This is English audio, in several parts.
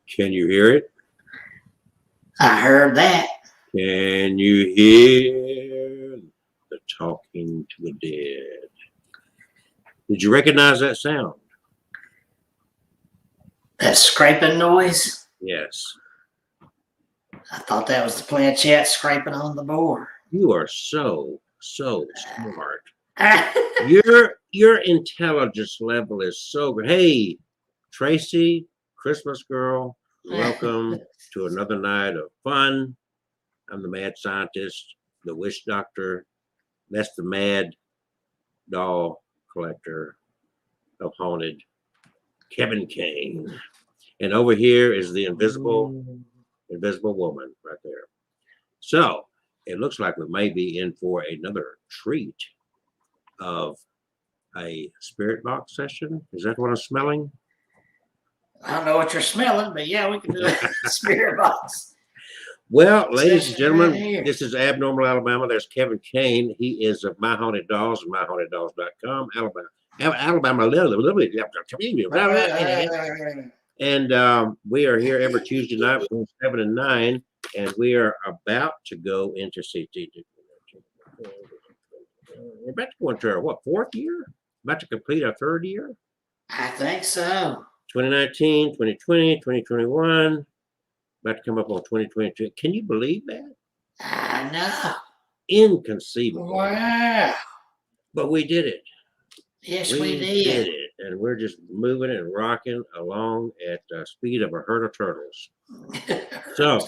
Can you hear it? I heard that. Can you hear the talking to the dead? Did you recognize that sound? That scraping noise? Yes. I thought that was the planchette scraping on the board. You are so smart. Your intelligence level is so good. Hey, Tracy, Christmas girl, welcome to another night of fun. I'm the mad scientist, the wish doctor. That's the mad doll collector of haunted, Kevin Kane. And over here is the invisible woman right there. So it looks like we may be in for another treat of a spirit box session. Is that what I'm smelling? I don't know what you're smelling, but yeah, we can do a spirit box. Well, ladies and gentlemen, this is Abnormal Alabama. There's Kevin Kane. He is of My Haunted Dolls and MyHauntedDolls.com. Alabama. And we are here every Tuesday night between 7 and 9. And we are about to go into CT. We're about to go into our, fourth year? About to complete our third year? I think so. 2019, 2020, 2021. About to come up on 2022. Can you believe that? I know. Inconceivable. Wow. But we did it. Yes, we did. It. And we're just moving and rocking along at the speed of a herd of turtles. So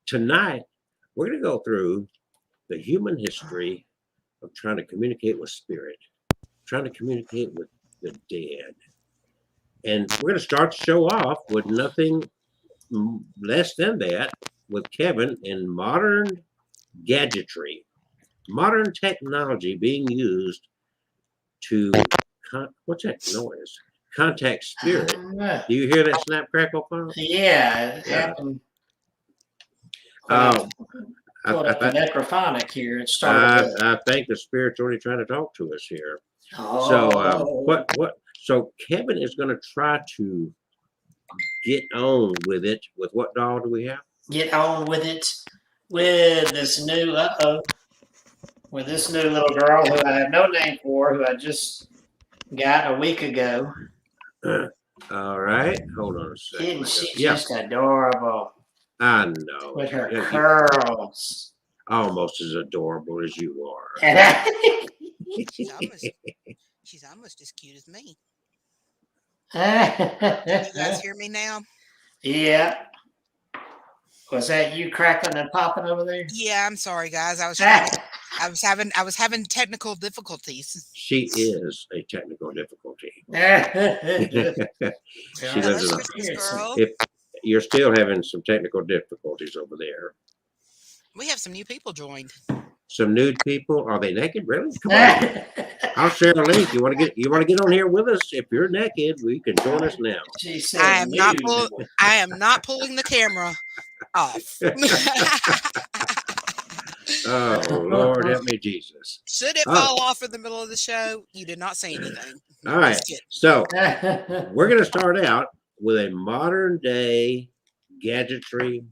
tonight, we're going to go through the human history of trying to communicate with spirit, trying to communicate with the dead. And we're going to start the show off with nothing less than that, with Kevin in modern gadgetry, modern technology being used to, what's that noise? Contact spirit. Do you hear that snap, crackle, pop? Yeah, it happened. The necrophonic here. It started. I think the spirit's already trying to talk to us here. Oh. So Kevin is going to try to get on with it. With what doll do we have? Get on with it with this new with this new little girl who I have no name for, who I just got a week ago. All right, hold on a second. Isn't she just adorable? I know. With her curls. Almost as adorable as you are. She's almost as cute as me. Can you guys hear me now? Yeah. Was that you crackling and popping over there? Yeah, I'm sorry, guys. I was having technical difficulties. She is a technical difficulty. She lives in if you're still having some technical difficulties over there. We have some new people joined. Some nude people? Are they naked? Really? Come on. I'll share a link. You want to get on here with us? If you're naked, we can join us now. I am not pulling the camera off. Oh, Lord, help me, Jesus. Should it fall off in the middle of the show? You did not say anything. All right. So we're going to start out with a modern day gadgetry,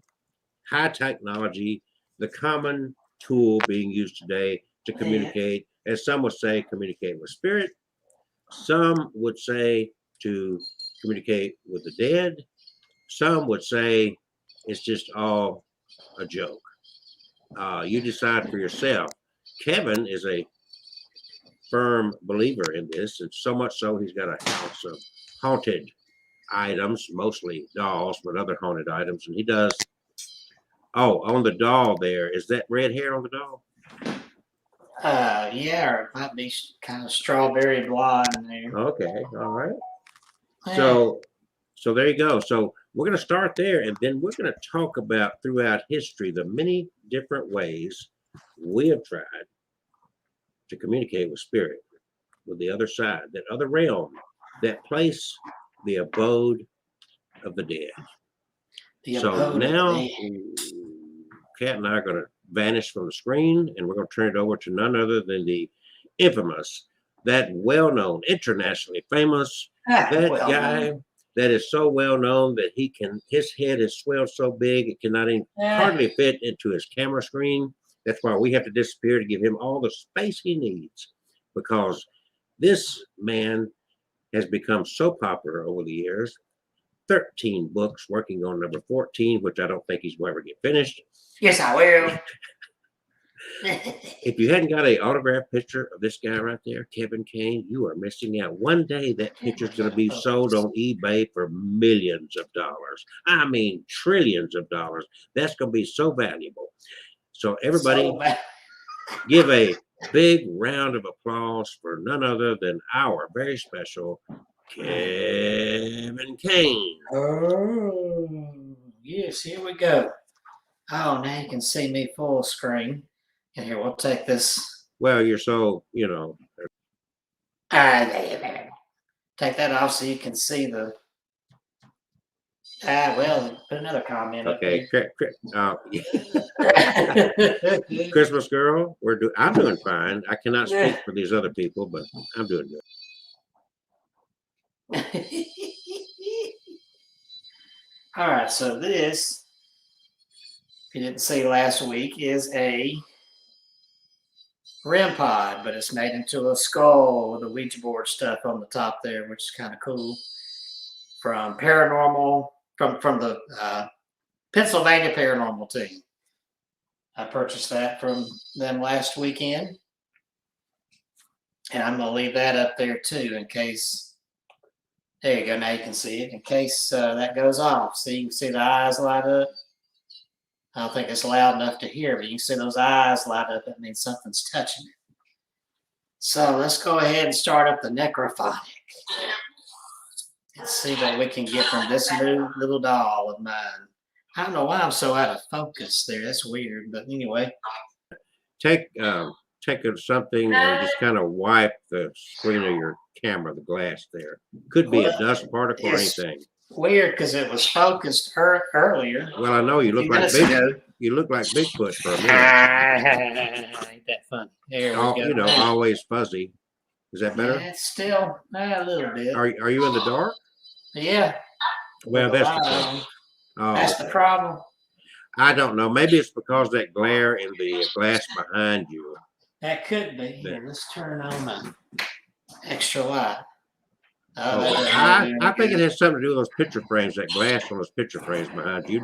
high technology, the common tool being used today to communicate, as some would say, communicate with spirit. Some would say to communicate with the dead. Some would say it's just all a joke. You decide for yourself. Kevin is a firm believer in this, and so much so he's got a house of haunted items, mostly dolls, but other haunted items. And he does. Oh, on the doll there, is that red hair on the doll? Yeah, or it might be kind of strawberry blonde in there. Okay, all right. So there you go. So we're going to start there, and then we're going to talk about throughout history the many different ways we have tried to communicate with spirit, with the other side, that other realm, that place, the abode of the dead. So now, Kat and I are going to vanish from the screen, and we're going to turn it over to none other than the infamous, that well-known, internationally famous, guy. that is so well known that his head is swelled so big it cannot even hardly fit into his camera screen. That's why we have to disappear to give him all the space he needs, because this man has become so popular over the years. 13 books, working on number 14, which I don't think he's will ever get finished. Yes, I will. If you hadn't got an autographed picture of this guy right there, Kevin Kane, you are missing out. One day that picture's going to be sold on eBay for millions of dollars. I mean, trillions of dollars. That's going to be so valuable. So everybody give a big round of applause for none other than our very special Kevin Kane. Oh, yes, here we go. Oh, now you can see me full screen. And here, we'll take this. Well, you're so, Take that off so you can see the. Well, put another comment okay. up Yeah. there. Christmas girl, I'm doing fine. I cannot speak for these other people, but I'm doing good. All right, so this, if you didn't see last week, is a REM pod, but it's made into a skull with a Ouija board stuff on the top there, which is kind of cool. From Paranormal, from the Pennsylvania Paranormal team. I purchased that from them last weekend. And I'm going to leave that up there too in case. There you go. Now you can see it in case that goes off. See, you can see the eyes light up. I don't think it's loud enough to hear, but you can see those eyes light up. That means something's touching it. So let's go ahead and start up the necrophonic. Let's see what we can get from this new little doll of mine. I don't know why I'm so out of focus there. That's weird, but anyway. Take something and just kind of wipe the screen of your camera, the glass there. Could be a dust particle or anything. Weird because it was focused earlier. Well, I know you look like Bigfoot for a minute. Ain't that funny? There we go. Always fuzzy. Is that better? It's still a little bit. Are you in the dark? Yeah. Well, that's the problem. That's the problem. I don't know. Maybe it's because that glare in the glass behind you. That could be. Here, let's turn on the extra light. I think it has something to do with those picture frames, that glass on those picture frames behind you.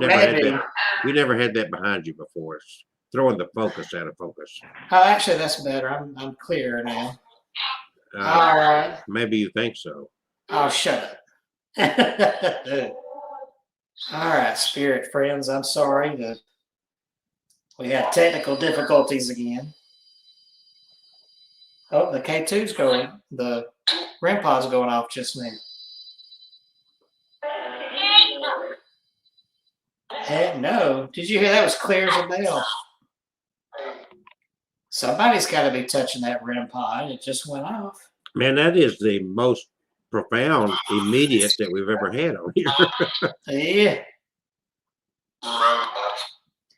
You never had that behind you before. It's throwing the focus out of focus. Oh, actually, that's better. I'm clearer now. All right. Maybe you think so. Oh, shut up. All right, spirit friends. I'm sorry that we had technical difficulties again. Oh, the K2's going. The REM pod's going off just now. Heck no. Did you hear that? Was clear as a bell. Somebody's got to be touching that REM pod. It just went off. Man, that is the most profound immediate that we've ever had on here. Yeah.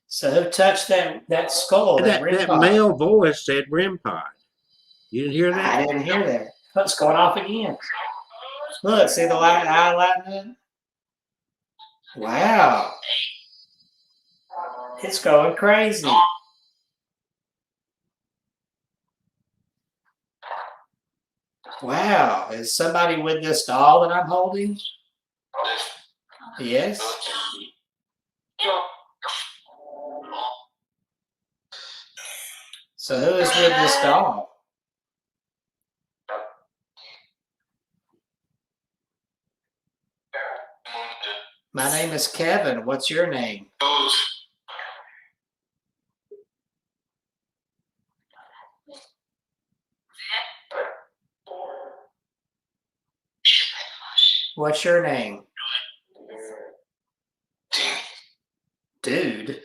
So who touched that skull? That male voice said REM pod. You didn't hear that? I didn't hear that. It's going off again. Look, see the eye lighting up? Wow. It's going crazy. Wow. Is somebody with this doll that I'm holding? Yes. So who is with this doll? My name is Kevin. What's your name? What's your name? Dude.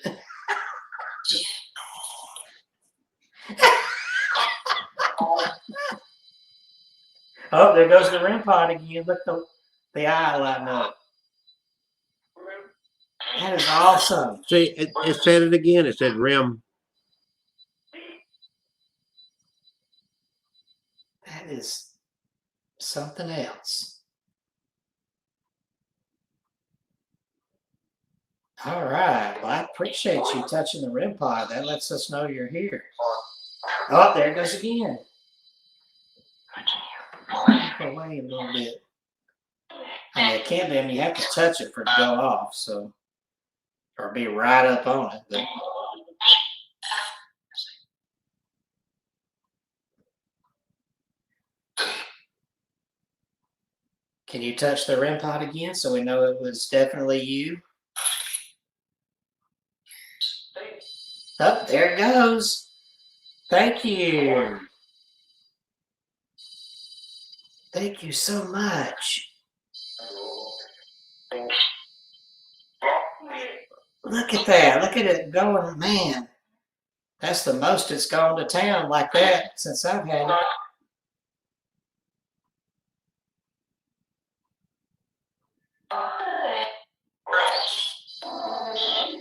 Oh, there goes the REM pod again. Look, the eye lighting up. That is awesome. See, it said it again. It said REM. That is something else. All right. Well, I appreciate you touching the REM pod. That lets us know you're here. Oh, there it goes again. Back away a little bit. I mean, it can't be. I mean, you have to touch it for it to go off, so or be right up on it. But can you touch the REM pod again so we know it was definitely you? Oh, there it goes. Thank you. Thank you so much. Look at that. Look at it going, man. That's the most it's gone to town like that since I've had it.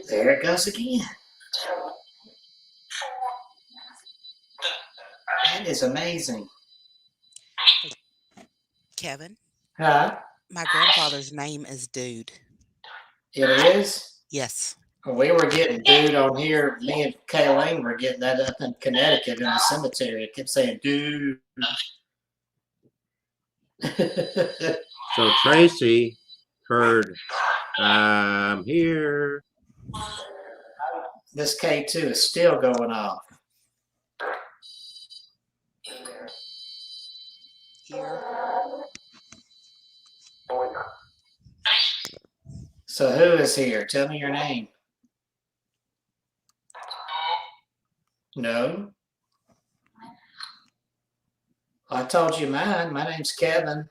There it goes again. That is amazing. Kevin, Huh? my grandfather's name is Dude. It is? Yes. When we were getting dude on here, me and Kayleen were getting that up in Connecticut in the cemetery. It kept saying dude. So Tracy heard, I'm here. This K2 is still going off. Here. So who is here? Tell me your name. No. I told you mine. My name's Kevin.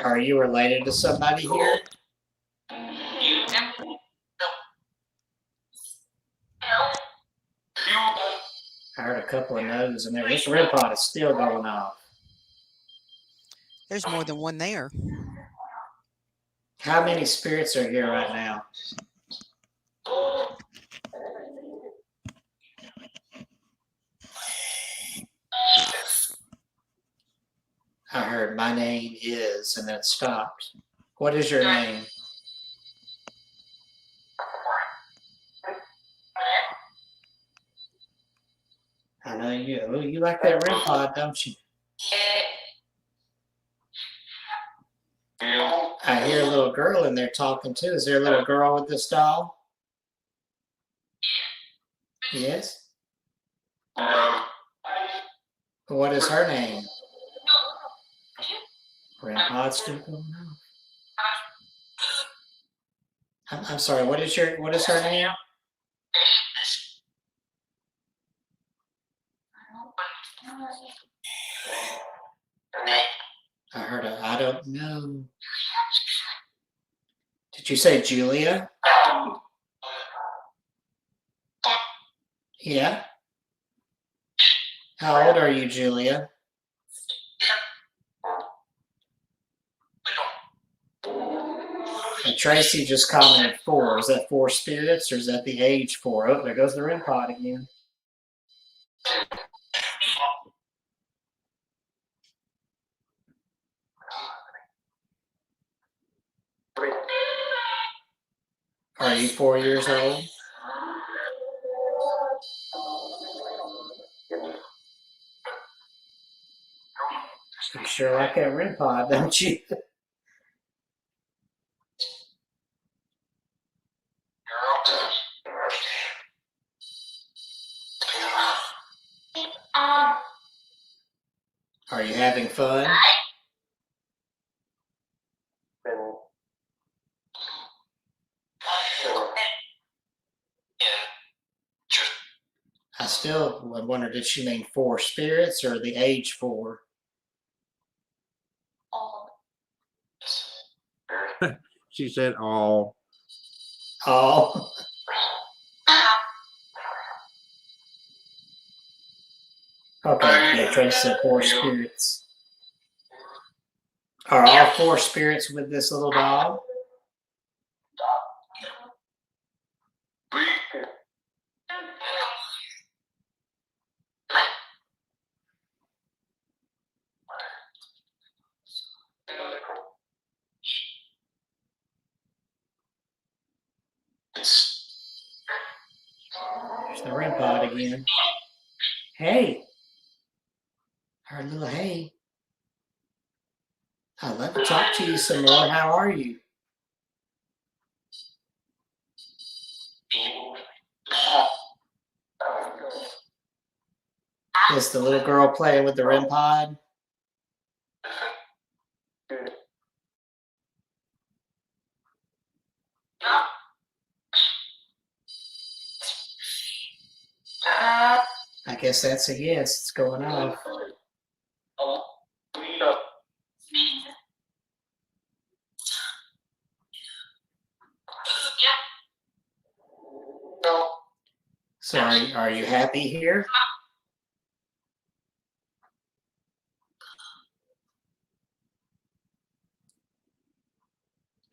Are you related to somebody here? I heard a couple of no's in there. This REM pod is still going off. There's more than one there. How many spirits are here right now? I heard my name is, and then it stopped. What is your name? I know you. Oh, you like that REM pod, don't you? I hear a little girl in there talking too. Is there a little girl with this doll? Yes. What is her name? REM pod still going on. I'm sorry. What is her name? I heard a, I don't know. Did you say Julia? Yeah. How old are you, Julia? And Tracy just commented 4. Is that 4 spirits or is that the age 4? Oh, there goes the REM pod again. Are you 4 years old? You sure like that REM pod, don't you? Are you having fun? I still wonder, did she mean 4 spirits or the age 4? She said, all. Oh. Okay, yeah, Tracy said 4 spirits. Are all 4 spirits with this little doll? There's the REM pod again. Hey. Our little hey. I'd love to talk to you some more. How are you? Is the little girl playing with the REM pod? I guess that's a yes. It's going off. So are you happy here?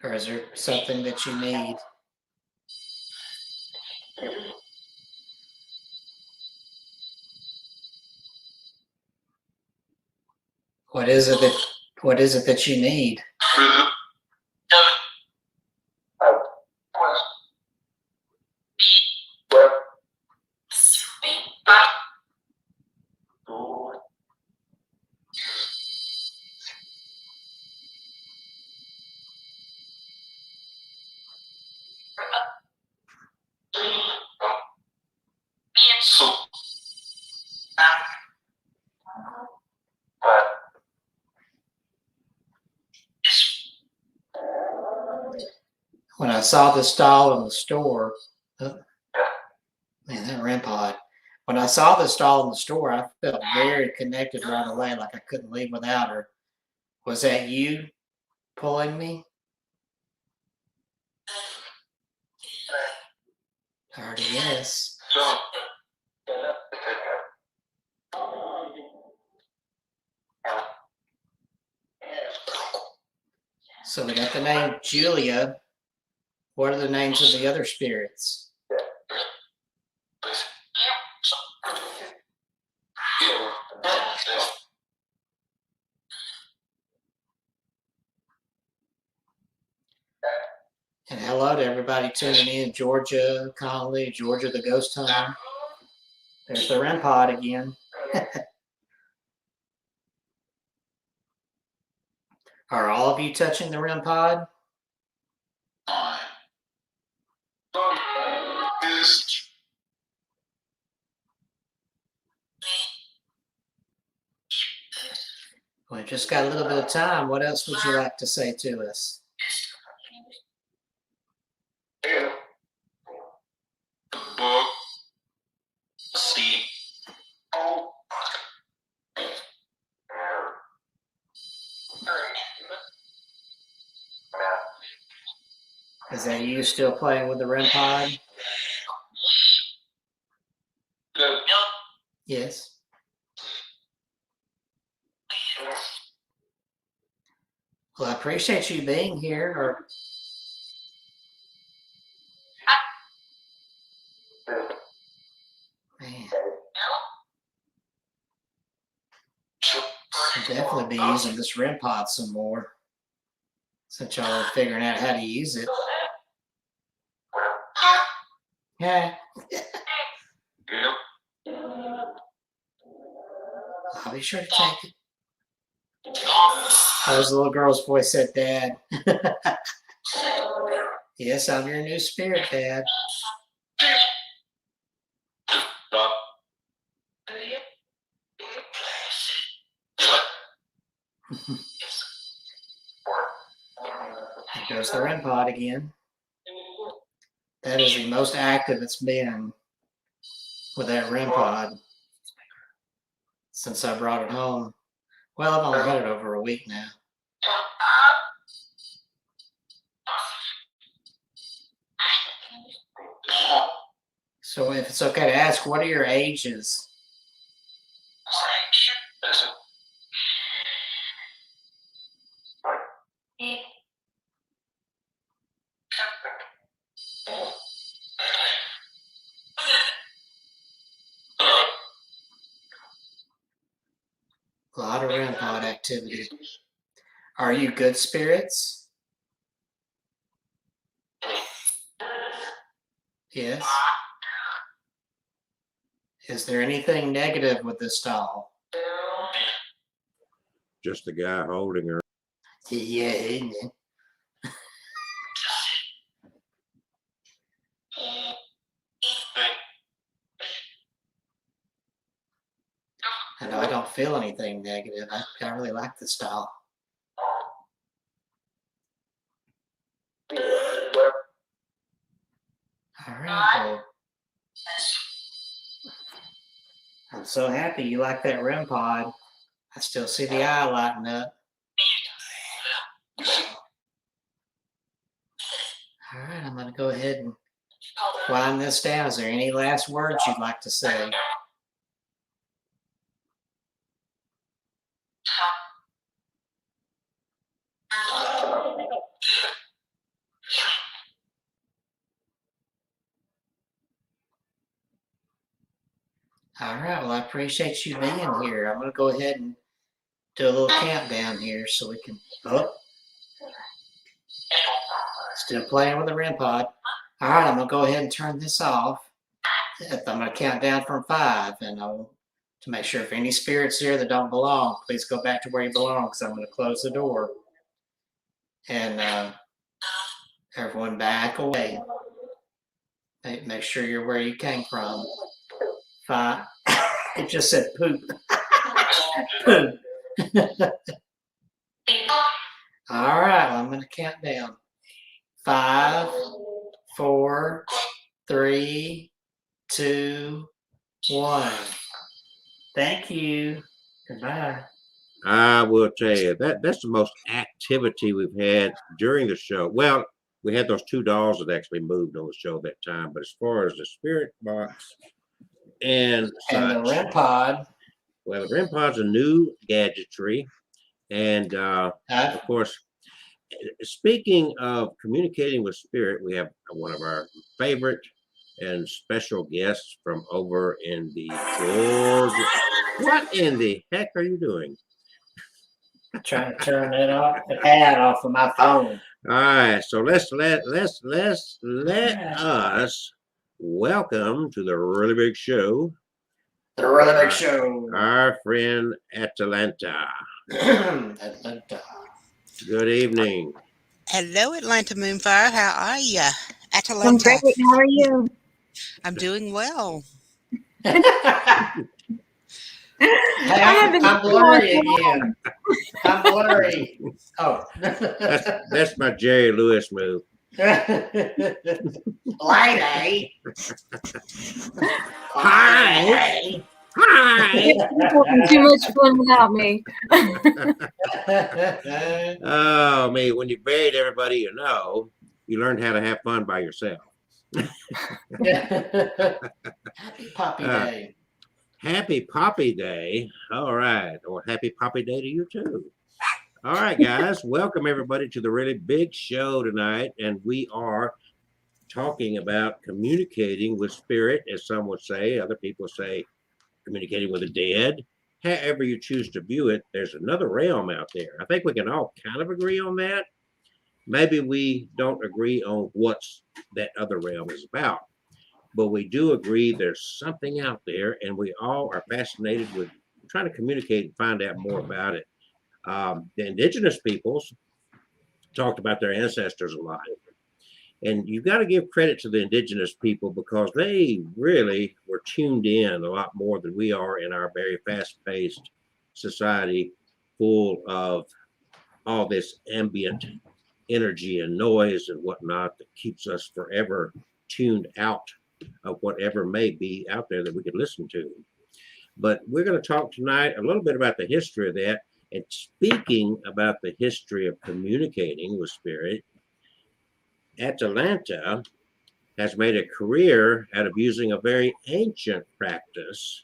Or is there something that you need? What is it that you need? When I saw this doll in the store, oh, man, that REM pod. When I saw this doll in the store, I felt very connected right away, like I couldn't leave without her. Was that you pulling me? I heard a yes. So we got the name Julia. What are the names of the other spirits? And hello to everybody tuning in. Georgia Conley, Georgia the Ghost Hunter. There's the REM pod again. Are all of you touching the REM pod? We've just got a little bit of time. What else would you like to say to us? Is that you still playing with the REM pod? Yes. Well, I appreciate you being here. Man. I'll definitely be using this REM pod some more, since y'all are figuring out how to use it. Yeah. I'll be sure to take it. Oh, the little girl's voice said, Dad. Yes, I'm your new spirit, Dad. There goes the REM pod again. That is the most active it's been with that REM pod since I brought it home. Well, I've only had it over a week now. So if it's okay to ask, what are your ages? A lot of REM pod activity. Are you good spirits? Yes. Is there anything negative with this doll? Just the guy holding her. Yeah, isn't it? I know I don't feel anything negative. I really like this doll. All right. Well, I'm so happy you like that REM pod. I still see the eye lighting up. All right, I'm going to go ahead and wind this down. Is there any last words you'd like to say? All right, well, I appreciate you being here. I'm going to go ahead and do a little countdown here so we can. Oh, still playing with the REM pod. All right, I'm going to go ahead and turn this off. I'm going to count down from 5, and to make sure if any spirits here that don't belong, please go back to where you belong, because I'm going to close the door. And everyone back away. Make sure you're where you came from. 5. It just said poop. Poop. All right, well, I'm going to count down. 5, 4, 3, 2, 1. Thank you. Goodbye. I will tell you that's the most activity we've had during the show. Well, we had those 2 dolls that actually moved on the show that time, but as far as the spirit box and the REM pod. Well, the REM pod's a new gadgetry, and of course, speaking of communicating with spirit, we have one of our favorite and special guests from over in the Georgia. What in the heck are you doing? Trying to turn that off, the ad off of my phone. All right, so let us welcome to the really big show. The really big show. Our friend Atalanta. Atlanta. Good evening. Hello, Atlanta Moonfire. How are you? I'm Atalanta. great. How are you? I'm doing well. I'm blurry again. I'm blurry. Oh. That's my Jerry Lewis move. Lady. Hi. Hi. You're having too much fun without me. Oh, me, when you buried everybody you know, you learned how to have fun by yourself. Happy Poppy Day. Happy Poppy Day. All right. Or happy Poppy Day to you too. All right, guys. Welcome everybody to the really big show tonight. And we are talking about communicating with spirit, as some would say. Other people say communicating with the dead. However you choose to view it, there's another realm out there. I think we can all kind of agree on that. Maybe we don't agree on what's that other realm is about, but we do agree there's something out there, and we all are fascinated with trying to communicate and find out more about it. The indigenous peoples talked about their ancestors a lot. And you've got to give credit to the indigenous people because they really were tuned in a lot more than we are in our very fast-paced society full of all this ambient energy and noise and whatnot that keeps us forever tuned out of whatever may be out there that we could listen to. But we're going to talk tonight a little bit about the history of that. And speaking about the history of communicating with spirit, Atalanta has made a career out of using a very ancient practice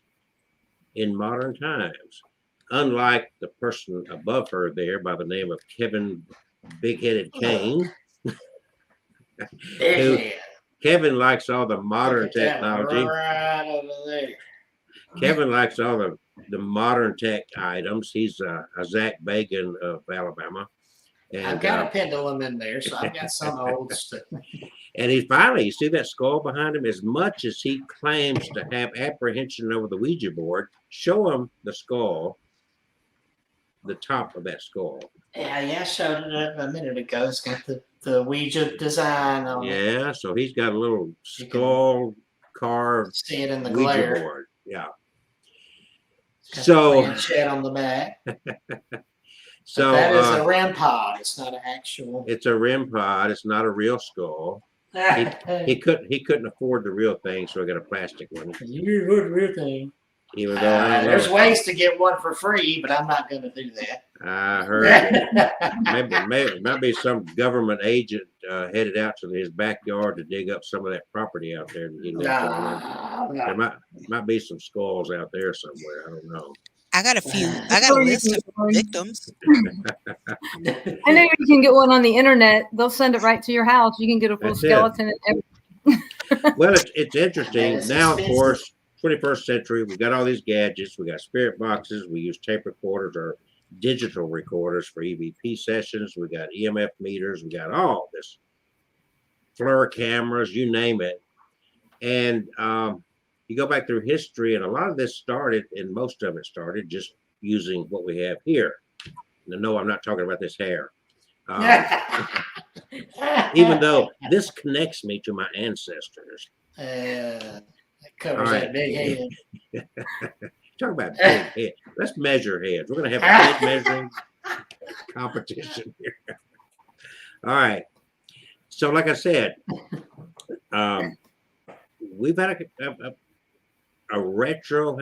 in modern times. Unlike the person above her there by the name of Kevin Big-Headed Kane, Kevin likes all the modern technology. Right over there. Kevin likes all the modern tech items. He's a Zach Bagan of Alabama. And, I've got a pendulum in there, so I've got some old stuff. And he finally, you see that skull behind him? As much as he claims to have apprehension over the Ouija board, show him the skull, the top of that skull. Yeah, I showed it a minute ago. It's got the Ouija design on it. Yeah, so he's got a little skull carved See it in the Ouija glare. board. Yeah. Got So, the shed on the back. so But that is a REM pod. It's not an actual. it's a REM pod. It's not a real skull. He couldn't afford the real thing, so he got a plastic one. You would real thing. Even though I there's ways to get one for free, but I'm not going to do that. I heard maybe might be some government agent headed out to his backyard to dig up some of that property out there to get it. There might be some skulls out there somewhere. I don't know. I got a list of victims. I know you can get one on the internet. They'll send it right to your house. You can get a full That's it. skeleton and everything. Well, it's interesting. That is Now, of expensive. course, 21st century, we got all these gadgets. We got spirit boxes. We use tape recorders or digital recorders for EVP sessions. We got EMF meters. We got all this. FLIR cameras, you name it. And you go back through history, and a lot of this started, and most of it started just using what we have here. Now, no, I'm not talking about this hair. Even though this connects me to my ancestors. That covers All right. that big head. Talk about big head. Let's measure heads. We're going to have a head measuring competition here. All right. So, like I said, we've had a retro.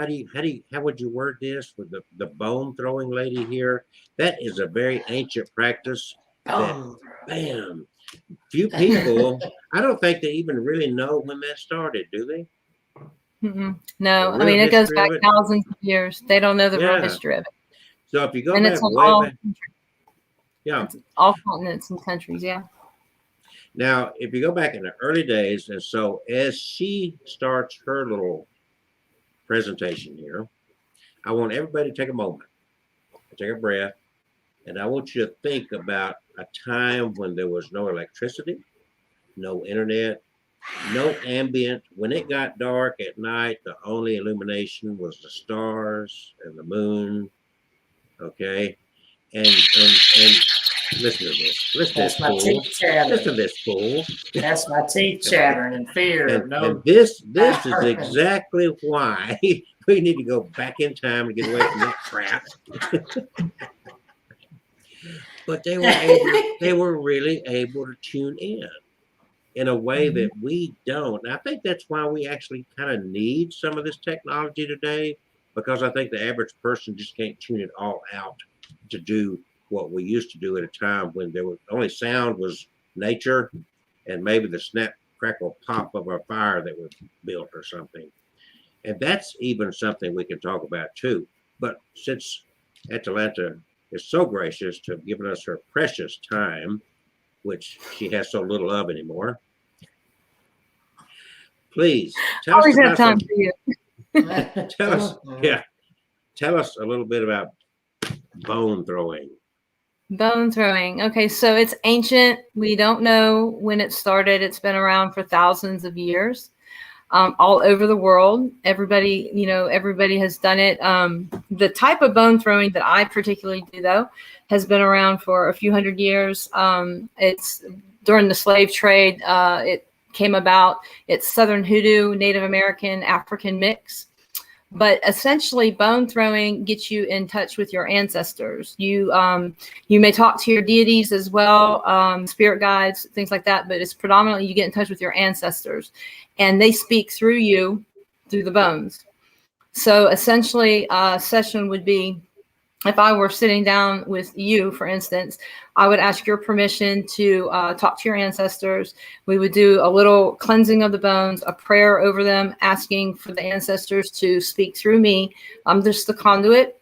How would you word this with the bone throwing lady here? That is a very ancient practice. Oh, Bam. Few people. I don't think they even really know when that started, do they? No, The I mean, real it goes history back of it? thousands of years. They don't know the Yeah. real history of it. So if you go And back it's on way back, yeah. all continents and countries, yeah. Now, if you go back in the early days, and so as she starts her little presentation here, I want everybody to take a moment, take a breath, and I want you to think about a time when there was no electricity, no internet, no ambient. When it got dark at night, the only illumination was the stars and the moon. Okay, and listen to this. Listen to that's this my fool. teeth Listen to chattering. this fool. That's my teeth chattering in fear. And this is exactly why we need to go back in time to get away from that crap. But they were really able to tune in a way that we don't. And I think that's why we actually kind of need some of this technology today, because I think the average person just can't tune it all out to do what we used to do at a time when there was only sound was nature and maybe the snap, crackle, pop of a fire that was built or something. And that's even something we can talk about too. But since Atalanta is so gracious to have given us her precious time, which she has so little of anymore, please tell Always have us time for you. tell us a little bit about bone throwing. Bone throwing. Okay, so it's ancient. We don't know when it started. It's been around for thousands of years, all over the world. Everybody has done it. The type of bone throwing that I particularly do, though, has been around for a few hundred years. It's during the slave trade. It came about. It's Southern Hoodoo, Native American, African mix. But essentially, bone throwing gets you in touch with your ancestors. You may talk to your deities as well, spirit guides, things like that. But it's predominantly you get in touch with your ancestors, and they speak through you, through the bones. So essentially, a session would be, if I were sitting down with you, for instance, I would ask your permission to talk to your ancestors. We would do a little cleansing of the bones, a prayer over them, asking for the ancestors to speak through me. I'm just the conduit,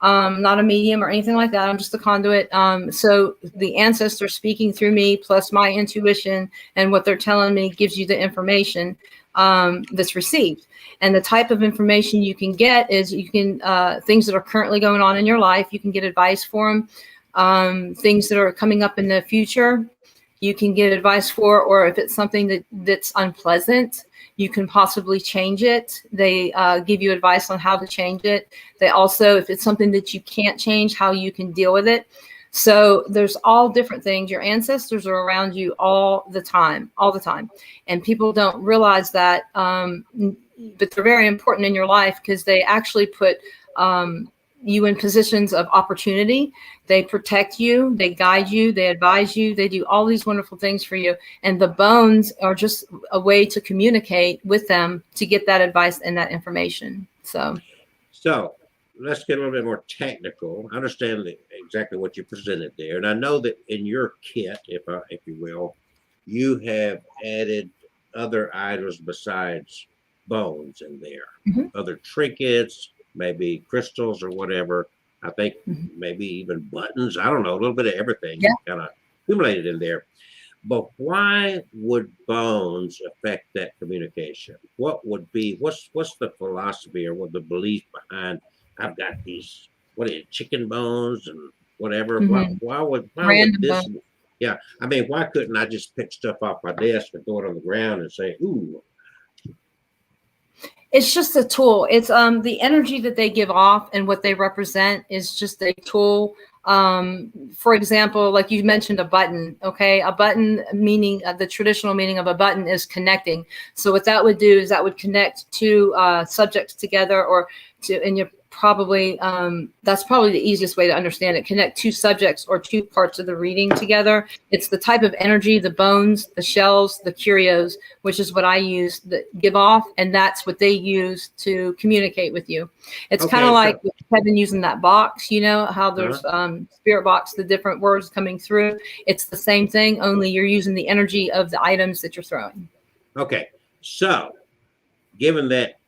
not a medium or anything like that. I'm just the conduit. So the ancestors speaking through me, plus my intuition and what they're telling me, gives you the information that's received. And the type of information you can get is you can things that are currently going on in your life. You can get advice for them. Things that are coming up in the future. you can get advice for, or if it's something that's unpleasant, you can possibly change it. They give you advice on how to change it. They also, if it's something that you can't change, how you can deal with it. So there's all different things. Your ancestors are around you all the time. And people don't realize that, but they're very important in your life because they actually put you in positions of opportunity. They protect you, they guide you, they advise you, they do all these wonderful things for you. And the bones are just a way to communicate with them to get that advice and that information. So let's get a little bit more technical. I understand exactly what you presented there. And I know that in your kit, if you will, you have added other items besides bones in there, other trinkets, maybe crystals or whatever. I think maybe even buttons. I don't know, a little bit of everything kind of accumulated in there. But why would bones affect that communication? What would be, what's the philosophy or what the belief behind, I've got these, what are you, chicken bones and whatever? Why would this, bones. Yeah, I mean, why couldn't I just pick stuff off my desk and throw it on the ground and say, ooh? It's just a tool. It's the energy that they give off and what they represent is just a tool. For example, like you mentioned a button, okay? A button meaning, the traditional meaning of a button is connecting. So what that would do is that would connect two subjects together, or and you're probably, that's probably the easiest way to understand it. Connect two subjects or two parts of the reading together. It's the type of energy, the bones, the shells, the curios, which is what I use, that give off, and that's what they use to communicate with you. It's kind of like Kevin using that box, you know, how there's spirit box, the different words coming through. It's the same thing, only you're using the energy of the items that you're throwing. Okay, so given that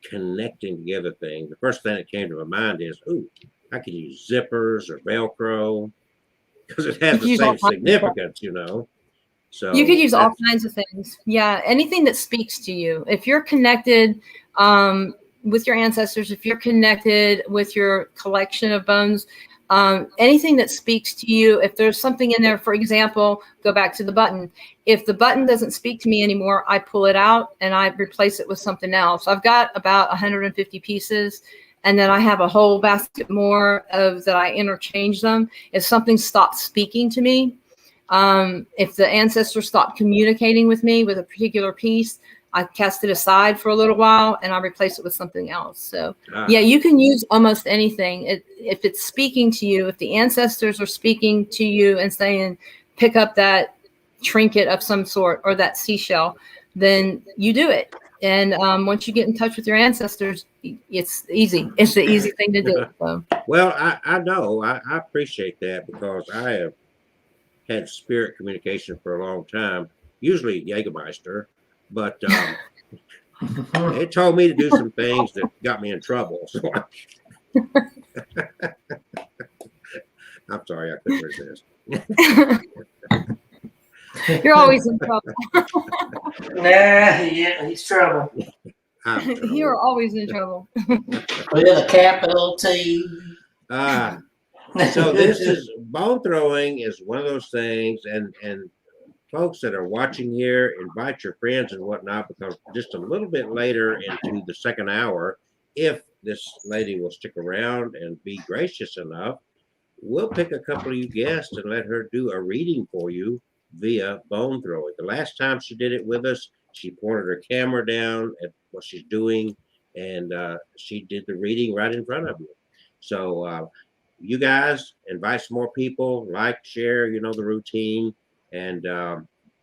connecting together thing, the first thing that came to my mind is, ooh, I could use zippers or Velcro because it has the same significance, you know. So you could use all kinds of things. Yeah, anything that speaks to you. If you're connected with your ancestors, if you're connected with your collection of bones, anything that speaks to you, if there's something in there, for example, go back to the button. If the button doesn't speak to me anymore, I pull it out and I replace it with something else. I've got about 150 pieces, and then I have a whole basket more of that I interchange them. If something stops speaking to me, if the ancestors stop communicating with me with a particular piece, I cast it aside for a little while and I replace it with something else. So yeah, you can use almost anything. If it's speaking to you, if the ancestors are speaking to you and saying, pick up that trinket of some sort or that seashell, then you do it. And once you get in touch with your ancestors, it's easy. It's the easy thing to do. So. Well, I know. I appreciate that because I have had spirit communication for a long time, usually Jägermeister, but it told me to do some things that got me in trouble. So I'm sorry, I couldn't resist. You're always in trouble. Yeah, he's trouble. You're always in trouble. With a capital T. So this is bone throwing is one of those things, and folks that are watching here, invite your friends and whatnot, because just a little bit later into the second hour, if this lady will stick around and be gracious enough, we'll pick a couple of you guests and let her do a reading for you via bone throwing. The last time she did it with us, she pointed her camera down at what she's doing, and she did the reading right in front of you. So you guys invite some more people, like, share, you know the routine. And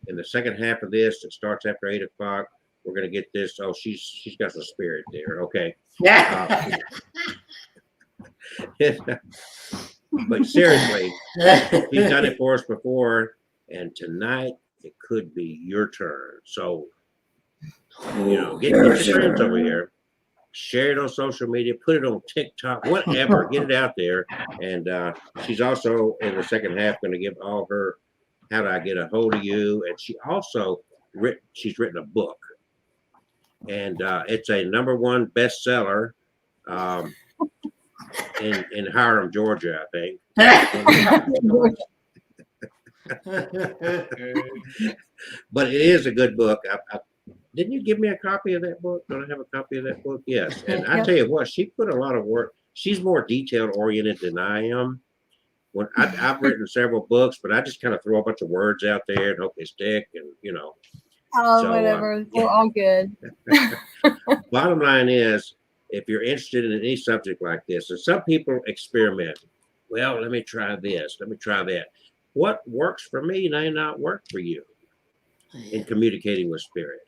in the second half of this, it starts after 8 o'clock. We're gonna get this. Oh, she's got some spirit there. Okay. Yeah. But seriously, she's done it for us before, and tonight it could be your turn. So, you know, get your friends over here. Share it on social media, put it on TikTok, whatever, get it out there. And she's also in the second half going to give all her how do I get a hold of you. And she also she's written a book, and it's a #1 bestseller in Hiram, Georgia, I think. But it is a good book. Didn't you give me a copy of that book? Don't I have a copy of that book? Yes. And I Yep. tell you what, she put a lot of work. She's more detail oriented than I am. When I've written several books, but I just kind of throw a bunch of words out there and hope they stick, and Oh, So, whatever. We're all good. bottom line is, if you're interested in any subject like this, and some people experiment. Well, let me try this. Let me try that. What works for me may not work for you in communicating with spirit.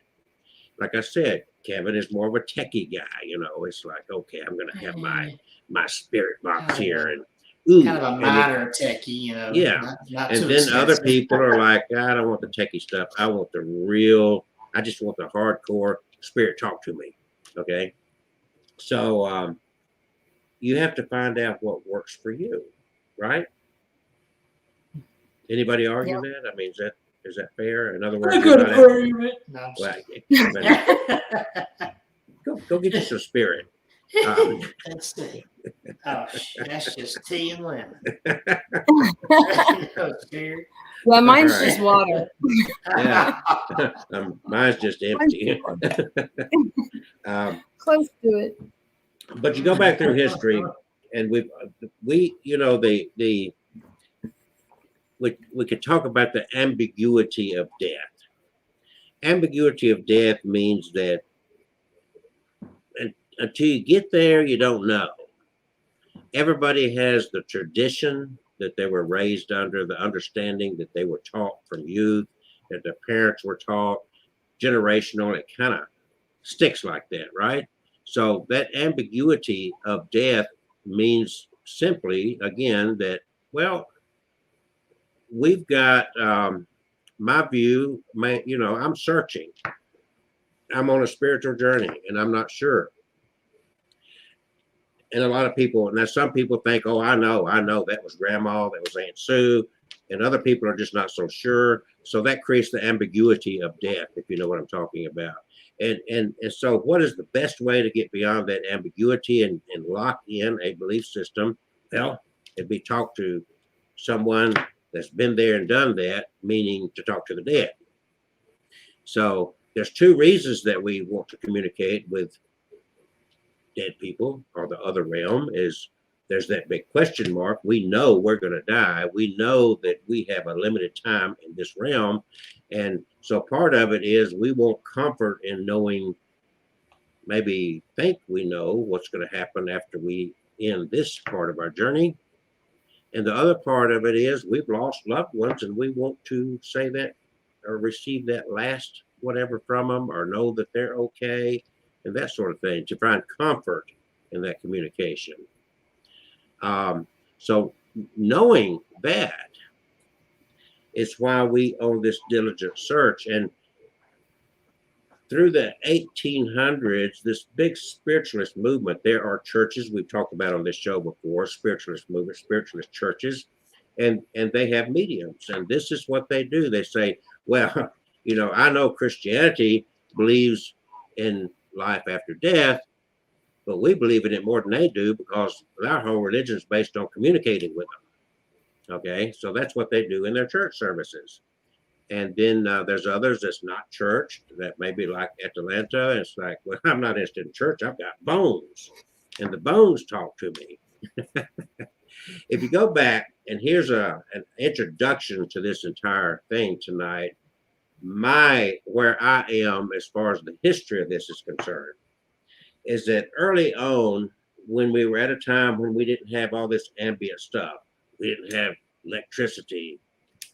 Like I said, Kevin is more of a techie guy. It's like, okay, I'm gonna have my spirit box here, and kind of a minor techie, yeah. not And too then other expensive. people are like, I don't want the techie stuff. I want the real. I just want the hardcore spirit talk to me. Okay. So you have to find out what works for you, right? Anybody argue that? I mean, is that fair? In other words, you're not No, well, go get you some spirit. that's just tea and lemon. Yeah, mine's All right. just water. Yeah. Mine's just empty. Close to it. But you go back through history, and we could talk about the ambiguity of death. Ambiguity of death means that until you get there, you don't know. Everybody has the tradition that they were raised under, the understanding that they were taught from youth, that their parents were taught, generational. It kind of sticks like that, right? So that ambiguity of death means simply, again, that, well, we've got my view, I'm searching. I'm on a spiritual journey and I'm not sure. And a lot of people, now some people think, oh, I know that was grandma, that was Aunt Sue, and other people are just not so sure. So that creates the ambiguity of death, if you know what I'm talking about. And so what is the best way to get beyond that ambiguity and lock in a belief system? Well, it'd be talk to someone that's been there and done that, meaning to talk to the dead. So there's two reasons that we want to communicate with dead people or the other realm. Is there's that big question mark. We know we're going to die. We know that we have a limited time in this realm. And so part of it is we want comfort in knowing, maybe think we know what's going to happen after we end this part of our journey. And the other part of it is we've lost loved ones and we want to say that or receive that last whatever from them, or know that they're okay, and that sort of thing, to find comfort in that communication. So knowing that is why we own this diligent search. And through the 1800s, this big spiritualist movement, there are churches we've talked about on this show before, spiritualist movement, spiritualist churches, and they have mediums. And this is what they do. They say, well, I know Christianity believes in life after death, but we believe in it more than they do because our whole religion is based on communicating with them. Okay, so that's what they do in their church services. And then there's others that's not church, that maybe like Atlanta. It's like, well, I'm not interested in church. I've got bones, and the bones talk to me. If you go back, and here's an introduction to this entire thing tonight, where I am as far as the history of this is concerned, is that early on, when we were at a time when we didn't have all this ambient stuff, we didn't have electricity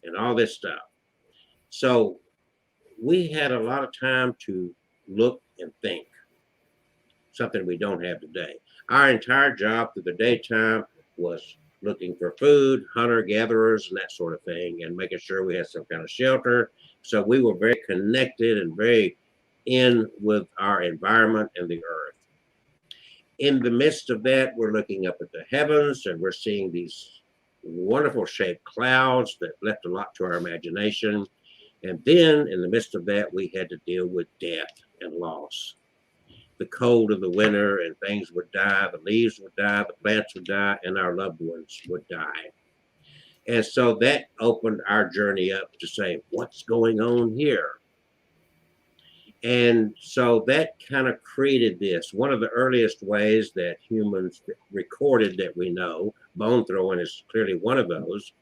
and all this stuff. So we had a lot of time to look and think, something we don't have today. Our entire job through the daytime was looking for food, hunter-gatherers, and that sort of thing, and making sure we had some kind of shelter. So we were very connected and very in with our environment and the earth. In the midst of that, we're looking up at the heavens and we're seeing these wonderful shaped clouds that left a lot to our imagination. And then in the midst of that, we had to deal with death and loss. The cold of the winter, and things would die, the leaves would die, the plants would die, and our loved ones would die. And so that opened our journey up to say, what's going on here? And so that kind of created this. One of the earliest ways that humans recorded that we know, bone throwing is clearly one of those,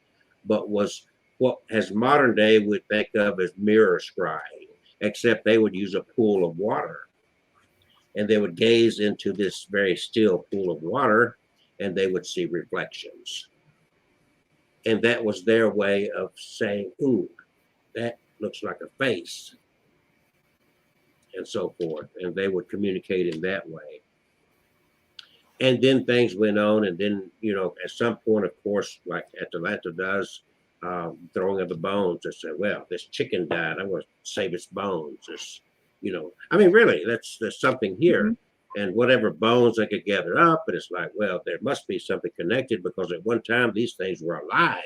but was what as modern day would think of as mirror scrying, except they would use a pool of water. And they would gaze into this very still pool of water and they would see reflections. And that was their way of saying, ooh, that looks like a face, and so forth. And they would communicate in that way. And then things went on. And then, at some point, of course, like Atalanta does, throwing of the bones, they said, well, this chicken died. I want to save its bones. Really, there's something here. Mm-hmm. And whatever bones they could gather up, and it's like, well, there must be something connected because at one time these things were alive.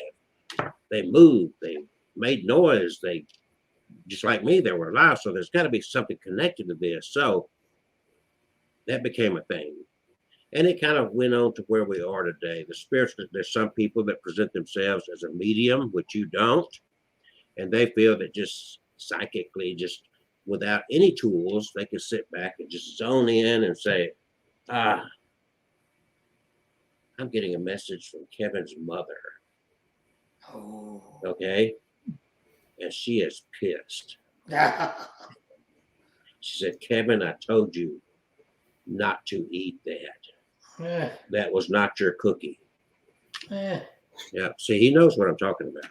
They moved, they made noise, they, just like me, they were alive. So there's got to be something connected to this. So that became a thing. And it kind of went on to where we are today. The spirits, there's some people that present themselves as a medium, which you don't. And they feel that just psychically, just without any tools, they can sit back and just zone in and say, I'm getting a message from Kevin's mother. Oh. Okay. And she is pissed. She said, Kevin, I told you not to eat that. That was not your cookie. Yeah. See, he knows what I'm talking about.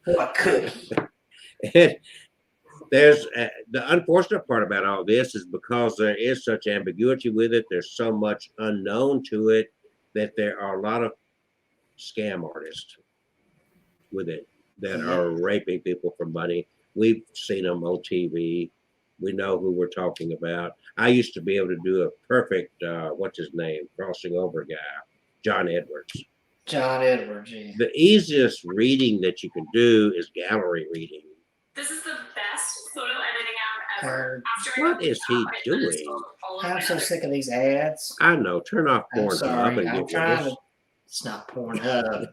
What cookie? And there's the unfortunate part about all this is because there is such ambiguity with it. There's so much unknown to it that there are a lot of scam artists with it that are raping people for money. We've seen them on TV. We know who we're talking about. I used to be able to do a perfect, what's his name, crossing over guy, John Edwards. John Edwards, yeah. The easiest reading that you can do is gallery reading. This is the best photo editing app ever. What is he doing? I'm so sick of these ads. I know. Turn off Pornhub and I'm get trying with us. to. It's not Pornhub.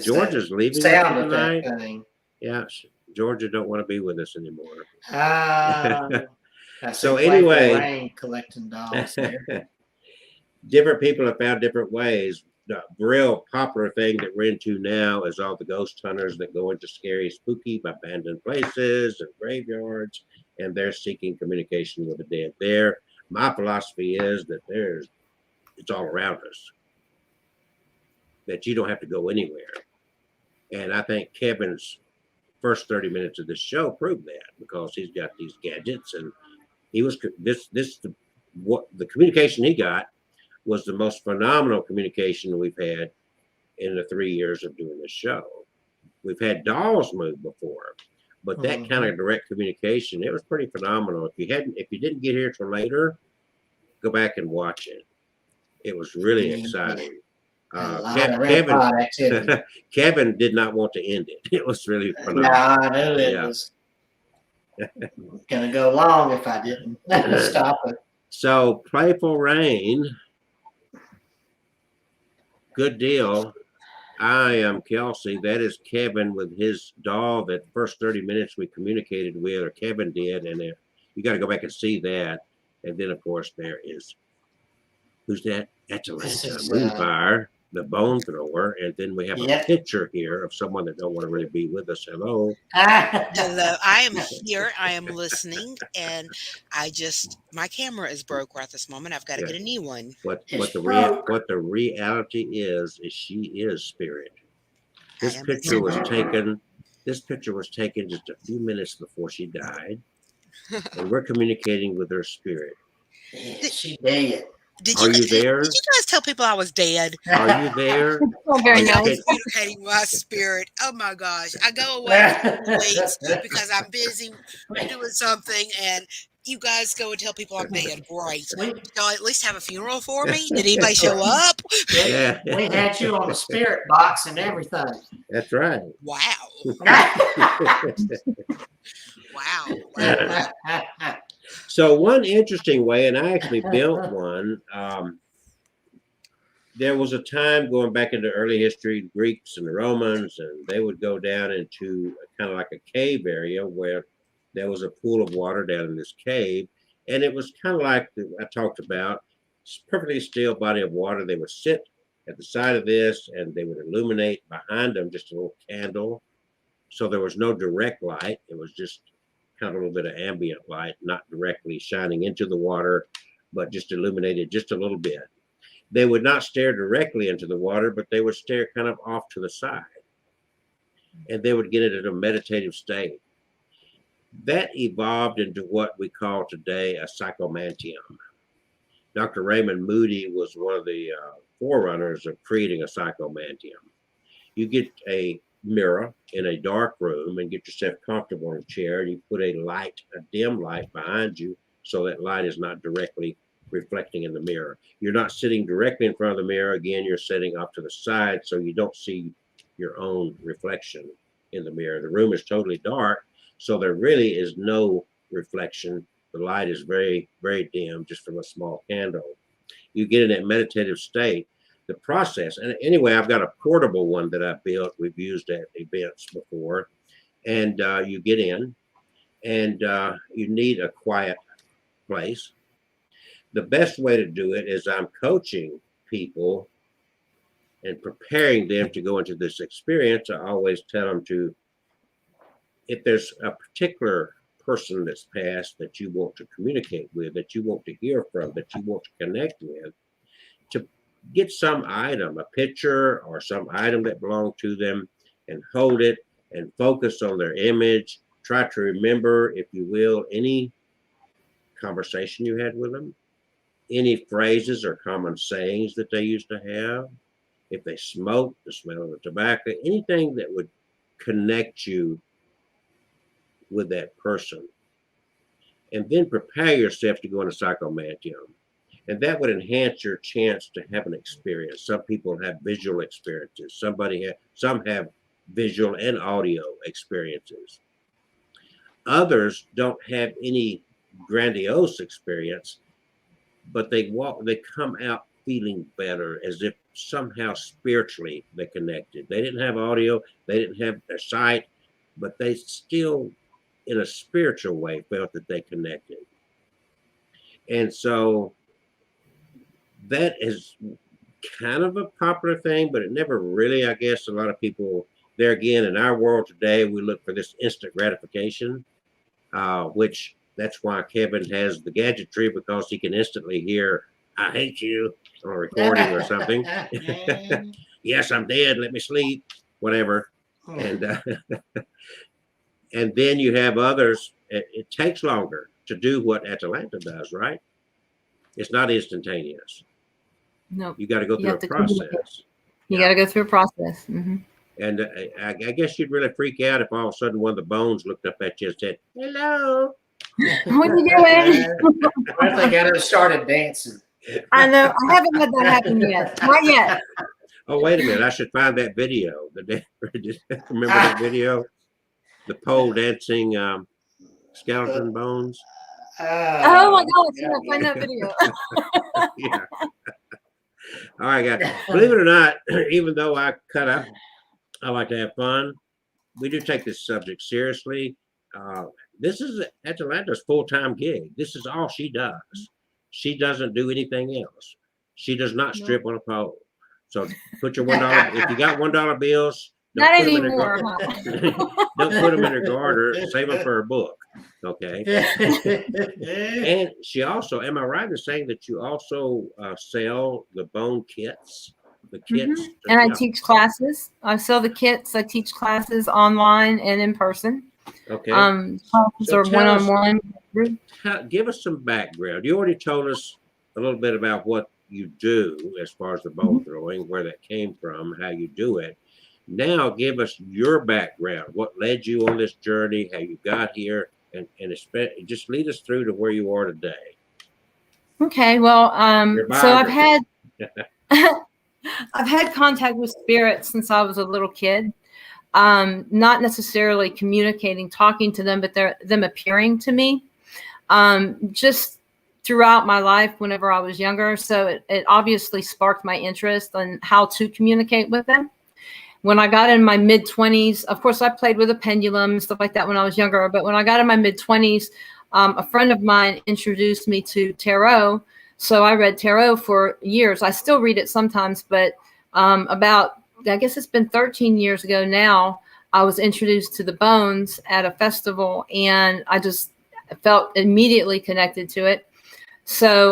Georgia's leaving sound of tonight. that thing. Yeah, Georgia don't want to be with us anymore. So anyway, rain collecting dolls there. Different people have found different ways. The real popular thing that we're into now is all the ghost hunters that go into scary, spooky, abandoned places and graveyards, and they're seeking communication with the dead there. My philosophy is that it's all around us, that you don't have to go anywhere. And I think Kevin's first 30 minutes of this show proved that, because he's got these gadgets, and he was what the communication he got was the most phenomenal communication we've had in the 3 years of doing this show. We've had dolls move before, but that kind of direct communication, it was pretty phenomenal. If you didn't get here till later, go back and watch it. It was really exciting. Kevin did not want to end it. It was really phenomenal. No, I knew it was gonna go long if I didn't stop it. So Playful Rain, good deal. I am Kelsey. That is Kevin with his doll. That first 30 minutes we communicated with, or Kevin did, and you got to go back and see that. And then, of course, there is, who's that? Atalanta, Moonfire, the bone thrower. And then we have a picture here of someone that don't want to really be with us. Hello. Hello. I am here. I am listening. And my camera is broke right this moment. I've got to get a new one. What the reality is she is spirit. This picture was taken just a few minutes before she died. And we're communicating with her spirit. She did. Are you there? Did you guys tell people I was dead? Are you there? Oh, very nice. Communicating my spirit. Oh my gosh. I go away for weeks because I'm busy doing something, and you guys go and tell people I'm dead. Great. Did y'all at least have a funeral for me? Did anybody show up? Yeah. We had you on the spirit box and everything. That's right. Wow. Wow. So one interesting way, and I actually built one, there was a time going back into early history, Greeks and the Romans, and they would go down into kind of like a cave area where there was a pool of water down in this cave. And it was kind of like I talked about, perfectly still body of water. They would sit at the side of this and they would illuminate behind them just a little candle. So there was no direct light. It was just kind of a little bit of ambient light, not directly shining into the water, but just illuminated just a little bit. They would not stare directly into the water, but they would stare kind of off to the side. And they would get into a meditative state. That evolved into what we call today a psychomantium. Dr. Raymond Moody was one of the forerunners of creating a psychomantium. You get a mirror in a dark room and get yourself comfortable in a chair. You put a light, a dim light behind you, so that light is not directly reflecting in the mirror. You're not sitting directly in front of the mirror. Again, you're sitting off to the side so you don't see your own reflection in the mirror. The room is totally dark, so there really is no reflection. The light is very, very dim just from a small candle. You get in that meditative state. The process, and anyway, I've got a portable one that I built. We've used at events before. And you get in and you need a quiet place. The best way to do it is I'm coaching people and preparing them to go into this experience. I always tell them to, if there's a particular person that's passed that you want to communicate with, that you want to hear from, that you want to connect with, to get some item, a picture or some item that belonged to them, and hold it and focus on their image. Try to remember, if you will, any conversation you had with them, any phrases or common sayings that they used to have. If they smoked, the smell of the tobacco, anything that would connect you with that person. And then prepare yourself to go into psychomantium. And that would enhance your chance to have an experience. Some people have visual experiences. Some have visual and audio experiences. Others don't have any grandiose experience, but they come out feeling better, as if somehow spiritually they connected. They didn't have audio, they didn't have their sight, but they still, in a spiritual way, felt that they connected. And so that is kind of a popular thing, but it never really, I guess, a lot of people, there again, in our world today, we look for this instant gratification, which that's why Kevin has the gadgetry, because he can instantly hear, "I hate you," on a recording or something. "Yes, I'm dead. Let me sleep," whatever. And and then you have others. It takes longer to do what Atalanta does, right? It's not instantaneous. No, You got to go through a process. You got to go through a process. Mm-hmm. And I guess you'd really freak out if all of a sudden one of the bones looked up at you and said, "Hello." What are you doing? I think I just started dancing. I know. I haven't had that happen yet. Not yet. Oh, wait a minute. I should find that video. Remember that video? The pole dancing skeleton bones? Oh my God. Yeah, find that video. Yeah. All right, guys. Believe it or not, even though I like to have fun, we do take this subject seriously. This is Atalanta's full-time gig. This is all she does. She doesn't do anything else. She does not strip on a pole. So put your $1. If you got $1 bills, not anymore. Don't put them in her garter. Save them for her book. Okay. And she also, am I right in saying that you also sell the bone kits? The kits. Mm-hmm. And I teach classes. I sell the kits. I teach classes online and in person. Okay. Classes are one-on-one. Give us some background. You already told us a little bit about what you do as far as the bone throwing, where that came from, how you do it. Now give us your background. What led you on this journey, how you got here, and just lead us through to where you are today. Okay. Well, so I've had I've had contact with spirits since I was a little kid. Not necessarily communicating, talking to them, but them appearing to me. Just throughout my life whenever I was younger. So it obviously sparked my interest in how to communicate with them. When I got in my mid-20s, of course, I played with a pendulum and stuff like that when I was younger. But when I got in my mid-20s, a friend of mine introduced me to tarot. So I read tarot for years. I still read it sometimes, but I guess it's been 13 years ago now, I was introduced to the bones at a festival, and I just felt immediately connected to it. So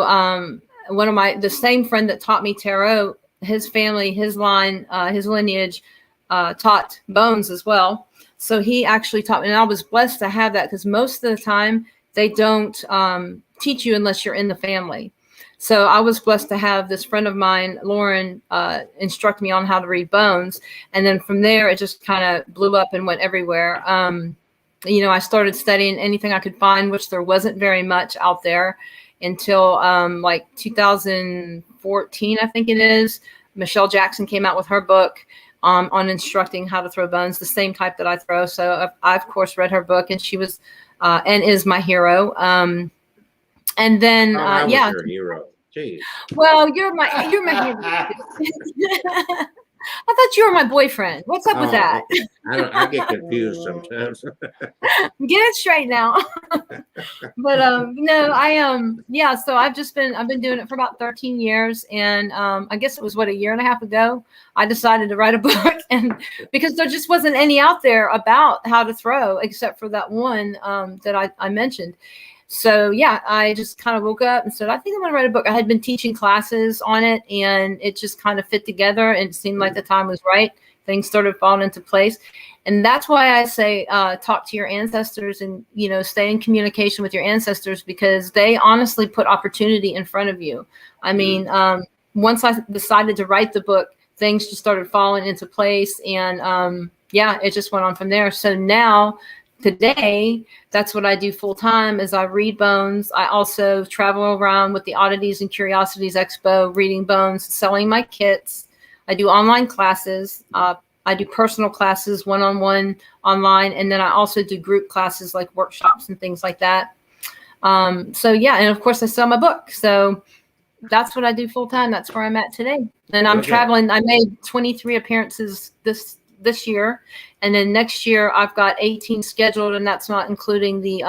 the same friend that taught me tarot, his family, his line, his lineage taught bones as well. So he actually taught me, and I was blessed to have that, because most of the time they don't teach you unless you're in the family. So I was blessed to have this friend of mine, Lauren, instruct me on how to read bones. And then from there, it just kind of blew up and went everywhere. I started studying anything I could find, which there wasn't very much out there until like 2014, I think it is. Michelle Jackson came out with her book on instructing how to throw bones, the same type that I throw. So I of course, read her book, and she was and is my hero. And then, I was yeah. your hero. Jeez. Well, you're my hero. I thought you were my boyfriend. What's up with that? I get confused sometimes. Get it straight now. But no, yeah. So I've been doing it for about 13 years, and I guess it was a year and a half ago, I decided to write a book, and because there just wasn't any out there about how to throw except for that one that I mentioned. So yeah, I just kind of woke up and said, I think I'm going to write a book. I had been teaching classes on it, and it just kind of fit together, and it seemed like the time was right. Things started falling into place. And that's why I say, talk to your ancestors and, stay in communication with your ancestors, because they honestly put opportunity in front of you. I mean, once I decided to write the book, things just started falling into place, and yeah, it just went on from there. So now, today, that's what I do full time, is I read bones. I also travel around with the Oddities and Curiosities Expo, reading bones, selling my kits. I do online classes. I do personal classes, one-on-one online. And then I also do group classes like workshops and things like that. So yeah. And of course I sell my book. So that's what I do full time. That's where I'm at today. And I'm traveling. I made 23 appearances this year, and then next year I've got 18 scheduled, and that's not including the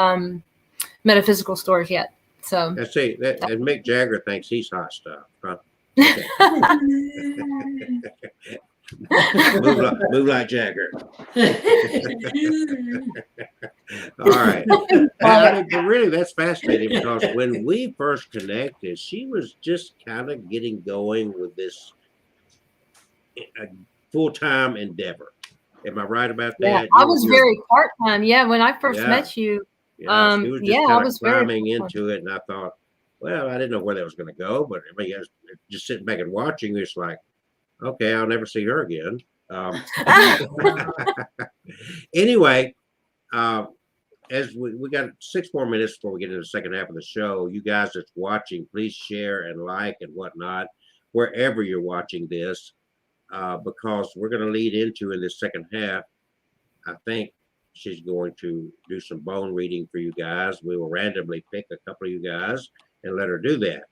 metaphysical stores yet. So Let's see. And Mick Jagger thinks he's hot stuff. Huh? Okay. move like Jagger. All right. But really, that's fascinating, because when we first connected, she was just kind of getting going with this full-time endeavor. Am I right about that? Yeah, I was very part-time. Yeah, when I first met you. She was just kind of climbing very into it, and I thought, well, I didn't know where that was going to go, but just sitting back and watching, it's like, okay, I'll never see her again. Anyway, as we got 6 more minutes before we get into the second half of the show, you guys that's watching, please share and like and whatnot wherever you're watching this, because we're going to lead into, in this second half, I think she's going to do some bone reading for you guys. We will randomly pick a couple of you guys and let her do that.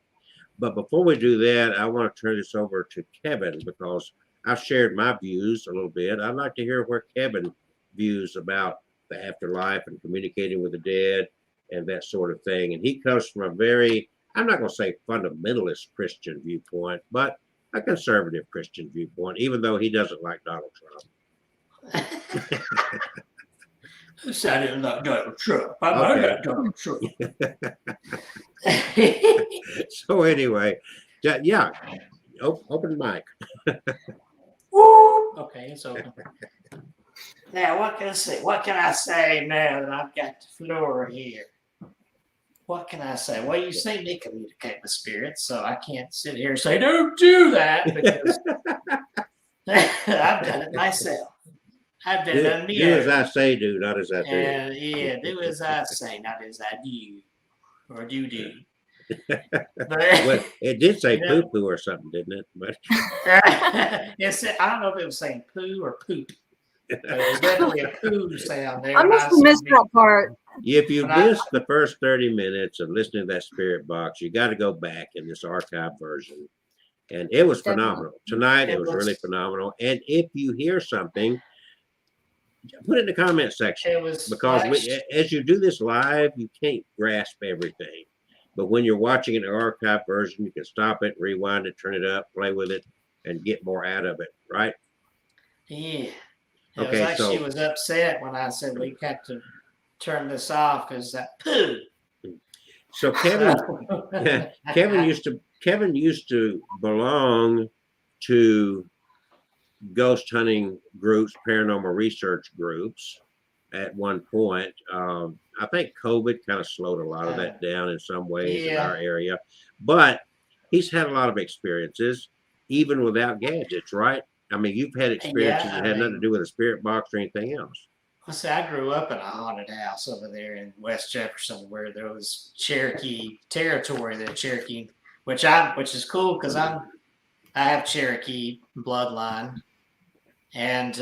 But before we do that, I want to turn this over to Kevin, because I've shared my views a little bit. I'd like to hear where Kevin views about the afterlife and communicating with the dead and that sort of thing. And he comes from a very, I'm not going to say fundamentalist Christian viewpoint, but a conservative Christian viewpoint, even though he doesn't like Donald Trump. Who said I didn't like Donald Trump? I like Donald Trump. So anyway, yeah, open mic. Okay, it's open. Now, what can I say? What can I say now that I've got the floor here? What can I say? Well, you see me communicate with spirits, so I can't sit here and say, don't do that, because I've done it myself. I've done it on the do as I say, do, not as I do. Yeah, do as I say, not as I do. Or do. Well, it did say poo-poo or something, didn't it? But I don't know if it was saying poo or poop. But it was definitely a poo sound there. I must have missed that part. If you But I- missed the first 30 minutes of listening to that spirit box, you got to go back in this archive version. And it was Definitely. phenomenal. Tonight, it It was was- really phenomenal. And if you hear something, put it in the comment section. It was Because like- as you do this live, you can't grasp everything. But when you're watching an archive version, you can stop it, rewind it, turn it up, play with it, and get more out of it, right? Yeah. It Okay, was like she so- was upset when I said we got to turn this off because that poo. So Kevin used to belong to ghost hunting groups, paranormal research groups at one point. I think COVID kind of slowed a lot of that down in some ways in Yeah. our area, but he's had a lot of experiences even without gadgets, right? I mean, you've had experiences that had nothing to do with a spirit box or anything else. Well, see, I grew up in a haunted house over there in West Jefferson where there was Cherokee territory there, Cherokee, which is cool because I have Cherokee bloodline, and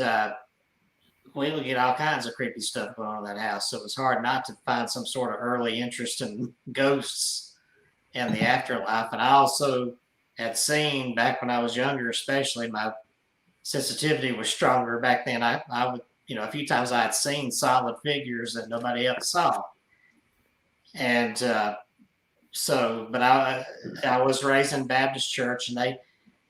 we would get all kinds of creepy stuff going on in that house. So it was hard not to find some sort of early interest in ghosts and the afterlife. And I also had seen back when I was younger, especially my sensitivity was stronger back then. I would, a few times I had seen solid figures that nobody else saw. And but I was raised in Baptist church, and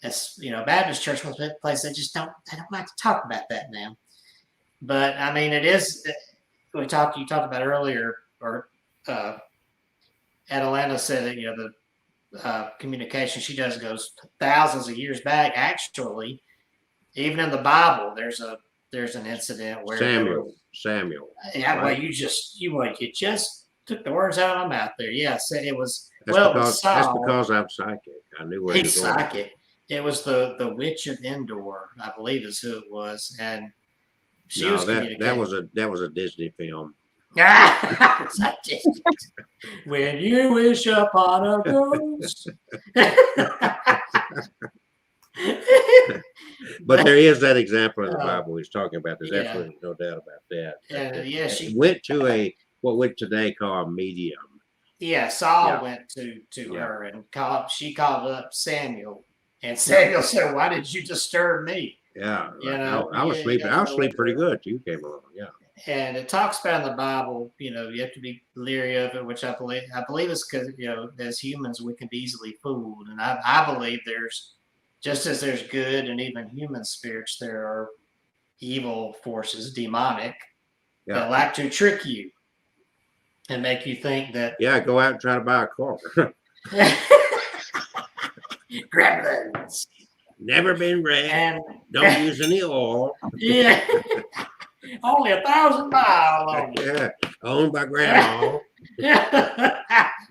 Baptist church was a place they don't like to talk about that now. But I mean, it is. You talked about earlier, or Atalanta said that the communication she does goes thousands of years back. Actually, even in the Bible, there's an incident where Samuel. Yeah, right? well, you just took the words out of my mouth there. Yes, it was. That's because I'm psychic. I knew where He's you were going. psychic. It was the Witch of Endor, I believe, is who it was, and she was communicating. that was a Disney film. When you wish upon a ghost. But there is that example in the Oh. Bible he's talking about. There's Yeah. absolutely no doubt about that. Yeah, She she went to what we today call a medium. Yeah, Saul Yeah. went to Yeah. her and she called up Samuel, and Samuel said, "Why did you disturb me?" Yeah, You I was sleeping. I was know, sleeping pretty good till you came along. Yeah, And it talks about in the Bible, you have to be leery of it, which I believe it's because as humans we can be easily fooled, and I believe just as there's good and even human spirits, there are evil forces, demonic, that like to trick you and make you think that go out and try to buy a car. gremlins Never been ran. and Don't use any oil. yeah, only 1,000 miles on it. Yeah, owned by grandma.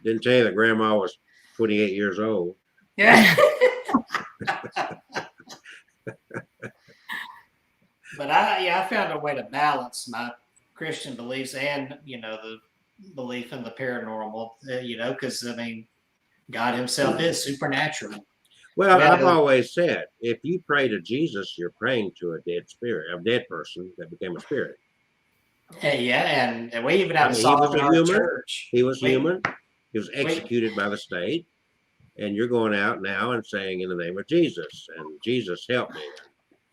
Didn't tell you that grandma was 28 years old. Yeah. But I found a way to balance my Christian beliefs and the belief in the paranormal. Because I mean, God Himself is supernatural. Well, Yeah. I've always said, if you pray to Jesus, you're praying to a dead person that became a spirit. Hey, yeah, and we even have a he song was in a our human. church. He was We- human. He was executed by the state. And you're going out now and saying in the name of Jesus, and Jesus help me.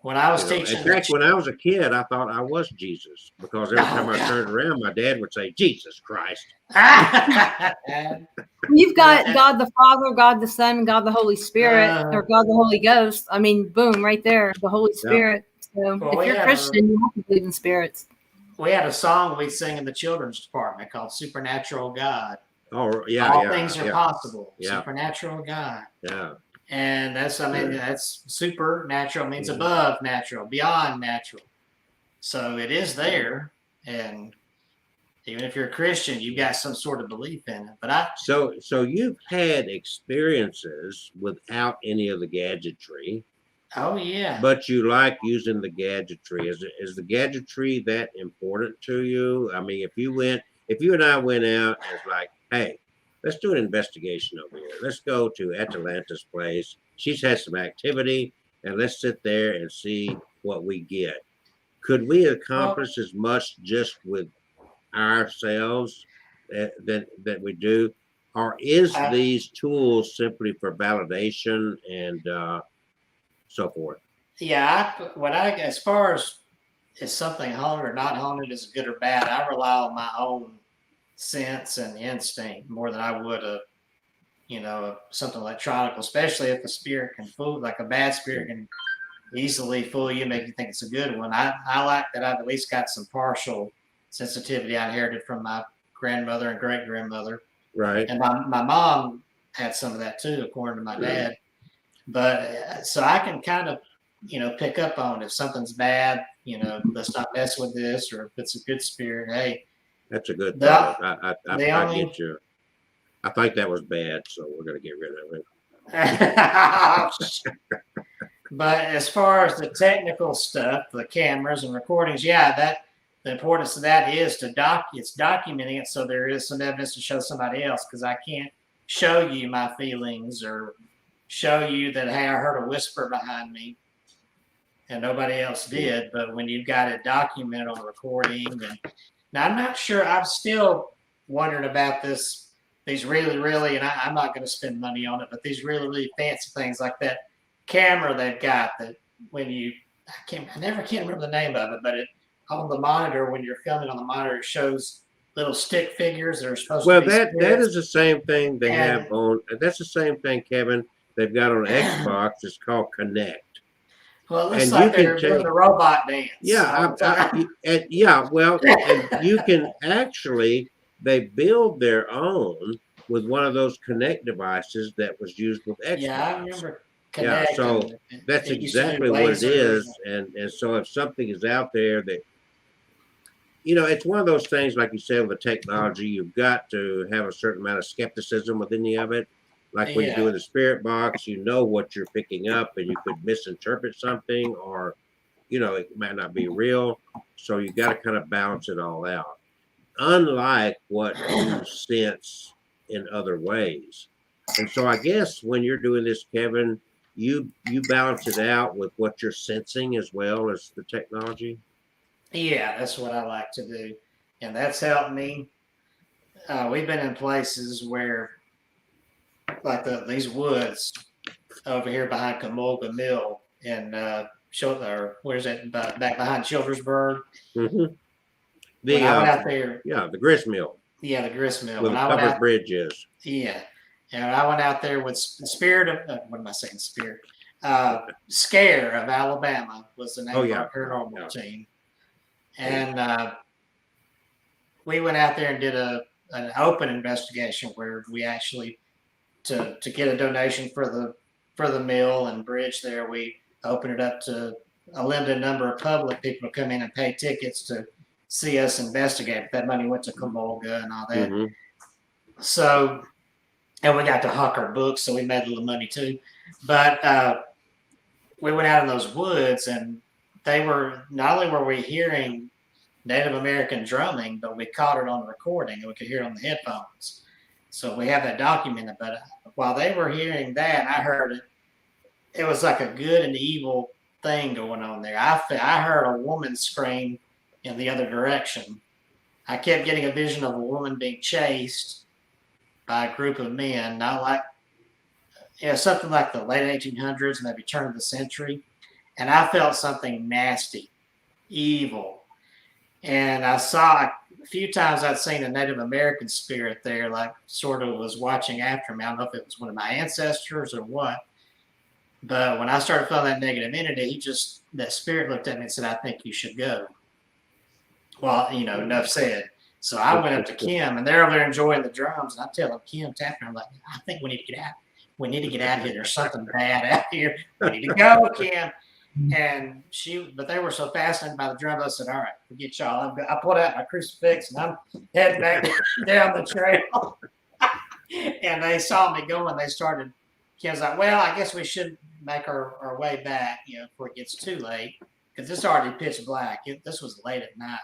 When I was In teaching, fact, when I was a kid, I thought I was Jesus because every time I turned around, my dad would say, Jesus Christ. You've got God the Father, God the Son, God the Holy Spirit, or God the Holy Ghost. I mean, boom, right there, the Holy Spirit. So Well, if you're yeah. Christian, you have to believe in spirits. we had a song we sing in the children's department called "Supernatural God." Oh, yeah. All yeah, things are yeah, possible. Yeah. Supernatural God. Yeah. And that's supernatural means above natural, beyond natural. So it is there. And even if you're a Christian, you've got some sort of belief in it. But So you've had experiences without any of the gadgetry, oh yeah. but you like using the gadgetry. Is the gadgetry that important to you? I mean, if you and I went out and it's like, hey, let's do an investigation over here. Let's go to Atalanta's place. She's had some activity, and let's sit there and see what we get. Could we accomplish as much just with ourselves that we do, or is I- these tools simply for validation and so forth? Yeah, as far as is something haunted or not haunted, is good or bad, I rely on my own sense and instinct more than I would something electronic, especially if a spirit can fool, like a bad spirit can easily fool you, make you think it's a good one. I like that I've at least got some partial sensitivity I inherited from my grandmother and great grandmother. Right. And my mom had some of that too, according to my dad. But so I can kind of, pick up on if something's bad, let's not mess with this, or if it's a good spirit, hey. That's a good The- thought. I the only- get you. I think that was bad, so we're gonna get rid of it. But as far as the technical stuff, the cameras and recordings, the importance of that is it's documenting it, so there is some evidence to show somebody else, because I can't show you my feelings or show you that, hey, I heard a whisper behind me and nobody else did. But when you've got it documented on recording, and now I'm not sure, I'm still wondering about these really, and I'm not going to spend money on it, but these really fancy things like that camera they've got, that when I never can remember the name of it, but on the monitor, when you're filming on the monitor, it shows little stick figures that are supposed to be that spirits. is the same thing they And- have on. That's the same thing, Kevin. They've got on Xbox. It's called Connect. Well, it looks and like you can they're doing take- the robot dance. Yeah, and you can actually, they build their own with one of those Connect devices that was used with Xbox. Yeah, I remember Yeah, Connect. so and that's it used to do exactly what it lasers is. And so if something is out there that, it's one of those things, like you said, with technology, you've got to have a certain amount of skepticism with any of it. Like when you do Yeah. in the spirit box, you know what you're picking up, and you could misinterpret something, or, it might not be real. So you got to kind of balance it all out. Unlike what you sense in other ways. And so I guess when you're doing this, Kevin, you balance it out with what you're sensing as well as the technology. Yeah, that's what I like to do, and that's helped me. We've been in places where, like these woods over here behind Camolga Mill in where's that? Back behind Childersburg. Mm-hmm. When I went out there, the grist mill. Yeah, the grist mill. Where When the I went covered out, bridge is. yeah, and I went out there with Spirit of what am I saying? Spirit. Scare of Alabama was the name of our paranormal team, and we went out there and did an open investigation where we actually to get a donation for the mill and bridge there. We opened it up to a limited number of public people to come in and pay tickets to see us investigate. That money went to Camolga and all that. Mm-hmm. So, and we got to hawk our books, so we made a little money too. But we went out in those woods, and they were not only were we hearing Native American drumming, but we caught it on the recording, and we could hear it on the headphones. So we have that documented. But while they were hearing that, I heard it. It was like a good and evil thing going on there. I heard a woman scream in the other direction. I kept getting a vision of a woman being chased by a group of men, not like, something like the late 1800s, maybe turn of the century. And I felt something nasty, evil. And I saw a few times I'd seen a Native American spirit there, like sort of was watching after me. I don't know if it was one of my ancestors or what. But when I started feeling that negative energy, that spirit looked at me and said, I think you should go. Well, enough said. So I went up to Kim, and they're over there enjoying the drums. And I tell them, Kim, tapping, I'm like, I think we need to get out. We need to get out of here. There's something bad out here. We need to go, Kim. And but they were so fascinated by the drums. I said, all right, forget y'all. I pulled out my crucifix, and I'm heading back down the trail. And they saw me going. They started, Kim's like, well, I guess we should make our way back, before it gets too late. Because it's already pitch black. This was late at night.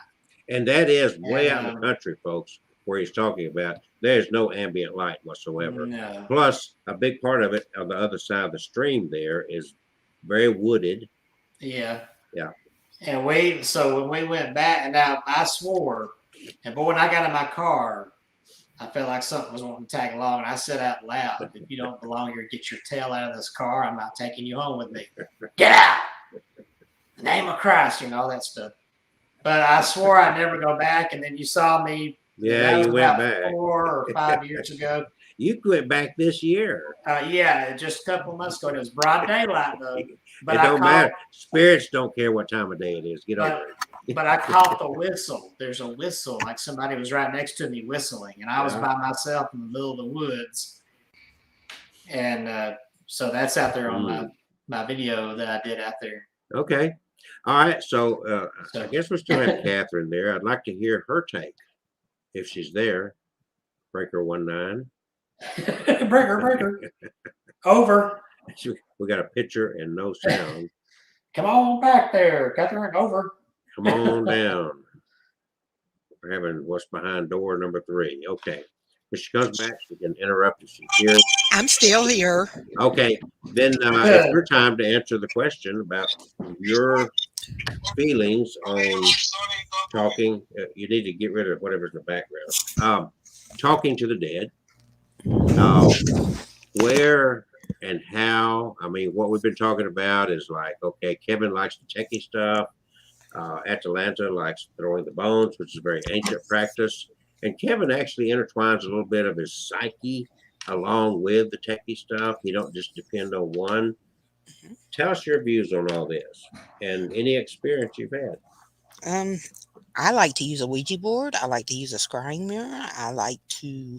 And that is way out in the country, folks, where he's talking about. There's no ambient light whatsoever. No. Plus, a big part of it on the other side of the stream there is very wooded. Yeah. Yeah. And when we went back, and now I swore And boy, when I got in my car, I felt like something was wanting to tag along. And I said out loud, if you don't belong here, get your tail out of this car. I'm not taking you home with me. Get out! In the name of Christ, all that stuff. But I swore I'd never go back. And then you saw me. Yeah, that was you went about back. 4 or 5 years ago. You went back this year. Yeah, just a couple of months ago. It was broad daylight, though. But It don't matter. Spirits don't care what time of day it is. Get over it. But I caught the whistle. There's a whistle, like somebody was right next to me whistling, and I was by myself in the middle of the woods. And so that's out there on my video that I did out there. Okay. All right. So I guess we still have Catherine there. I'd like to hear her take if she's there. Breaker 19. breaker. Over. We got a picture and no sound. Come on back there, Catherine. Over. Come on down. We're having what's behind door number 3. Okay. If she comes back, she can interrupt if she's here. I'm still here. Okay. Then it's your time to answer the question about your feelings on talking. You need to get rid of whatever's in the background. Talking to the dead. Where and how? I mean, what we've been talking about is like, okay, Kevin likes the techie stuff. Atalanta likes throwing the bones, which is a very ancient practice. And Kevin actually intertwines a little bit of his psyche along with the techie stuff. He don't just depend on one. Tell us your views on all this and any experience you've had. I like to use a Ouija board. I like to use a scrying mirror. I like to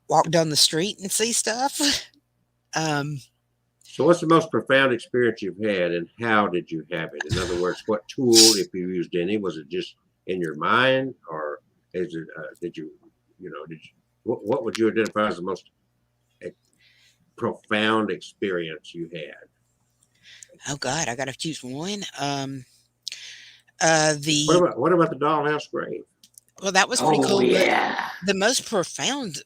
walk down the street and see stuff. So what's the most profound experience you've had and how did you have it? In other words, what tool, if you used any, was it just in your mind or is it, what would you identify as the most profound experience you had? Oh God, I got to choose one. What about the dollhouse grave? Well, that was pretty cool. Yeah. The most profound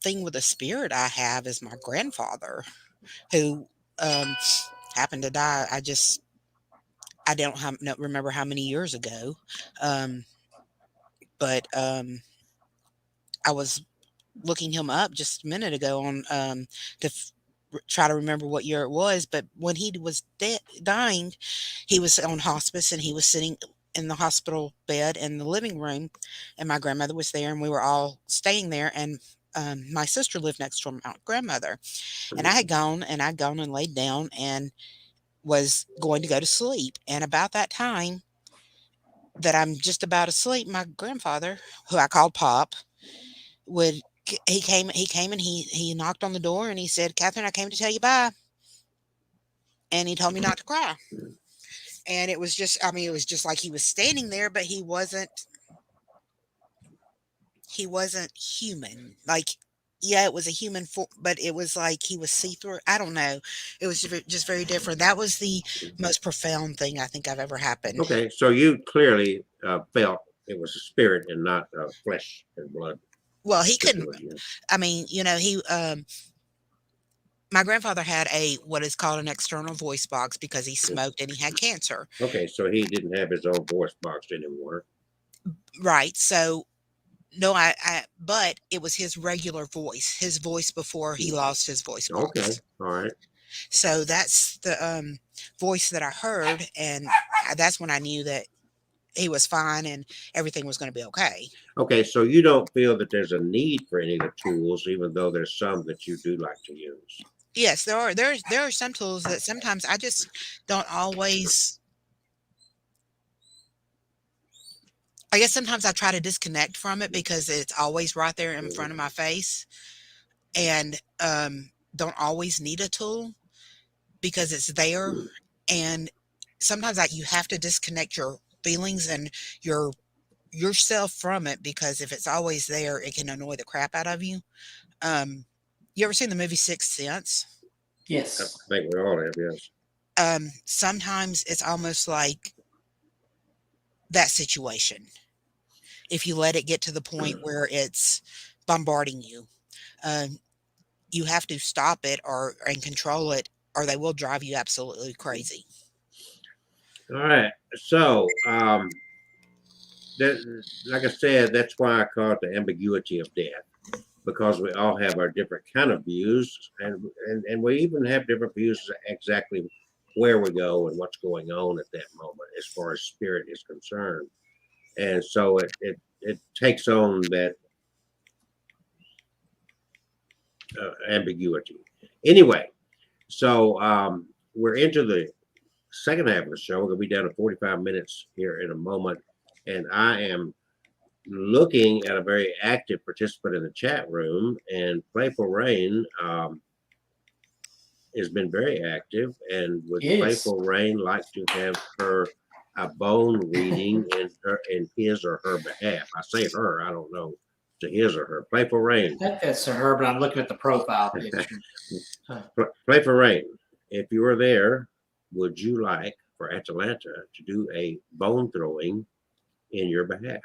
thing with a spirit I have is my grandfather, who happened to die. I don't remember how many years ago, but I was looking him up just a minute ago on to try to remember what year it was. But when he was dying, he was on hospice and he was sitting in the hospital bed in the living room, and my grandmother was there, and we were all staying there. And my sister lived next to my grandmother, and I had gone and laid down and was going to go to sleep. And about that time that I'm just about asleep, my grandfather, who I called Pop, he came and he knocked on the door and he said, "Catherine, I came to tell you bye." And he told me not to cry. And it was just like he was standing there, but he wasn't human. Like, yeah, it was a human form, but it was like he was see-through. I don't know. It was just very different. That was the most profound thing I think I've ever happened. Okay, so you clearly felt it was a spirit and not flesh and blood. Well, he couldn't. I mean, my grandfather had what is called an external voice box because he smoked and he had cancer. Okay, so he didn't have his own voice box anymore. Right. So, no, but it was his regular voice, his voice before he lost his voice box. Okay, all right. So that's the voice that I heard, and that's when I knew that he was fine and everything was going to be okay. Okay, so you don't feel that there's a need for any of the tools, even though there's some that you do like to use. Yes, there are some tools that sometimes I just don't always. I guess sometimes I try to disconnect from it because it's always right there in front of my face, and don't always need a tool because it's there. And sometimes you have to disconnect your feelings and yourself from it, because if it's always there, it can annoy the crap out of you. You ever seen the movie Sixth Sense? Yes. I think we all have, yes. Sometimes it's almost like that situation. If you let it get to the point where it's bombarding you, you have to stop it and control it, or they will drive you absolutely crazy. All right. So like I said, that's why I call it the ambiguity of death, because we all have our different kind of views, and we even have different views exactly where we go and what's going on at that moment as far as spirit is concerned. And so it takes on that ambiguity. Anyway, so we're into the second half of the show. We're going to be down to 45 minutes here in a moment. And I am looking at a very active participant in the chat room. And Playful Rain has been very active. And would Yes. Playful Rain like to have her a bone reading in his or her behalf? I say her, I don't know to his or her. Playful Rain. I think that's her, but I'm looking at the profile picture. Playful Rain, if you are there, would you like for Atalanta to do a bone throwing in your behalf?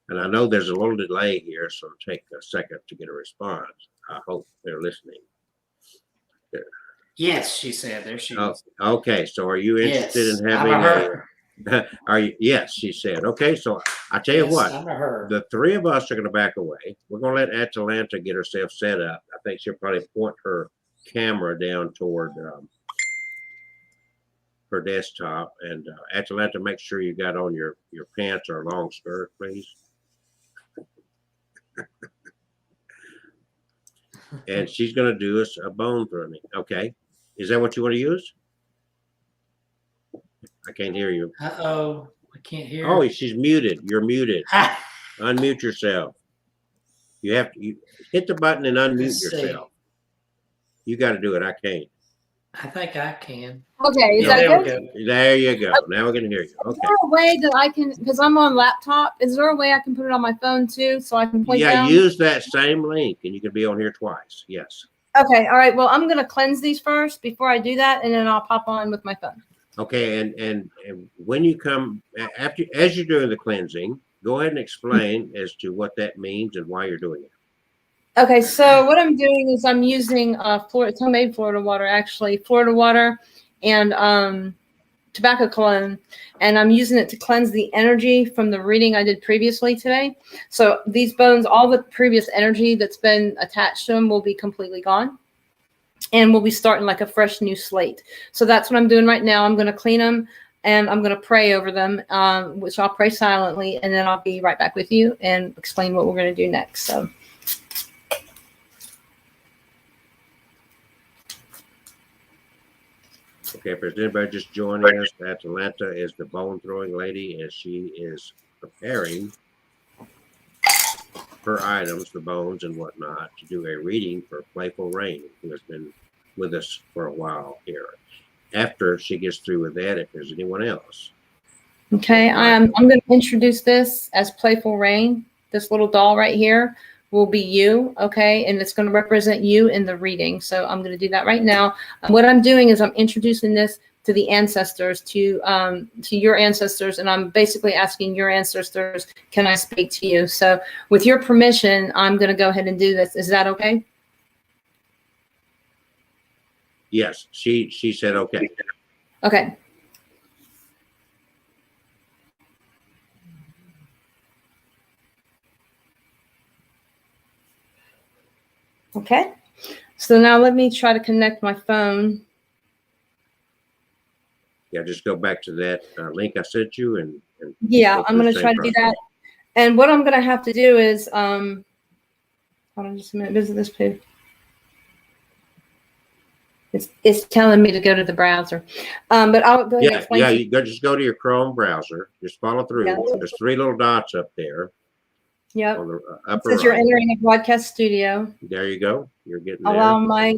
And I know there's a little delay here, so it'll take a second to get a response. I hope they're listening. Yes, she said. There she is. Okay, so are you interested Yes, in I'm having a her. Are you? Yes, she said. Okay, so I tell you Yes, what, I'm a her. the three of us are going to back away. We're going to let Atalanta get herself set up. I think she'll probably point her camera down toward her desktop. And Atalanta, make sure you got on your pants or long skirt, please. And she's going to do us a bone throwing. Okay, is that what you want to use? I can't hear you. Uh-oh. I can't hear. Oh, she's muted. You're muted. Unmute yourself. You have to hit the button and unmute Let's see. yourself. You got to do it. I can't. I think I can. Okay, is Yeah, that there we good? go. There you go. Now we can hear you. Is Okay. there a way that I can, because I'm on laptop, is there a way I can put it on my phone too so I can point Yeah, down? use that same link and you can be on here twice. Yes. Okay, all right. Well, I'm going to cleanse these first before I do that, and then I'll pop on with my phone. Okay, and when you come as you're doing the cleansing, go ahead and explain as to what that means and why you're doing it. Okay, so what I'm doing is I'm using it's homemade Florida water, actually, Florida water and tobacco cologne, and I'm using it to cleanse the energy from the reading I did previously today. So these bones, all the previous energy that's been attached to them will be completely gone. And we'll be starting like a fresh new slate. So that's what I'm doing right now. I'm going to clean them and I'm going to pray over them, which I'll pray silently. And then I'll be right back with you and explain what we're going to do next. So. Okay, if there's anybody just joining us, Atalanta is the bone throwing lady as she is preparing her items, the bones and whatnot, to do a reading for Playful Rain, who has been with us for a while here. After she gets through with that, if there's anyone else. Okay, I'm going to introduce this as Playful Rain. This little doll right here will be you, okay? And it's going to represent you in the reading. So I'm going to do that right now. What I'm doing is I'm introducing this to the ancestors, to your ancestors, and I'm basically asking your ancestors, can I speak to you? So with your permission, I'm going to go ahead and do this. Is that okay? Yes, she said okay. Okay. Okay. So now let me try to connect my phone. Yeah, just go back to that link I sent you and yeah, I'm going to try to do that. And what I'm going to have to do is, hold on just a minute, visit this page. It's telling me to go to the browser. But I'll go ahead and explain. Yeah, you just go to your Chrome browser. Just follow through. Yeah. There's 3 little dots up there. Yep. On the upper right. You're entering a broadcast studio. There you go. You're getting allow there.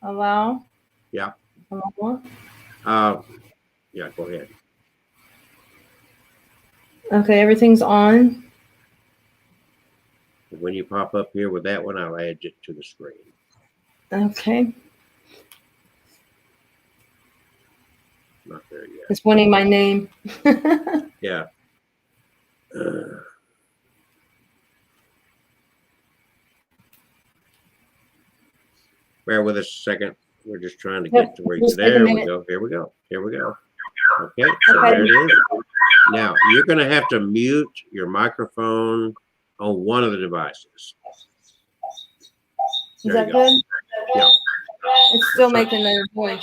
Allow. Yeah. Allow. Yeah, go ahead. Okay, everything's on. When you pop up here with that one, I'll add it to the screen. Okay. Not there yet. It's wanting my name. Yeah. Bear with us a second. We're just trying to get to where you. There we go. Here we go. Here we go. Okay. So there it is. Now, you're going to have to mute your microphone on one of the devices. Is There that you go. good? Yeah. It's still making the voice.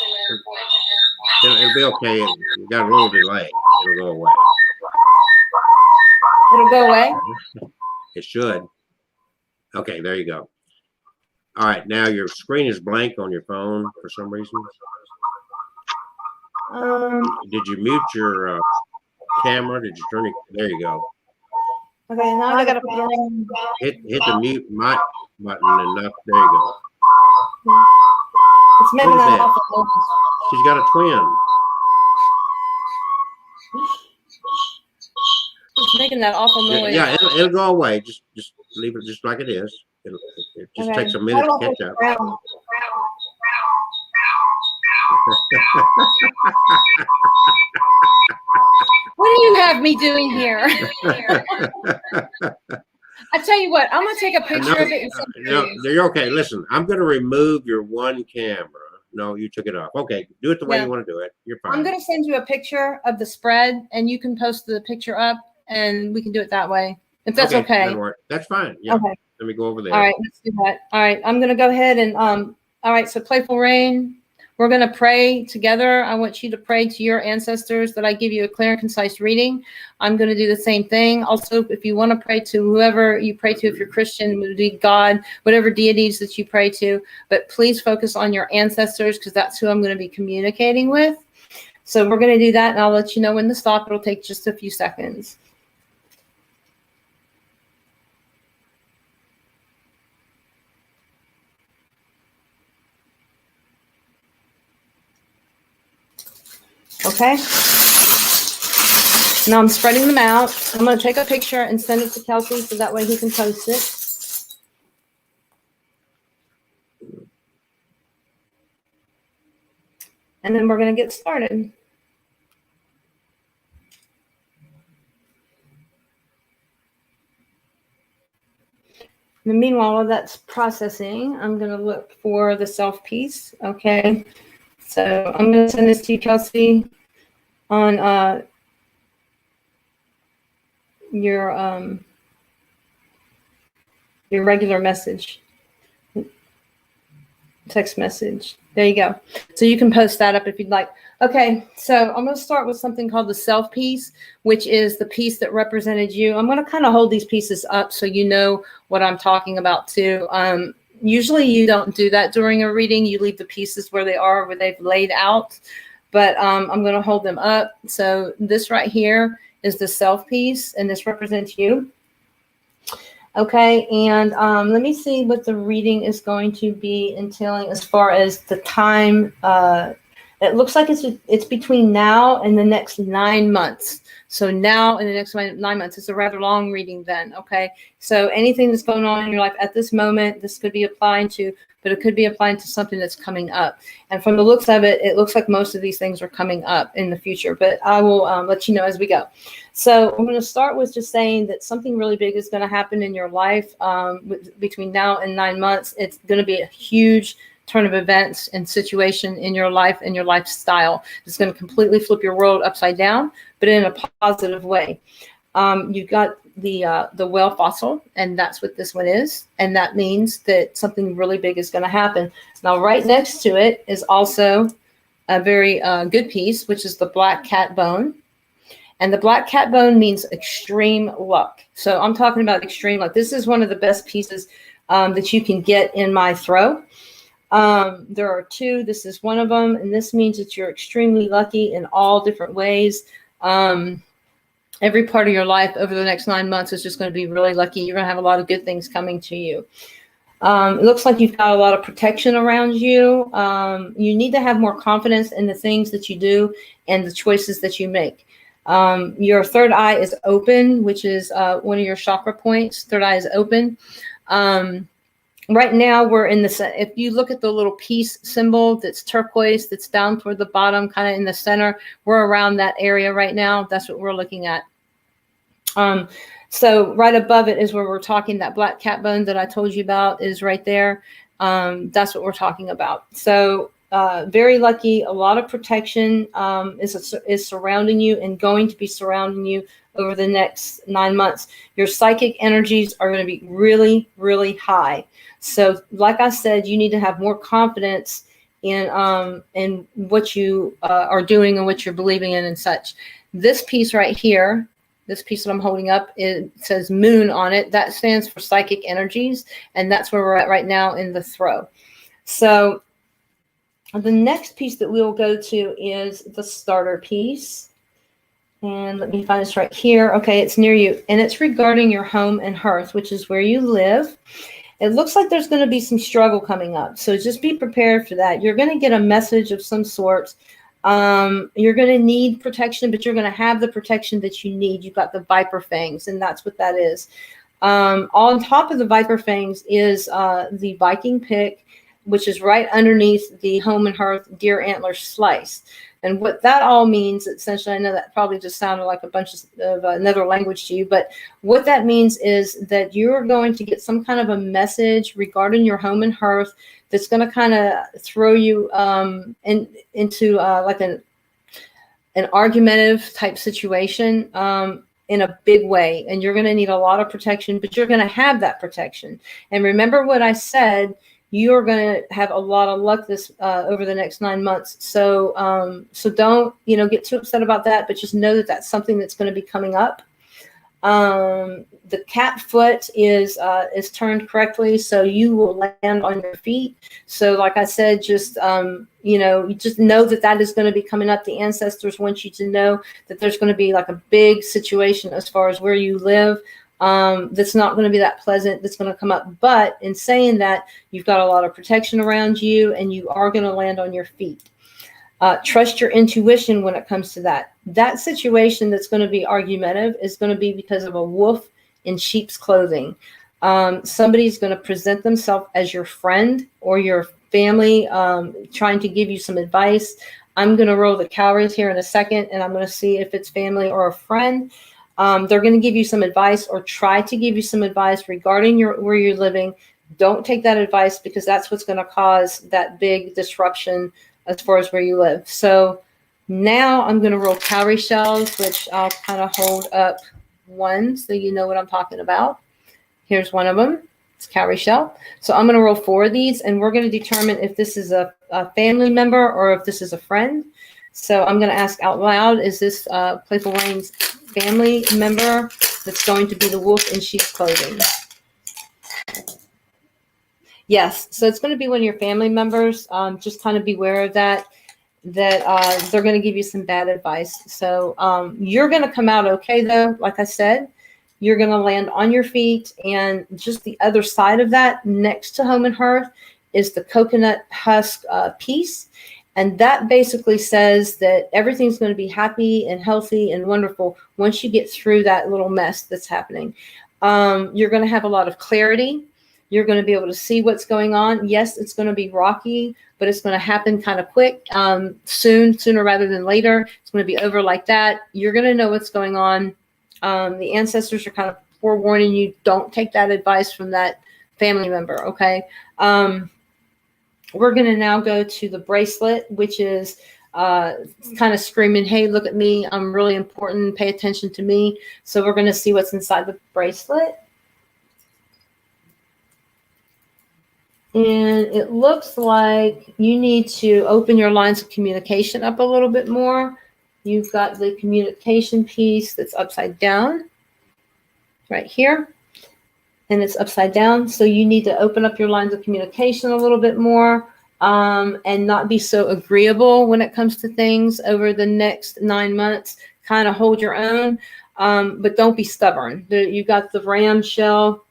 It'll be okay. You got a little delay. It'll go away. It'll go away? It should. Okay, there you go. All right, now your screen is blank on your phone for some reason. Did you mute your camera? Did you turn it? There you go. Okay, now I gotta put it on. Hit the mute mic button and up. There you go. It's making Look at that that. awful noise. She's got a twin. It's making that awful noise. Yeah, it'll go away. Just leave it just like it is. It just Okay. takes a minute to catch up. What do you have me doing here? I tell you what, I'm gonna take a picture of it and send it to No, you. you're okay. Listen, I'm going to remove your one camera. No, you took it off. Okay, do it the way Yeah. you want to do it. You're fine. I'm gonna send you a picture of the spread, and you can post the picture up, and we can do it that way. If that's okay. that'll work. That's fine. Yeah. Okay. Let me go over there. All right, let's do that. All right, I'm gonna go ahead and all right, so Playful Rain, we're gonna pray together. I want you to pray to your ancestors that I give you a clear and concise reading. I'm gonna do the same thing. Also, if you want to pray to whoever you pray to, if you're Christian, it would be God, whatever deities that you pray to, but please focus on your ancestors because that's who I'm gonna be communicating with. So we're gonna do that, and I'll let you know when to stop. It'll take just a few seconds. Okay. Now I'm spreading them out. I'm going to take a picture and send it to Kelsey so that way he can post it. And then we're going to get started. And meanwhile, while that's processing, I'm going to look for the self piece. Okay. So I'm going to send this to you, Kelsey, on your regular message, text message. There you go. So you can post that up if you'd like. Okay, so I'm going to start with something called the self piece, which is the piece that represented you. I'm going to kind of hold these pieces up so you know what I'm talking about too. Usually you don't do that during a reading. You leave the pieces where they are, where they've laid out. But I'm going to hold them up. So this right here is the self piece, and this represents you. Okay, and let me see what the reading is going to be entailing as far as the time. It looks like it's between now and the next 9 months. So now in the next 9 months, it's a rather long reading then, okay? So anything that's going on in your life at this moment, this could be applying to, but it could be applying to something that's coming up. And from the looks of it, it looks like most of these things are coming up in the future, but I will let you know as we go. So I'm going to start with just saying that something really big is going to happen in your life between now and 9 months. It's going to be a huge turn of events and situation in your life and your lifestyle. It's going to completely flip your world upside down, but in a positive way. You've got the whale fossil, and that's what this one is. And that means that something really big is going to happen. Now, right next to it is also a very good piece, which is the black cat bone. And the black cat bone means extreme luck. So I'm talking about extreme luck. This is one of the best pieces that you can get in my throw. There are two. This is one of them, and this means that you're extremely lucky in all different ways. Every part of your life over the next 9 months is just going to be really lucky. You're going to have a lot of good things coming to you. It looks like you've got a lot of protection around you. You need to have more confidence in the things that you do and the choices that you make. Your third eye is open, which is one of your chakra points. Third eye is open. Right now we're in if you look at the little peace symbol that's turquoise, that's down toward the bottom, kind of in the center, we're around that area right now. That's what we're looking at. So right above it is where we're talking. That black cat bone that I told you about is right there. That's what we're talking about. So very lucky. A lot of protection is surrounding you and going to be surrounding you over the next 9 months. Your psychic energies are going to be really, really high. So, like I said, you need to have more confidence in what you are doing and what you're believing in and such. This piece right here, this piece that I'm holding up, it says moon on it. That stands for psychic energies, and that's where we're at right now in the throw. So the next piece that we will go to is the starter piece. And let me find this right here. Okay, it's near you. And it's regarding your home and hearth, which is where you live. It looks like there's going to be some struggle coming up. So just be prepared for that. You're going to get a message of some sort. You're going to need protection, but you're going to have the protection that you need. You've got the viper fangs, and that's what that is. On top of the viper fangs is the Viking Pick, which is right underneath the home and hearth deer antler slice. And what that all means, essentially, I know that probably just sounded like a bunch of another language to you, but what that means is that you're going to get some kind of a message regarding your home and hearth that's going to kind of throw you into like an argumentative type situation in a big way. And you're going to need a lot of protection, but you're going to have that protection. And remember what I said, you're going to have a lot of luck this over the next 9 months. So so don't get too upset about that, but just know that that's something that's going to be coming up. The cat foot is turned correctly, so you will land on your feet. So like I said, just you just know that is going to be coming up. The ancestors want you to know that there's going to be like a big situation as far as where you live. That's not going to be that pleasant, that's going to come up. But in saying that, you've got a lot of protection around you and you are going to land on your feet. Trust your intuition when it comes to that. That situation that's going to be argumentative is going to be because of a wolf in sheep's clothing. Somebody's going to present themselves as your friend or your family, trying to give you some advice. I'm going to roll the calories here in a second, and I'm going to see if it's family or a friend. They're going to give you some advice or try to give you some advice regarding where you're living. Don't take that advice, because that's what's going to cause that big disruption as far as where you live. So now I'm going to roll cowrie shells, which I'll kind of hold up one so you know what I'm talking about. Here's one of them. It's cowrie shell. So I'm going to roll 4 of these, and we're going to determine if this is a family member or if this is a friend. So I'm going to ask out loud, is this Playful Rain's family member that's going to be the wolf in sheep's clothing? Yes, so it's going to be one of your family members. Just kind of beware of that they're going to give you some bad advice. So you're going to come out okay, though. Like I said, you're going to land on your feet. And just the other side of that, next to home and hearth, is the coconut husk piece. And that basically says that everything's going to be happy and healthy and wonderful once you get through that little mess that's happening. You're going to have a lot of clarity. You're going to be able to see what's going on. Yes, it's going to be rocky, but it's going to happen kind of quick, sooner rather than later. It's going to be over like that. You're going to know what's going on. The ancestors are kind of forewarning you, don't take that advice from that family member, okay? We're going to now go to the bracelet, which is kind of screaming, hey, look at me. I'm really important. Pay attention to me. So we're going to see what's inside the bracelet. And it looks like you need to open your lines of communication up a little bit more. You've got the communication piece that's upside down right here. And it's upside down. So you need to open up your lines of communication a little bit more, and not be so agreeable when it comes to things over the next 9 months. Kind of hold your own, but don't be stubborn. You got the ram shell.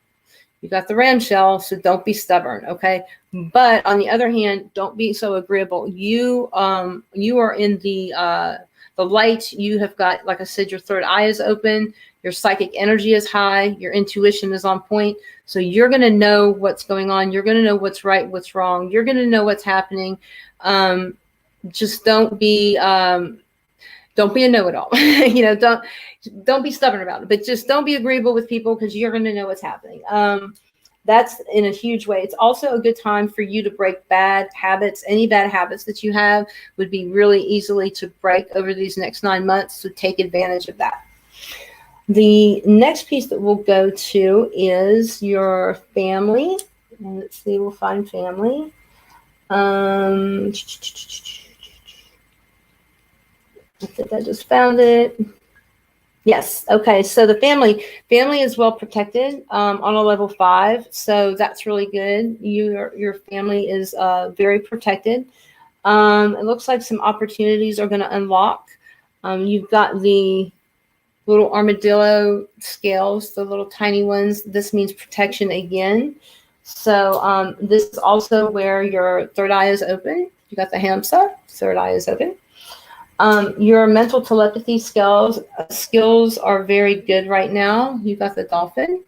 You got the ram shell, so don't be stubborn, okay? But on the other hand, don't be so agreeable. You are in the light. You have got, like I said, your third eye is open. Your psychic energy is high. Your intuition is on point. So you're going to know what's going on. You're going to know what's right, what's wrong. You're going to know what's happening. Just don't be a know-it-all. Don't be stubborn about it, but just don't be agreeable with people, because you're going to know what's happening. That's in a huge way. It's also a good time for you to break bad habits. Any bad habits that you have would be really easily to break over these next 9 months. So take advantage of that. The next piece that we'll go to is your family. And let's see, we'll find family. I think I just found it. Yes. Okay. So the family is well protected on a level 5. So that's really good. Your family is very protected. It looks like some opportunities are going to unlock. You've got the little armadillo scales, the little tiny ones. This means protection again. So this is also where your third eye is open. You got the hamsa, third eye is open. Your mental telepathy skills are very good right now. You got the dolphin,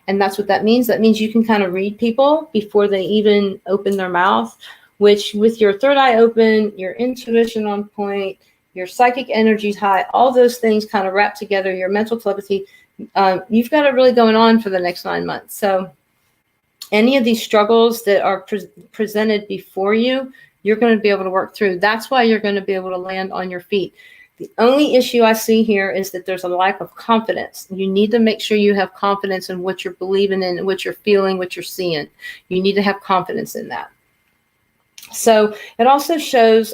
and that's what that means. That means you can kind of read people before they even open their mouth, which with your third eye open, your intuition on point, your psychic energy's high, all those things kind of wrap together, your mental telepathy, you've got it really going on for the next 9 months. So any of these struggles that are presented before you, you're going to be able to work through. That's why you're going to be able to land on your feet. The only issue I see here is that there's a lack of confidence. You need to make sure you have confidence in what you're believing in, what you're feeling, what you're seeing. You need to have confidence in that. So it also shows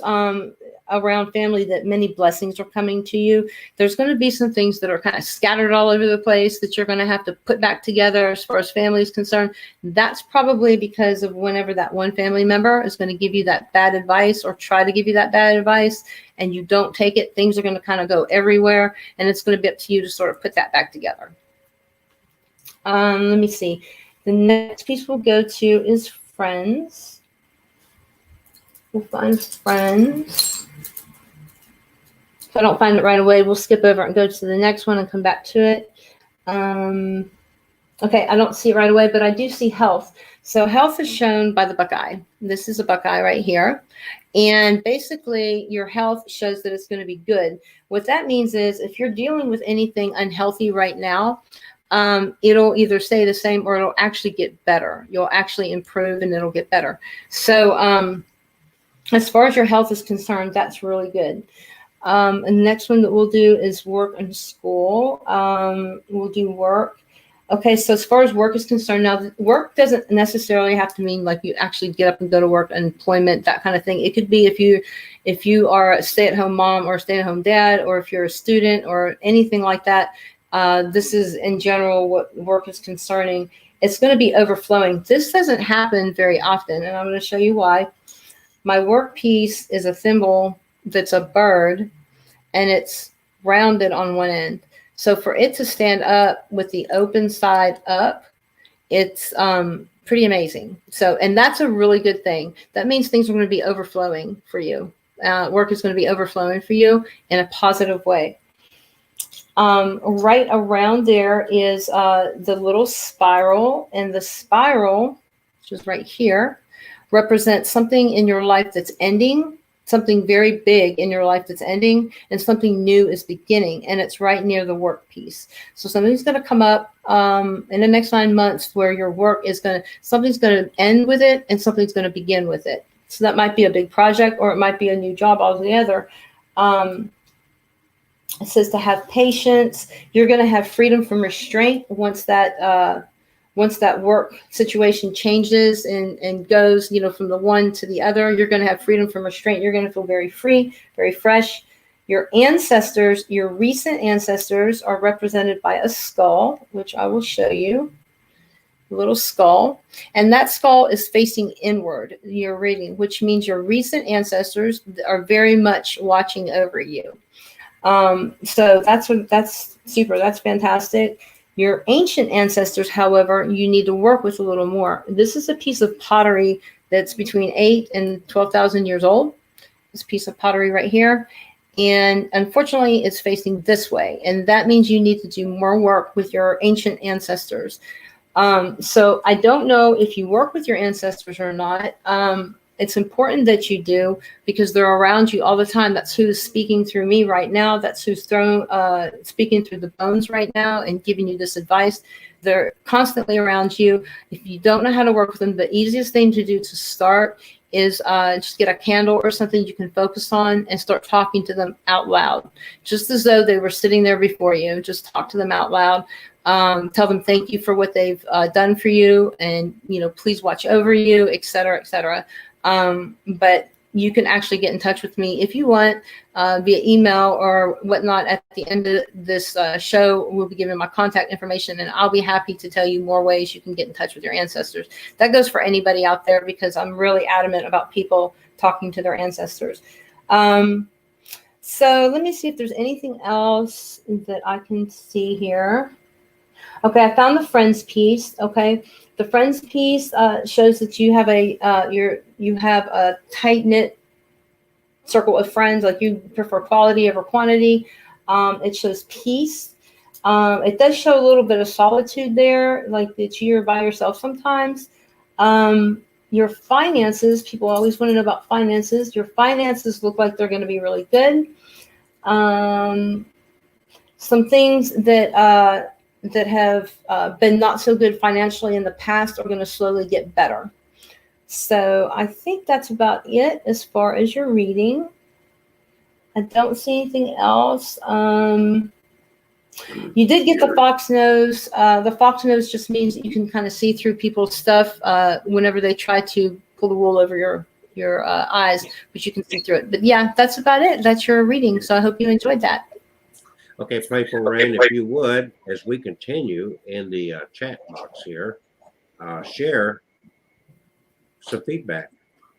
around family that many blessings are coming to you. There's going to be some things that are kind of scattered all over the place that you're going to have to put back together as far as family is concerned. That's probably because of whenever that one family member is going to give you that bad advice or try to give you that bad advice and you don't take it, things are going to kind of go everywhere, and it's going to be up to you to sort of put that back together. Let me see. The next piece we'll go to is friends. We'll find friends. If I don't find it right away, we'll skip over and go to the next one and come back to it. Okay, I don't see it right away, but I do see health. So health is shown by the buckeye. This is a buckeye right here. And basically, your health shows that it's going to be good. What that means is if you're dealing with anything unhealthy right now, it'll either stay the same or it'll actually get better. You'll actually improve and it'll get better. So as far as your health is concerned, that's really good. And the next one that we'll do is work and school. We'll do work. Okay, so as far as work is concerned, now work doesn't necessarily have to mean like you actually get up and go to work, employment, that kind of thing. It could be if you are a stay-at-home mom or a stay-at-home dad, or if you're a student or anything like that. This is in general what work is concerning. It's going to be overflowing. This doesn't happen very often, and I'm going to show you why. My work piece is a thimble that's a bird, and it's rounded on one end. So for it to stand up with the open side up, it's pretty amazing. So, and that's a really good thing. That means things are going to be overflowing for you. Work is going to be overflowing for you in a positive way. Right around there is the little spiral, and the spiral, which is right here, represents something in your life that's ending, something very big in your life that's ending, and something new is beginning, and it's right near the work piece. So something's going to come up in the next 9 months where your work is something's going to end with it and something's going to begin with it. So that might be a big project, or it might be a new job altogether. It says to have patience. You're going to have freedom from restraint once that work situation changes and goes, from the one to the other. You're going to have freedom from restraint. You're going to feel very free, very fresh. Your ancestors, your recent ancestors, are represented by a skull, which I will show you. A little skull. And that skull is facing inward, your reading, which means your recent ancestors are very much watching over you. So that's super. That's fantastic. Your ancient ancestors, however, you need to work with a little more. This is a piece of pottery that's between 8 and 12,000 years old. This piece of pottery right here. And unfortunately, it's facing this way. And that means you need to do more work with your ancient ancestors. So I don't know if you work with your ancestors or not. it's important that you do, because they're around you all the time. That's who's speaking through me right now. That's who's speaking through the bones right now and giving you this advice. They're constantly around you. If you don't know how to work with them, the easiest thing to do to start is just get a candle or something you can focus on and start talking to them out loud, just as though they were sitting there before you. Just talk to them out loud. Tell them thank you for what they've done for you, and please watch over you, etc., etc. But you can actually get in touch with me if you want via email or whatnot. At the end of this show, we'll be giving my contact information, and I'll be happy to tell you more ways you can get in touch with your ancestors. That goes for anybody out there, because I'm really adamant about people talking to their ancestors. So let me see if there's anything else that I can see here. Okay, I found the friends piece. Okay, the friends piece shows that you have a tight knit circle of friends. Like, you prefer quality over quantity. It shows peace. It does show a little bit of solitude there, like that you're by yourself sometimes. Your finances, people always want to know about finances. Your finances look like they're going to be really good. Some things that have been not so good financially in the past are going to slowly get better. So I think that's about it as far as your reading. I don't see anything else. You did get the fox nose. The fox nose just means that you can kind of see through people's stuff whenever they try to pull the wool over your eyes, but you can see through it. But yeah, that's about it. That's your reading. So I hope you enjoyed that. Okay, Playful Rain, if you would, as we continue in the chat box here, share some feedback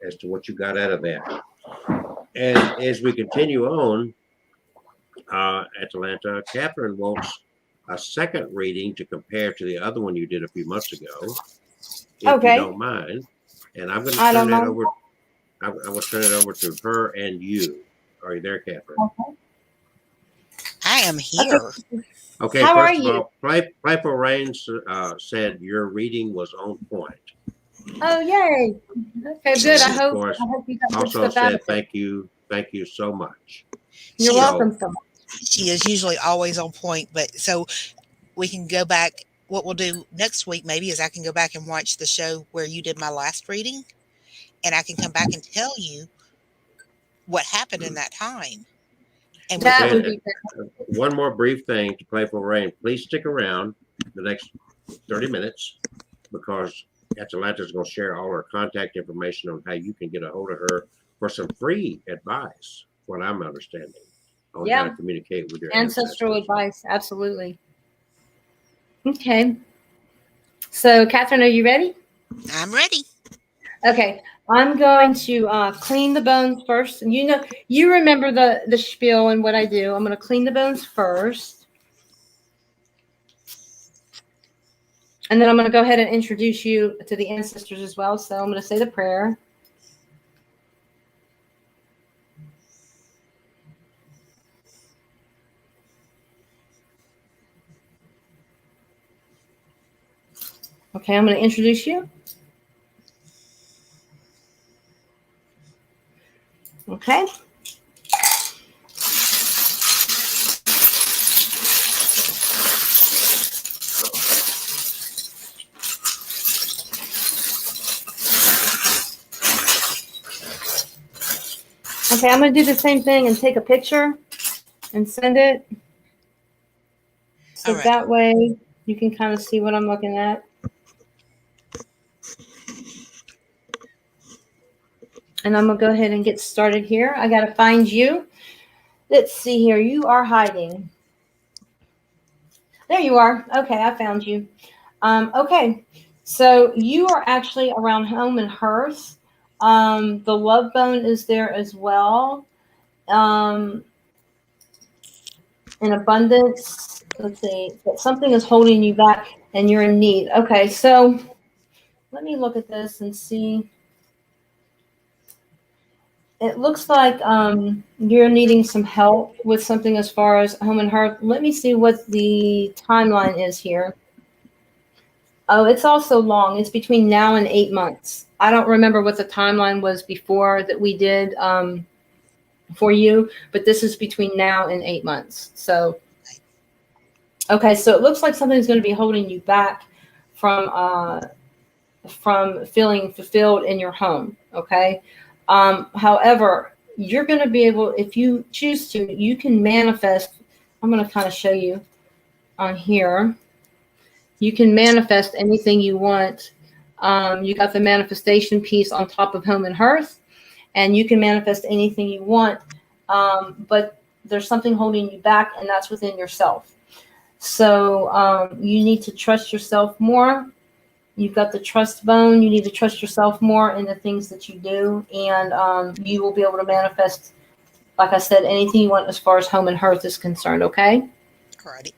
as to what you got out of that. And as we continue on, Atlanta, Catherine wants a second reading to compare to the other one you did a few months ago, if you don't mind. And I'm going to turn it over. I will turn it over to her and you. Are you there, Catherine? Okay. I am here. Okay, How first are of all, Playful Rain said your reading was on point. Oh, yay. Okay, good. I hope you got good Also stuff out of said it. thank you so much. You're welcome so much. She is usually always on point, but so we can go back. What we'll do next week maybe is I can go back and watch the show where you did my last reading, and I can come back and tell you what happened in that time. And That would be good. One more brief thing to Playful Rain. Please stick around the next 30 minutes, because Atalanta is going to share all her contact information on how you can get a hold of her for some free advice, what I'm understanding, on how to communicate with your ancestral advice. Absolutely. Okay. So, Catherine, are you ready? I'm ready. Okay. I'm going to clean the bones first. And you remember the spiel and what I do. I'm going to clean the bones first. And then I'm going to go ahead and introduce you to the ancestors as well. So I'm going to say the prayer. Okay, I'm going to introduce you. Okay. Okay, I'm going to do the same thing and take a picture and send it. So that way you can kind of see what I'm looking at. And I'm going to go ahead and get started here. I got to find you. Let's see here. You are hiding. There you are. Okay, I found you. Okay, so you are actually around home and hearth. The love bone is there as well. In abundance. Let's see. But something is holding you back and you're in need. Okay, so let me look at this and see. It looks like you're needing some help with something as far as home and hearth. Let me see what the timeline is here. Oh, it's also long. It's between now and 8 months. I don't remember what the timeline was before that we did for you, but this is between now and 8 months. So, okay, so it looks like something's going to be holding you back from feeling fulfilled in your home. Okay. However, you're going to be able, if you choose to, you can manifest. I'm going to kind of show you on here. You can manifest anything you want. You got the manifestation piece on top of home and hearth, and you can manifest anything you want. But there's something holding you back, and that's within yourself. So you need to trust yourself more. You've got the trust bone. You need to trust yourself more in the things that you do, and you will be able to manifest, like I said, anything you want as far as home and hearth is concerned. Okay. Alrighty.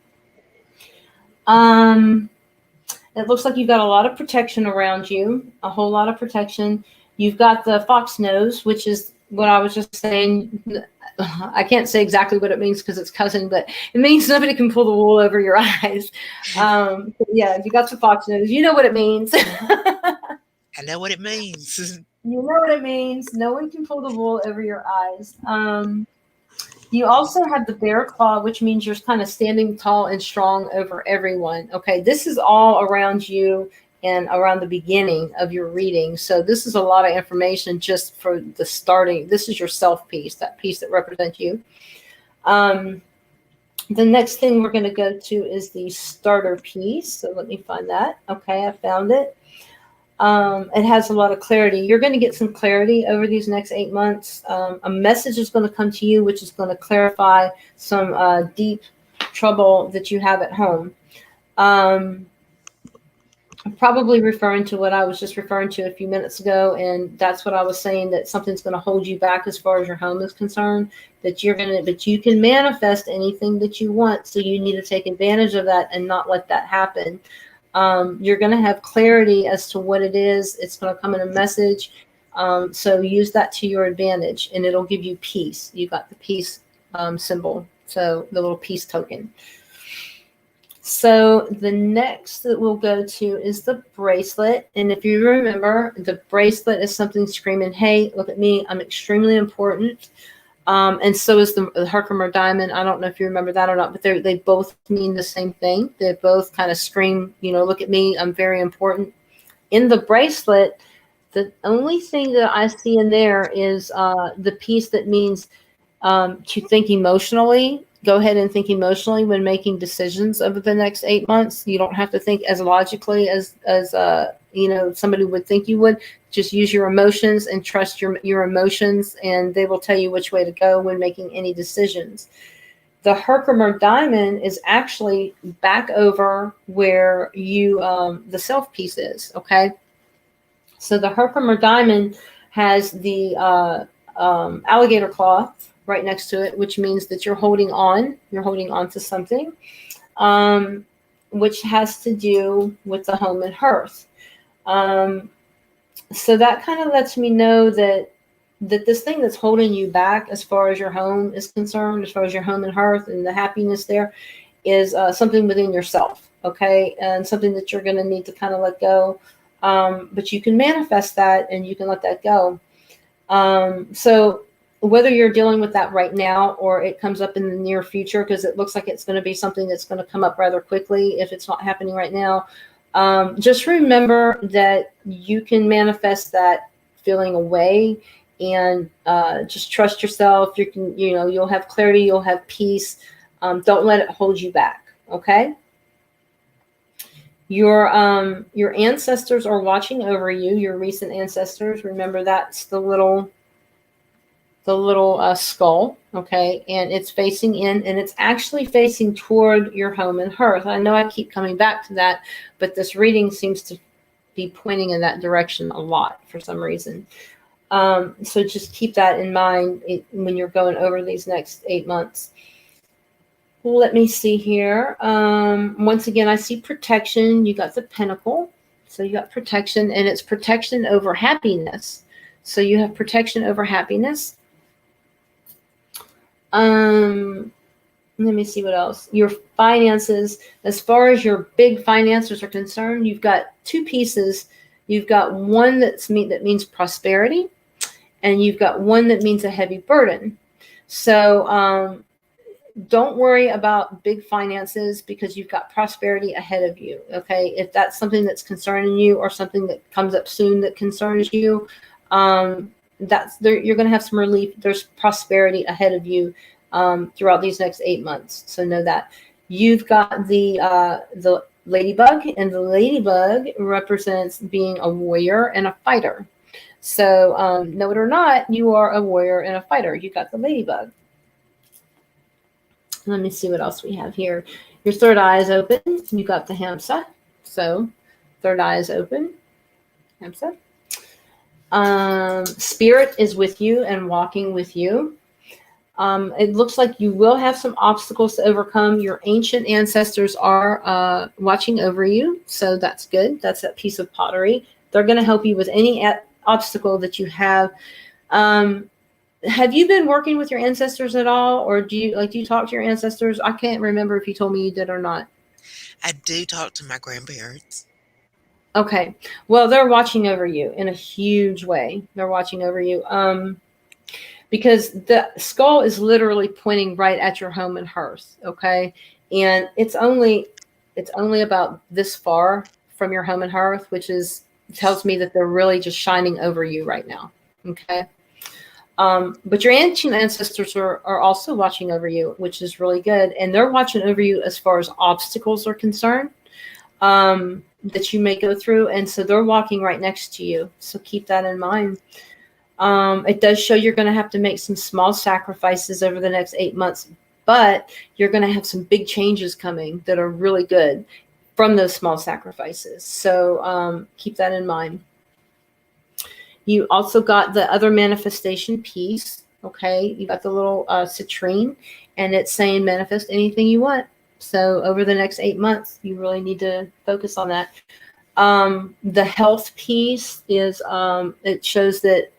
It looks like you've got a lot of protection around you, a whole lot of protection. You've got the fox nose, which is what I was just saying. I can't say exactly what it means because it's cousin, but it means nobody can pull the wool over your eyes. Yeah, you got the fox nose. You know what it means. I know what it means. You know what it means. No one can pull the wool over your eyes. You also have the bear claw, which means you're kind of standing tall and strong over everyone. Okay, this is all around you and around the beginning of your reading. So this is a lot of information just for the starting. This is your self piece, that piece that represents you. The next thing we're going to go to is the starter piece. So let me find that. Okay, I found it. It has a lot of clarity. You're going to get some clarity over these next 8 months. A message is going to come to you, which is going to clarify some deep trouble that you have at home. I'm probably referring to what I was just referring to a few minutes ago, and that's what I was saying, that something's going to hold you back as far as your home is concerned, but you can manifest anything that you want, so you need to take advantage of that and not let that happen. You're going to have clarity as to what it is. It's going to come in a message. So use that to your advantage, and it'll give you peace. You got the peace symbol, so the little peace token. So the next that we'll go to is the bracelet. And if you remember, the bracelet is something screaming, hey, look at me. I'm extremely important. And so is the Herkimer Diamond. I don't know if you remember that or not, but they both mean the same thing. They both kind of scream, look at me. I'm very important. In the bracelet, the only thing that I see in there is the piece that means to think emotionally. Go ahead and think emotionally when making decisions over the next 8 months. You don't have to think as logically as somebody would think you would. Just use your emotions and trust your emotions, and they will tell you which way to go when making any decisions. The Herkimer Diamond is actually back over where the self piece is. Okay, so the Herkimer Diamond has the alligator claw right next to it, which means that you're holding on to something, which has to do with the home and hearth. So that kind of lets me know that this thing that's holding you back as far as your home is concerned, as far as your home and hearth and the happiness there, is something within yourself, okay? And something that you're going to need to kind of let go. But you can manifest that and you can let that go. So whether you're dealing with that right now or it comes up in the near future, because it looks like it's going to be something that's going to come up rather quickly if it's not happening right now, just remember that you can manifest that feeling away, and just trust yourself. You'll have clarity, you'll have peace. Don't let it hold you back. Okay. Your ancestors are watching over you. Your recent ancestors. Remember, that's the little skull, okay, and it's facing in, and it's actually facing toward your home and hearth. I know I keep coming back to that, but this reading seems to be pointing in that direction a lot for some reason. So just keep that in mind when you're going over these next 8 months. Let me see here. Once again, I see protection. You got the pentacle, so you got protection, and it's protection over happiness. So you have protection over happiness. Let me see what else. Your finances, as far as your big finances are concerned, you've got two pieces. You've got one that means prosperity, and you've got one that means a heavy burden. So don't worry about big finances because you've got prosperity ahead of you. Okay, if that's something that's concerning you or something that comes up soon that concerns you, that's there. You're going to have some relief. There's prosperity ahead of you throughout these next 8 months. So know that. You've got the ladybug, and the ladybug represents being a warrior and a fighter. So know it or not, you are a warrior and a fighter. You got the ladybug. Let me see what else we have here. Your third eye is open. You got the hamsa. So third eye is open. Hamsa. Spirit is with you and walking with you. It looks like you will have some obstacles to overcome. Your ancient ancestors are watching over you. So that's good. That's that piece of pottery. They're going to help you with any obstacle that you have. Have you been working with your ancestors at all, or do you talk to your ancestors? I can't remember if you told me you did or not. I do talk to my grandparents. Okay. Well, they're watching over you in a huge way. They're watching over you. Because the skull is literally pointing right at your home and hearth. Okay. And it's only about this far from your home and hearth, which tells me that they're really just shining over you right now. Okay. But your ancient ancestors are also watching over you, which is really good. And they're watching over you as far as obstacles are concerned that you may go through. And so they're walking right next to you. So keep that in mind. It does show you're going to have to make some small sacrifices over the next 8 months, but you're going to have some big changes coming that are really good from those small sacrifices. So keep that in mind. You also got the other manifestation piece. Okay. You got the little citrine, and it's saying manifest anything you want. So over the next 8 months, you really need to focus on that. The health piece is it shows that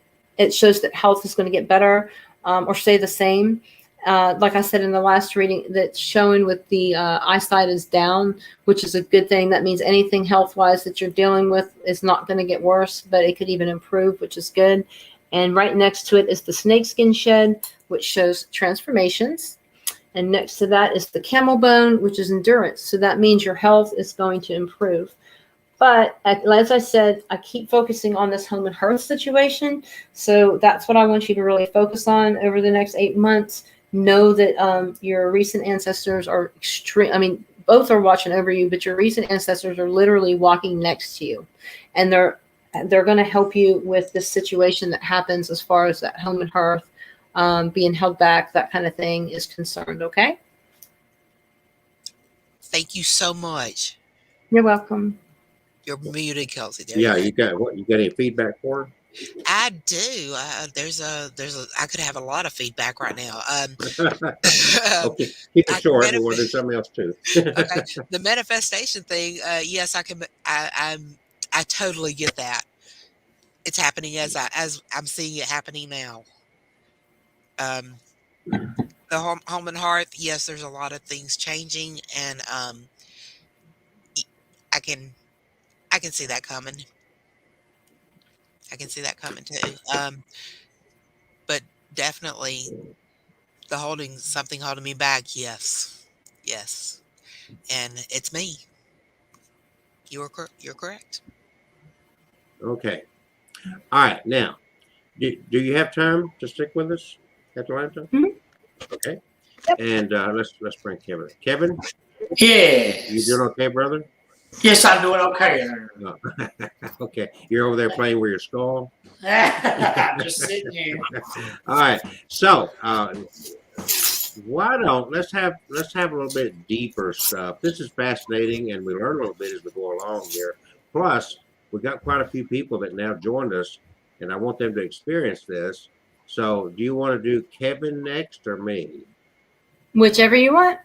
health is going to get better or stay the same. Like I said in the last reading, that's showing with the eyesight is down, which is a good thing. That means anything health-wise that you're dealing with is not going to get worse, but it could even improve, which is good. And right next to it is the snakeskin shed, which shows transformations. And next to that is the camel bone, which is endurance. So that means your health is going to improve. But as I said, I keep focusing on this home and hearth situation. So that's what I want you to really focus on over the next 8 months. Know that your recent ancestors are extreme. I mean, both are watching over you, but your recent ancestors are literally walking next to you. And they're going to help you with this situation that happens as far as that home and hearth being held back, that kind of thing is concerned. Okay? Thank you so much. You're welcome. You're muted, Kelsey. There Yeah, you go. you got any feedback for her? I do. I could have a lot of feedback right now. Okay, keep it short. manif- We'll do something else too. Okay, the manifestation thing. Yes, I can. I totally get that. It's happening as I'm seeing it happening now. The home and hearth. Yes, there's a lot of things changing, and I can see that coming. I can see that coming too. But definitely something holding me back. Yes, yes, and it's me. You're correct. Okay. All right. Now, do you have time to stick with us at the right time? Mm-hmm. Okay. Yep. And let's bring Kevin. Kevin, Yeah. you doing okay, brother? Yes, I'm doing okay. No. Okay. You're over there playing with your skull. I'm just sitting here. All right. So why don't let's have a little bit deeper stuff. This is fascinating, and we learn a little bit as we go along here. Plus, we got quite a few people that now joined us, and I want them to experience this. So, do you want to do Kevin next or me? Whichever you want.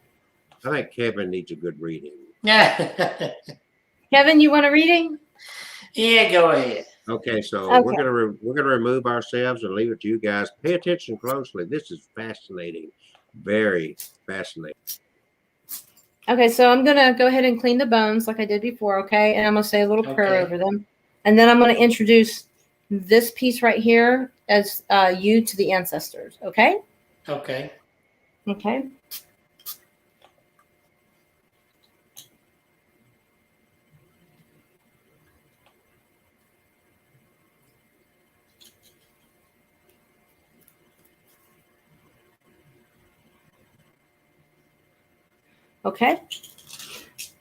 I think Kevin needs a good reading. Yeah. Kevin, you want a reading? Yeah, go ahead. Okay, so Okay. we're gonna remove ourselves and leave it to you guys. Pay attention closely. This is fascinating. Very fascinating. Okay, so I'm going to go ahead and clean the bones like I did before, okay? And I'm going to say a little prayer Okay. over them. And then I'm going to introduce this piece right here as you to the ancestors, okay? Okay. Okay. Okay.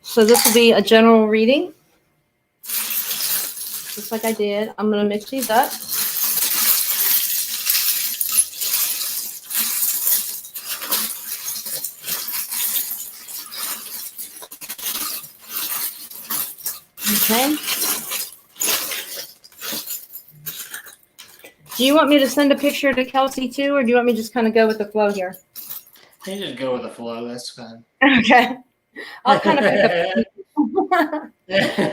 So this will be a general reading. Just like I did. I'm going to mix these up. Okay. Do you want me to send a picture to Kelsey too, or do you want me to just kind of go with the flow here? You just go with the flow. That's fine. Okay. I'll kind of pick up.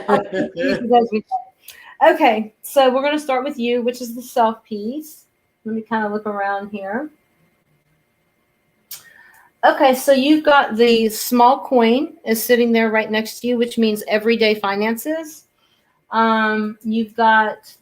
I'll pick the pieces as we go. Okay, so we're going to start with you, which is the self piece. Let me kind of look around here. Okay, so you've got the small coin is sitting there right next to you, which means everyday finances. You've got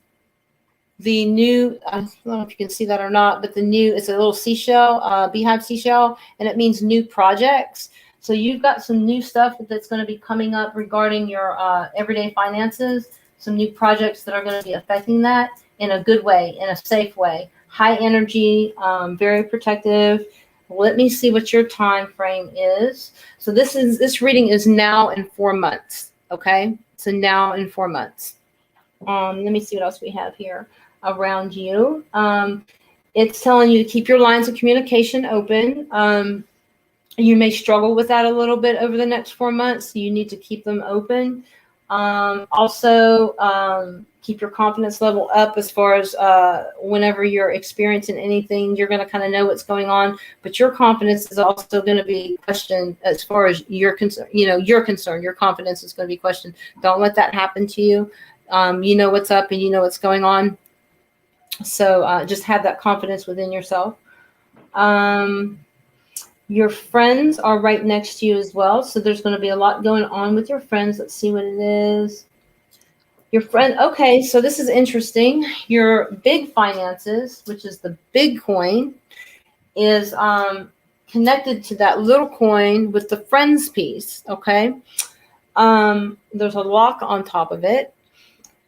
the new, I don't know if you can see that or not, but the new, it's a little seashell, beehive seashell, and it means new projects. So you've got some new stuff that's going to be coming up regarding your everyday finances, some new projects that are going to be affecting that in a good way, in a safe way. High energy, very protective. Let me see what your time frame is. So this reading is now in 4 months. Okay, so now in 4 months. Let me see what else we have here around you. It's telling you to keep your lines of communication open. You may struggle with that a little bit over the next 4 months. You need to keep them open. Also, keep your confidence level up as far as whenever you're experiencing anything, you're going to kind of know what's going on. But your confidence is also going to be questioned as far as you're concerned. Your confidence is going to be questioned. Don't let that happen to you. You know what's up and you know what's going on. So just have that confidence within yourself. Your friends are right next to you as well. So there's going to be a lot going on with your friends. Let's see what it is. Your friend. Okay, so this is interesting. Your big finances, which is the big coin, is connected to that little coin with the friends piece. Okay. There's a lock on top of it.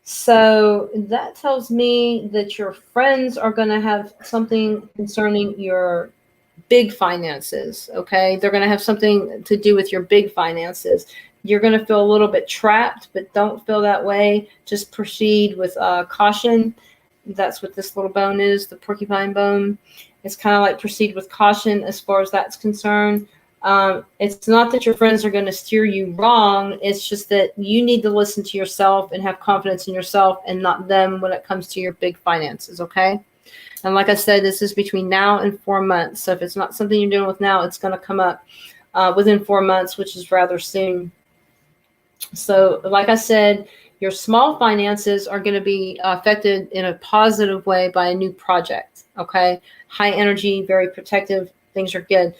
So that tells me that your friends are going to have something concerning your big finances. Okay. They're going to have something to do with your big finances. You're going to feel a little bit trapped, but don't feel that way. Just proceed with caution. That's what this little bone is, the porcupine bone. It's kind of like proceed with caution as far as that's concerned. It's not that your friends are going to steer you wrong. It's just that you need to listen to yourself and have confidence in yourself and not them when it comes to your big finances. Okay. And like I said, this is between now and 4 months. So if it's not something you're dealing with now, it's going to come up within 4 months, which is rather soon. So like I said, your small finances are going to be affected in a positive way by a new project. Okay. High energy, very protective. Things are good.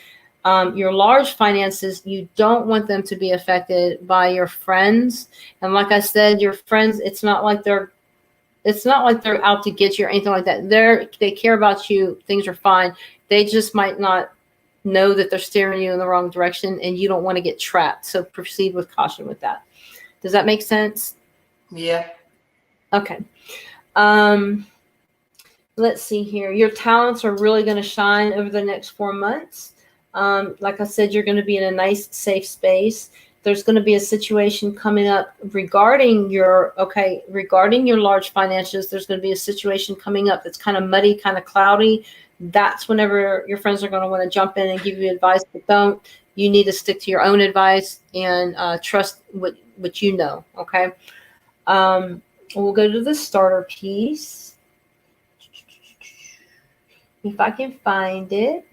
Your large finances, you don't want them to be affected by your friends. And like I said, your friends, it's not like they're out to get you or anything like that. They care about you. Things are fine. They just might not know that they're steering you in the wrong direction and you don't want to get trapped. So proceed with caution with that. Does that make sense? Yeah. Okay. Let's see here. Your talents are really going to shine over the next 4 months. Like I said, you're going to be in a nice, safe space. There's going to be a situation coming up regarding your large finances. There's going to be a situation coming up that's kind of muddy, kind of cloudy. That's whenever your friends are going to want to jump in and give you advice, but don't. You need to stick to your own advice and trust what you know. Okay. We'll go to the starter piece. If I can find it.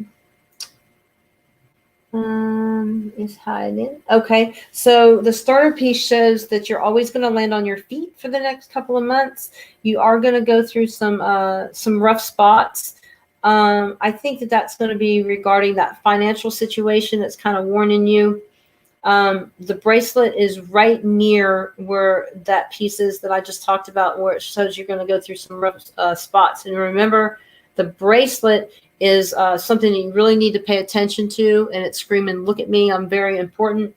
Is hiding. Okay, so the starter piece shows that you're always going to land on your feet for the next couple of months. You are going to go through some rough spots. I think that that's going to be regarding that financial situation that's kind of warning you. The bracelet is right near where that piece is that I just talked about, where it shows you're going to go through some rough spots. And remember, the bracelet is something you really need to pay attention to, and it's screaming, look at me, I'm very important.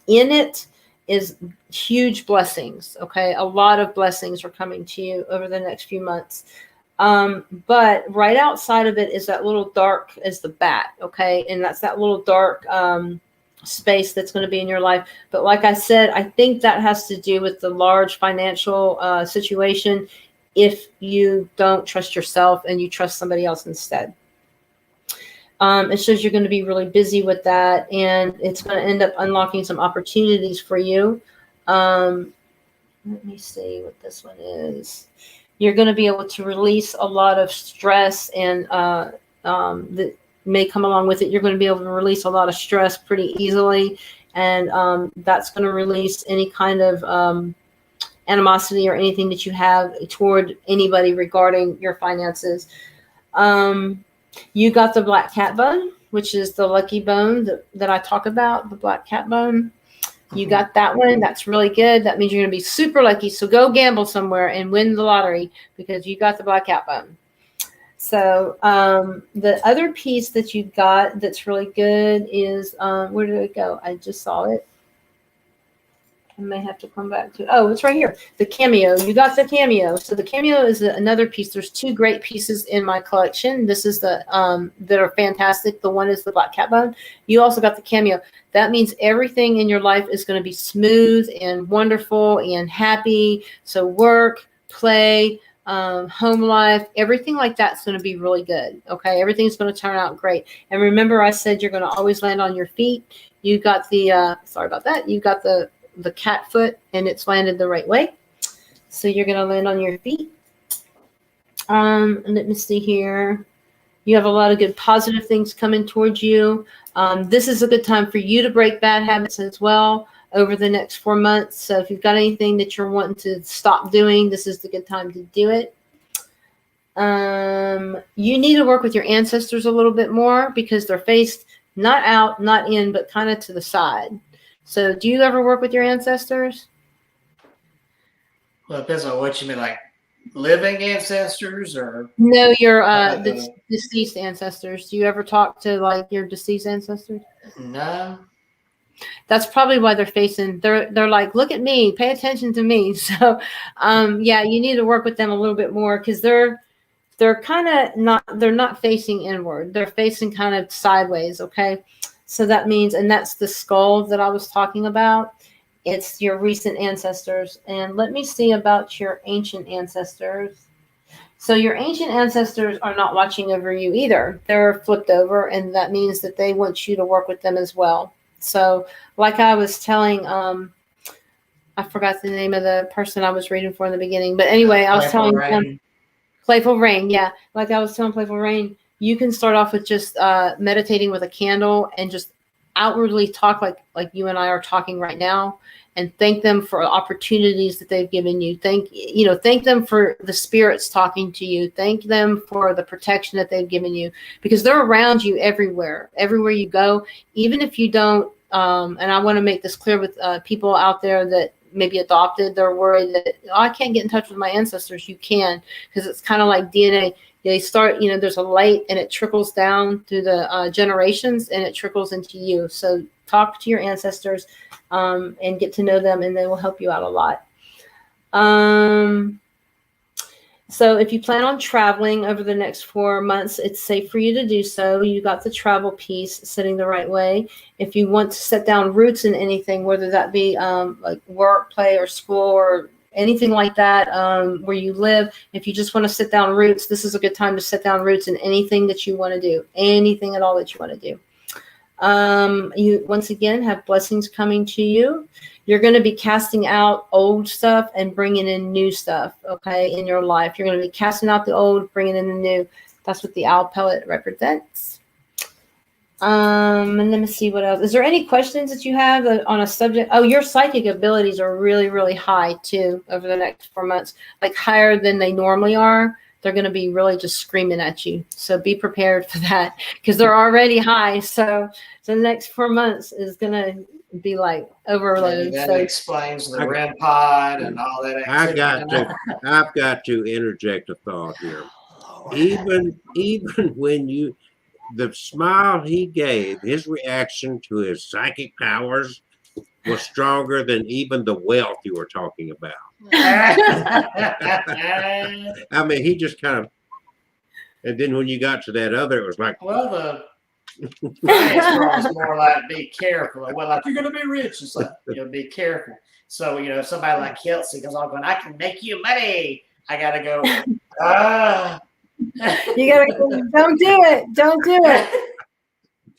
In it is huge blessings, okay? A lot of blessings are coming to you over the next few months. But right outside of it is that little dark as the bat, okay? And that's that little dark space that's going to be in your life. But like I said, I think that has to do with the large financial situation if you don't trust yourself and you trust somebody else instead. It shows you're going to be really busy with that, and it's going to end up unlocking some opportunities for you. Let me see what this one is. You're going to be able to release a lot of stress, and that may come along with it. You're going to be able to release a lot of stress pretty easily, and that's going to release any kind of animosity or anything that you have toward anybody regarding your finances. You got the black cat bone, which is the lucky bone that I talk about, the black cat bone. You got that one. That's really good. That means you're going to be super lucky. So go gamble somewhere and win the lottery because you got the black cat bone. So the other piece that you got that's really good is, where did it go? I just saw it. I may have to come back to, oh, it's right here. The cameo. You got the cameo. So the cameo is another piece. There's two great pieces in my collection. This is the that are fantastic. The one is the black cat bone. You also got the cameo. That means everything in your life is going to be smooth and wonderful and happy. So work, play, home life, everything like that's going to be really good. Okay, everything's going to turn out great. And remember, I said you're going to always land on your feet. You got the sorry about that. You got the cat foot, and it's landed the right way. So you're going to land on your feet. Let me see here. You have a lot of good positive things coming towards you. This is a good time for you to break bad habits as well over the next 4 months. So if you've got anything that you're wanting to stop doing, this is the good time to do it. You need to work with your ancestors a little bit more because they're faced not out, not in, but kind of to the side. So do you ever work with your ancestors? Well, it depends on what you mean, like living ancestors or? No, your deceased ancestors. Do you ever talk to like your deceased ancestors? No. That's probably why they're facing, they're like, look at me, pay attention to me. So yeah, you need to work with them a little bit more because they're kind of not, they're not facing inward. They're facing kind of sideways, okay? So that means, and that's the skull that I was talking about. It's your recent ancestors. And let me see about your ancient ancestors. So your ancient ancestors are not watching over you either. They're flipped over, and that means that they want you to work with them as well. So like I was telling, I forgot the name of the person I was reading for in the beginning. But anyway, I was telling them, Playful Rain, yeah. Like I was telling Playful Rain, you can start off with just meditating with a candle and just outwardly talk like you and I are talking right now, and thank them for opportunities that they've given you. Thank them for the spirits talking to you. Thank them for the protection that they've given you, because they're around you everywhere you go. Even if you don't, and I want to make this clear with people out there that maybe adopted, they're worried that I can't get in touch with my ancestors. You can, because it's kind of like DNA. They start, there's a light and it trickles down through the generations and it trickles into you. So talk to your ancestors and get to know them, and they will help you out a lot. So if you plan on traveling over the next 4 months, it's safe for you to do so. You got the travel piece sitting the right way. If you want to set down roots in anything, whether that be like work, play, or school, or anything like that, where you live, if you just want to sit down roots, this is a good time to set down roots in anything that you want to do, anything at all that you want to do. You once again have blessings coming to you. You're going to be casting out old stuff and bringing in new stuff, okay, in your life. You're going to be casting out the old, bringing in the new. That's what the owl pellet represents. And let me see what else. Is there any questions that you have on a subject? Oh, your psychic abilities are really, really high too over the next 4 months, like higher than they normally are. they're going to be really just screaming at you. So be prepared for that because they're already high. So the next 4 months is going to be like overload. Maybe that So explains the REM pod and all that activity. I've got to interject a thought here. Even when the smile he gave, his reaction to his psychic powers was stronger than even the wealth you were talking about. I mean, he just kind of, and then when you got to that other, it was like, well, the finance part is more like be careful. Well, like you're gonna be rich. It's like be careful. So somebody like Kelsey goes on going, I can make you money. I gotta go. You gotta go, don't do it. Don't do it.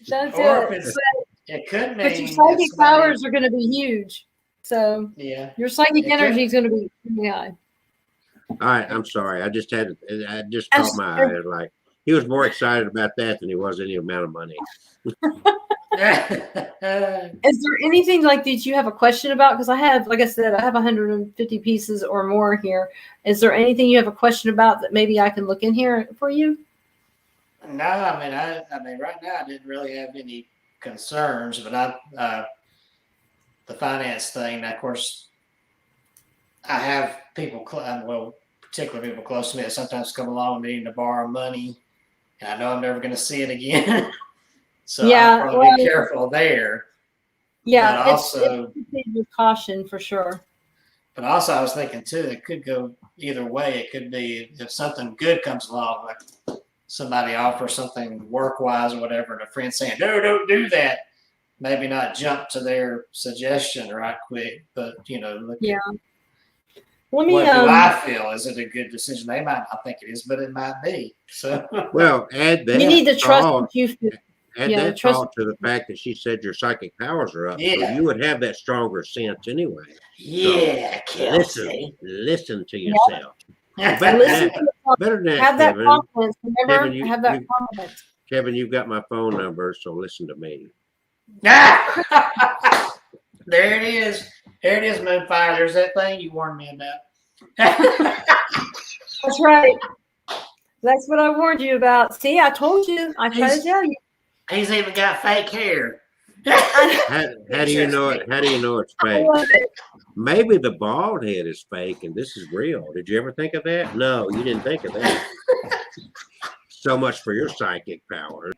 Don't do it. It could mean. But your psychic powers are going to be huge. So your psychic energy is going to be really high. All right, I'm sorry. I just caught my eye. Like he was more excited about that than he was any amount of money. Is there anything like that you have a question about? Because I have, like I said, I have 150 pieces or more here. Is there anything you have a question about that maybe I can look in here for you? No, I mean, right now I didn't really have any concerns, but the finance thing. Of course, I have people, particular people close to me that sometimes come along needing to borrow money, and I know I'm never going to see it again. So I'll probably be careful there. Yeah, but also it's with caution for sure. But also, I was thinking too, it could go either way. It could be if something good comes along, like somebody offers something work-wise or whatever, and a friend saying, "No, don't do that." Maybe not jump to their suggestion right quick, but look. Yeah. What do I feel? Is it a good decision? They might not think it is, but it might be. So well, add that. You need to trust what you feel. Add that thought to the fact that she said your psychic powers are up, so you would have that stronger sense anyway. Yeah, so listen to yourself. Better than that, have that Kevin. confidence. Remember, have that confidence. Kevin, you've got my phone number, so listen to me. There it is. There it is, Moonfire. There's that thing you warned me about. That's right. That's what I warned you about. See, I told you. I tried to tell you. He's even got fake hair. How do you know it? How do you know it's fake? Maybe the bald head is fake and this is real. Did you ever think of that? No, you didn't think of that. So much for your psychic powers.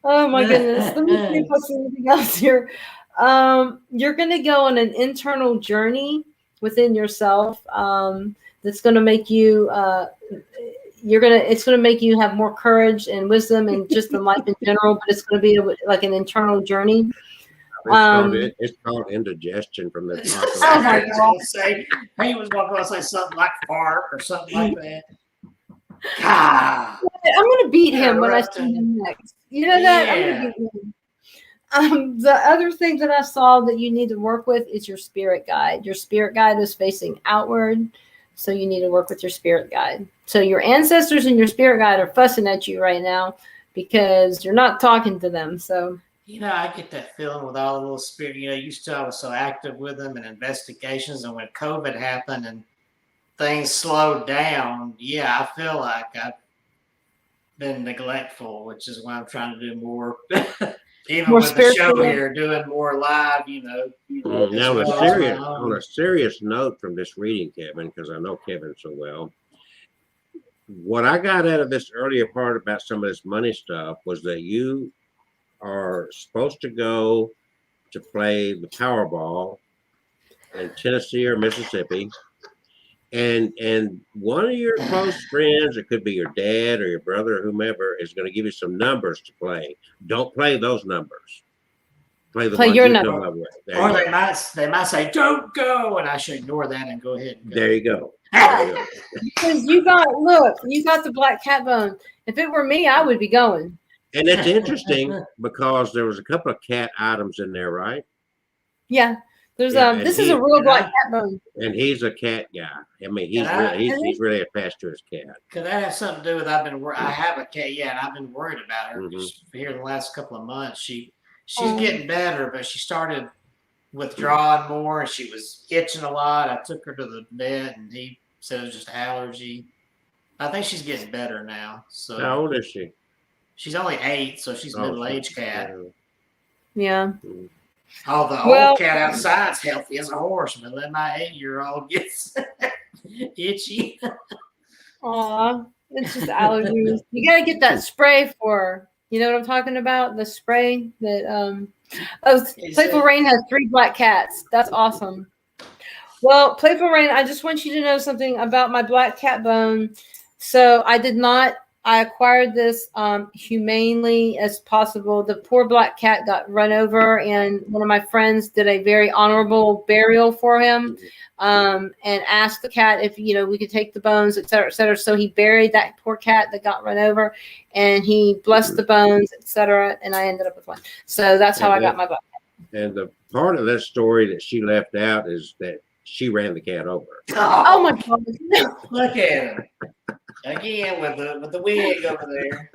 Oh my goodness. Let me see if there's anything else here. You're going to go on an internal journey within yourself that's going to make you it's going to make you have more courage and wisdom and just in life in general, but it's going to be like an internal journey. It's called indigestion from the top of oh my God. He was going to say something like fart or something like that. God. I'm going to beat him when I see him next. You know that? I'm going to beat him. The other thing that I saw that you need to work with is your spirit guide. Your spirit guide is facing outward, so you need to work with your spirit guide. So your ancestors and your spirit guide are fussing at you right now because you're not talking to them. So I get that feeling with all the little spirit. Used to I was so active with them and investigations, and when COVID happened and things slowed down, I feel like I've been neglectful, which is why I'm trying to do more. Even more with the show here, doing more live, Now, on a serious note from this reading, Kevin, because I know Kevin so well, what I got out of this earlier part about some of this money stuff was that you are supposed to go to play the Powerball in Tennessee or Mississippi. And one of your close friends, it could be your dad or your brother or whomever, is going to give you some numbers to play. Don't play those numbers. Play the ones your you number. come up with. Or they might say, "Don't go," and I should ignore that and go ahead. And go. There you go. Because you got the black cat bone. If it were me, I would be going. And it's interesting because there was a couple of cat items in there, right? Yeah. There's this is a real black cat bone. And he's a cat guy. I mean, he's really attached to his cat. Could that have something to do with I have a cat, and I've been worried about her here the last couple of months. She's getting better, but she started withdrawing more, and she was itching a lot. I took her to the vet, and he said it was just allergy. I think she's getting better now. So How old is she? she's only 8, so she's a middle-aged cat. Yeah. Oh, the Well- old cat outside's healthy as a horse, but then my 8-year-old gets itchy. Aw, it's just allergies. You gotta get that spray for her. You know what I'm talking about? The spray that Playful Rain has 3 black cats. That's awesome. Well, Playful Rain, I just want you to know something about my black cat bone. So I acquired this humanely as possible. The poor black cat got run over, and one of my friends did a very honorable burial for him, and asked the cat if we could take the bones, et cetera, et cetera. So he buried that poor cat that got run over, and he blessed the bones, et cetera. And I ended up with one. So that's how I got my black cat. And the part of that story that she left out is that she ran the cat over. Oh my God! Look at him again with the wig over there.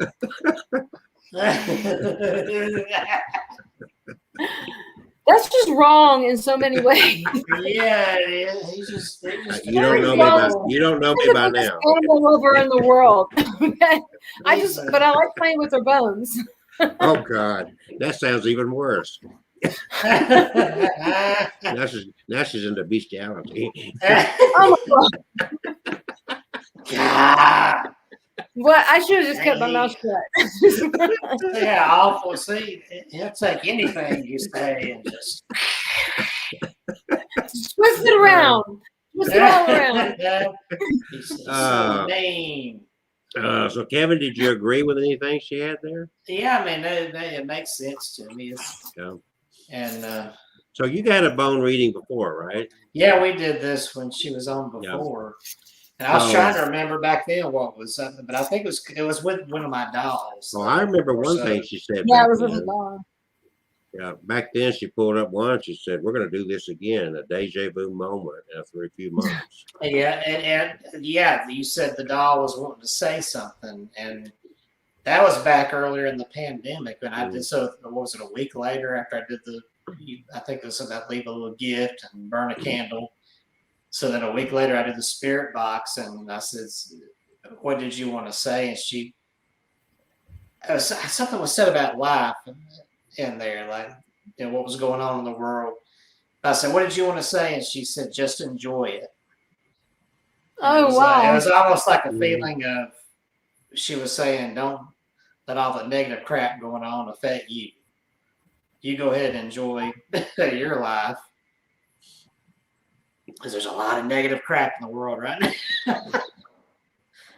That's just wrong in so many ways. Yeah, it is. He's just You don't know me by now. Animal lover in the world. Okay? But I like playing with her bones. Oh God, that sounds even worse. Now she's into bestiality. Oh my God. Well, I should have just kept my mouth shut. Yeah, awful. See, he'll take anything you say and just Twist it around. Twist it all around. He's so mean. So Kevin, did you agree with anything she had there? Yeah, I mean, it makes sense to me. Yeah. And so you got a bone reading before, right? yeah, we did this when she was on before. Yeah. And I was trying to remember back then what was something, but I think it was with one of my dolls. Well, I remember one thing she said. Yeah, it was with a doll. Yeah, back then she pulled up one. She said, "We're going to do this again, a deja vu moment after a few months." Yeah, and yeah, you said the doll was wanting to say something, and that was back earlier in the pandemic. And I did so. What was it? A week later after I did I think it was about leave a little gift and burn a candle. So then a week later, I did the spirit box, and I said, "What did you want to say?" And something was said about life in there, like what was going on in the world. I said, "What did you want to say?" And she said, "Just enjoy it." Oh wow! It was almost like a feeling of she was saying, "Don't let all the negative crap going on affect you. You go ahead and enjoy your life." Because there's a lot of negative crap in the world right now.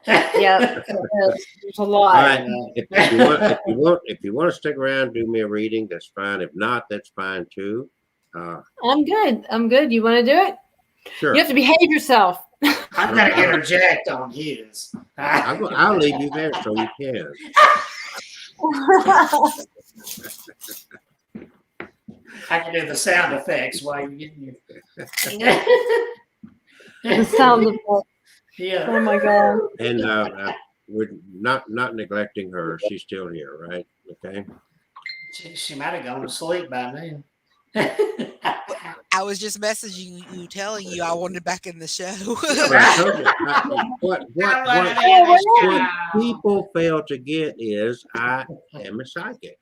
Yeah, there's a lot. All right. If you want to stick around, do me a reading. That's fine. If not, that's fine too. I'm good. You want to do it? Sure. You have to behave yourself. I'm going to interject on his. I'll leave you there so you can. I can do the sound effects while you're getting The sound effects. Yeah. Oh my God. And we're not neglecting her. She's still here, right? Okay. She might have gone to sleep by now. I was just messaging you, telling you I wanted back in the show. What people fail to get is I am a psychic.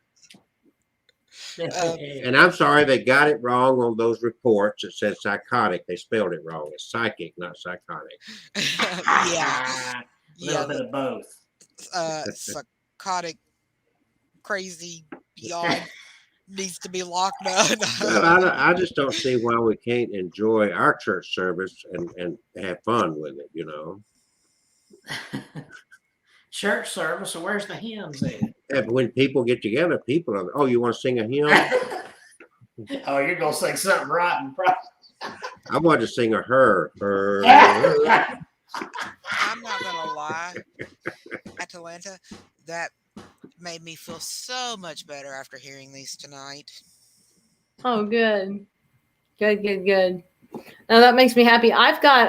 And I'm sorry they got it wrong on those reports. It said psychotic. They spelled it wrong. It's psychic, not psychotic. Yeah. A little bit of both. Psychotic, crazy, beyond needs to be locked up. Well, I just don't see why we can't enjoy our church service and have fun with it, you know. Church service, so where's the hymns at? Yeah, but when people get together, people are, oh, you want to sing a hymn? Oh, you're going to sing something rotten. I want to sing a her. I'm not going to lie. Atalanta, that made me feel so much better after hearing these tonight. Oh, good. Good. Now that makes me happy. I've got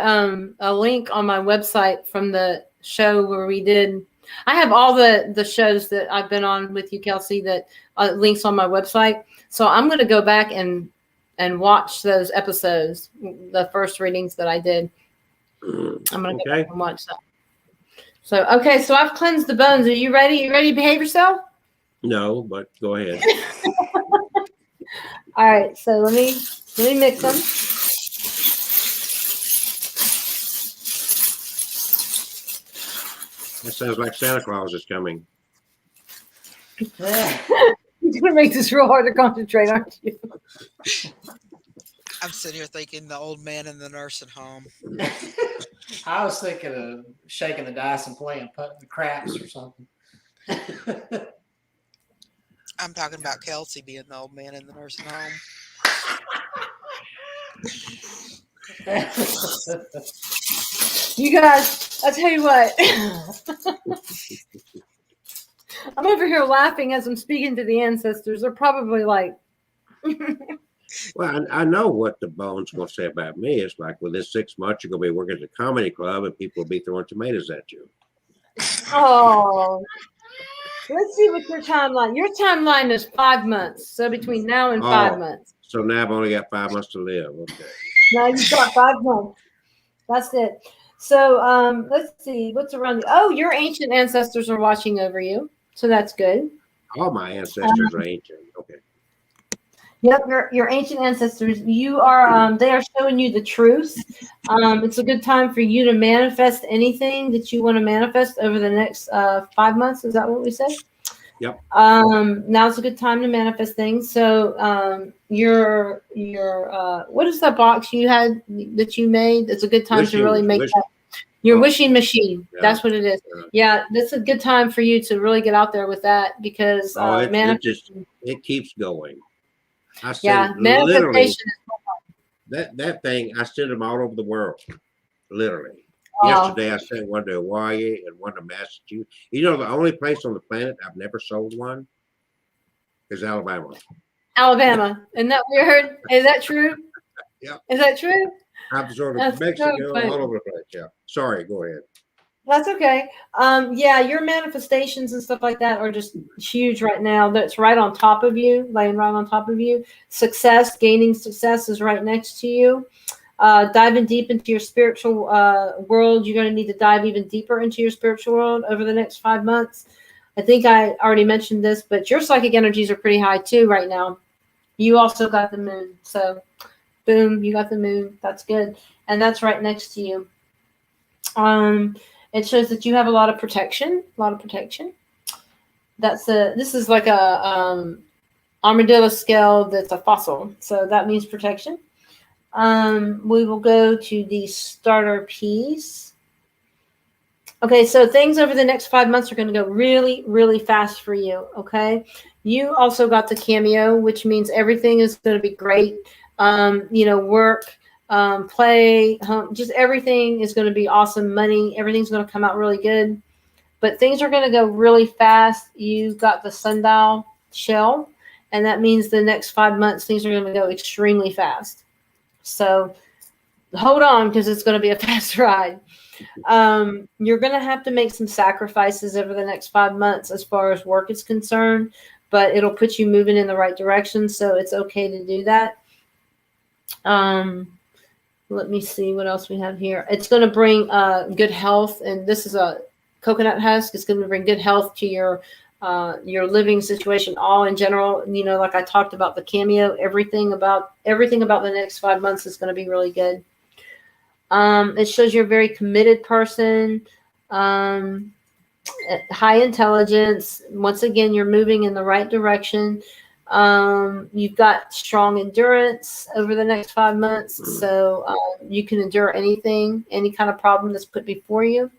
a link on my website from the show where we did. I have all the shows that I've been on with you, Kelsey, that links on my website. So I'm going to go back and and watch those episodes, the first readings that I did. I'm going to go back and watch that. So, okay, so I've cleansed the bones. Are you ready? You ready to behave yourself? No, but go ahead. All right, so let me mix them. That sounds like Santa Claus is coming. You're gonna make this real hard to concentrate, aren't you? I'm sitting here thinking the old man in the nursing home. I was thinking of shaking the dice and playing the craps or something. I'm talking about Kelsey being the old man in the nursing home. You guys, I tell you what. I'm over here laughing as I'm speaking to the ancestors. They're probably like, Well, I know what the bone's going to say about me. It's like within 6 months, you're going to be working at the comedy club and people will be throwing tomatoes at you. oh. Let's see what your timeline. Your timeline is 5 months. So between now and 5 months. So now I've only got 5 months to live. Okay. Now you've got 5 months. That's it. So let's see what's around you. Oh, your ancient ancestors are watching over you. So that's good. All my ancestors are ancient. Okay. Yep, your ancient ancestors. You are. They are showing you the truth. It's a good time for you to manifest anything that you want to manifest over the next 5 months. Is that what we said? Yep. Now's a good time to manifest things. So your what is that box you had that you made? It's a good time to really make that. Your wishing machine. Yeah. That's what it is. Yeah, that's a good time for you to really get out there with that because it keeps going. I send manifestation. That thing. I send them all over the world, literally. Yesterday, I sent one to Hawaii and one to Massachusetts. You know, the only place on the planet I've never sold one is Alabama. Alabama. Isn't that weird? Is that true? Yeah. Is that true? I've sort of Mexico, all over the place. Yeah. Sorry, go ahead. That's okay. Yeah, your manifestations and stuff like that are just huge right now. That's right on top of you, laying right on top of you. Success, gaining success is right next to you. Diving deep into your spiritual world. You're going to need to dive even deeper into your spiritual world over the next 5 months. I think I already mentioned this, but your psychic energies are pretty high too right now. You also got the moon. So, boom, you got the moon. That's good. And that's right next to you. It shows that you have a lot of protection. This is like a armadillo scale that's a fossil. So that means protection. We will go to the starter piece. Okay, so things over the next 5 months are going to go really, really fast for you. Okay. You also got the cameo, which means everything is going to be great. Work, play, just everything is going to be awesome. Money, everything's going to come out really good. But things are going to go really fast. You've got the sundial shell, and that means the next 5 months things are going to go extremely fast. So hold on, because it's going to be a fast ride. You're going to have to make some sacrifices over the next 5 months as far as work is concerned, but it'll put you moving in the right direction. So it's okay to do that. Let me see what else we have here. It's going to bring good health, and this is a coconut husk. It's going to bring good health to your living situation, all in general. Like I talked about the cameo, everything about the next 5 months is going to be really good. It shows you're a very committed person, high intelligence. Once again, you're moving in the right direction. You've got strong endurance over the next 5 months, so you can endure anything, any kind of problem that's put before you.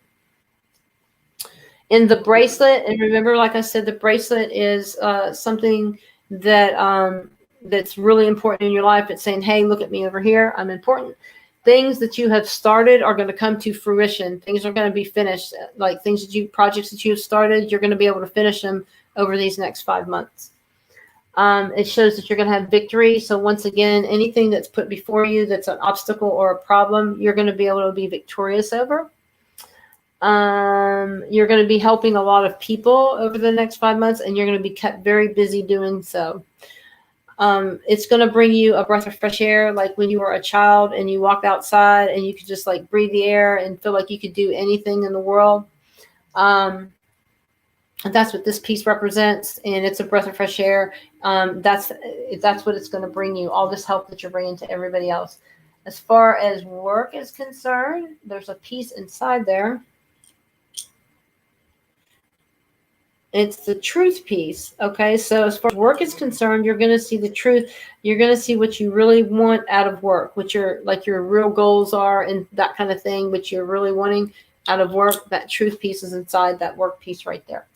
In the bracelet, and remember, like I said, the bracelet is something that that's really important in your life. It's saying, hey, look at me over here. I'm important. Things that you have started are going to come to fruition. Things are going to be finished. Like projects that you have started, you're going to be able to finish them over these next 5 months. It shows that you're going to have victory. So once again, anything that's put before you that's an obstacle or a problem, you're going to be able to be victorious over. You're going to be helping a lot of people over the next 5 months, and you're going to be kept very busy doing so. It's going to bring you a breath of fresh air, like when you were a child and you walked outside and you could just like breathe the air and feel like you could do anything in the world. And that's what this piece represents, and it's a breath of fresh air. That's what it's going to bring you, all this help that you're bringing to everybody else. As far as work is concerned, there's a piece inside there. It's the truth piece. Okay, so as far as work is concerned, you're going to see the truth. You're going to see what you really want out of work, what your real goals are, and that kind of thing. What you're really wanting out of work. That truth piece is inside that work piece right there.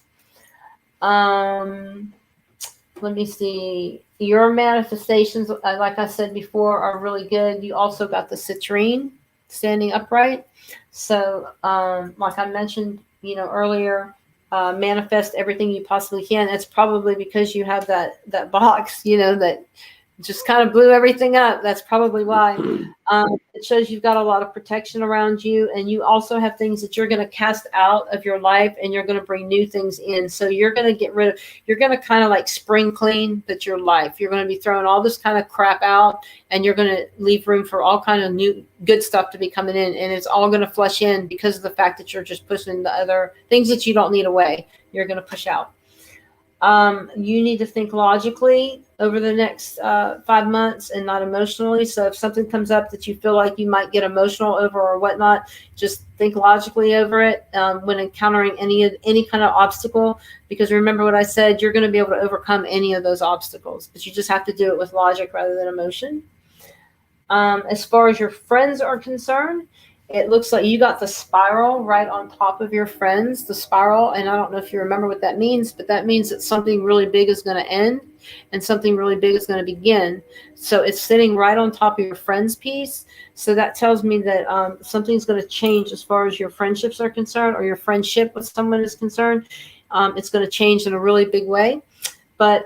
Let me see. Your manifestations, like I said before, are really good. You also got the citrine standing upright. So, like I mentioned, earlier. Manifest everything you possibly can. That's probably because you have that box, that just kind of blew everything up. That's probably why. It shows you've got a lot of protection around you, and you also have things that you're going to cast out of your life, and you're going to bring new things in. So you're going to you're going to kind of like spring clean your life. You're going to be throwing all this kind of crap out, and you're going to leave room for all kind of new good stuff to be coming in, and it's all going to flush in because of the fact that you're just pushing the other things that you don't need away. You're going to push out. You need to think logically over the next 5 months and not emotionally. So if something comes up that you feel like you might get emotional over or whatnot, just think logically over it when encountering any kind of obstacle. Because remember what I said, you're going to be able to overcome any of those obstacles, but you just have to do it with logic rather than emotion. As far as your friends are concerned, it looks like you got the spiral right on top of your friends, the spiral. And I don't know if you remember what that means, but that means that something really big is going to end and something really big is going to begin. So it's sitting right on top of your friends piece. So that tells me that something's going to change as far as your friendships are concerned, or your friendship with someone is concerned. It's going to change in a really big way. But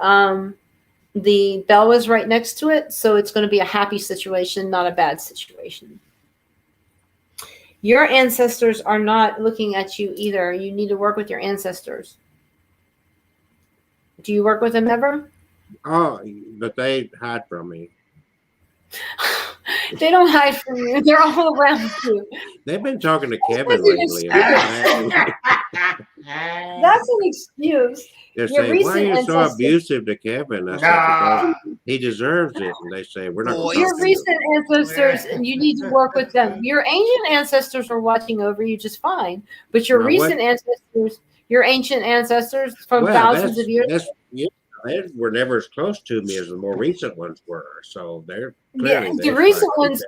the bell is right next to it. So it's going to be a happy situation, not a bad situation. Your ancestors are not looking at you either. You need to work with your ancestors. Do you work with them ever? Oh, but they hide from me. They don't hide from you. They're all around you. They've been talking to Kevin lately. That's an excuse. They Your say, why are you so abusive to Kevin? I said, because he deserves it. And they say, we're not going to Your talk to recent ancestors, you need to work with them. Your ancient ancestors are watching over you just fine. But your recent ancestors, your ancient ancestors from thousands of years. They were never as close to me as the more recent ones were. So they're clearly the recent ones.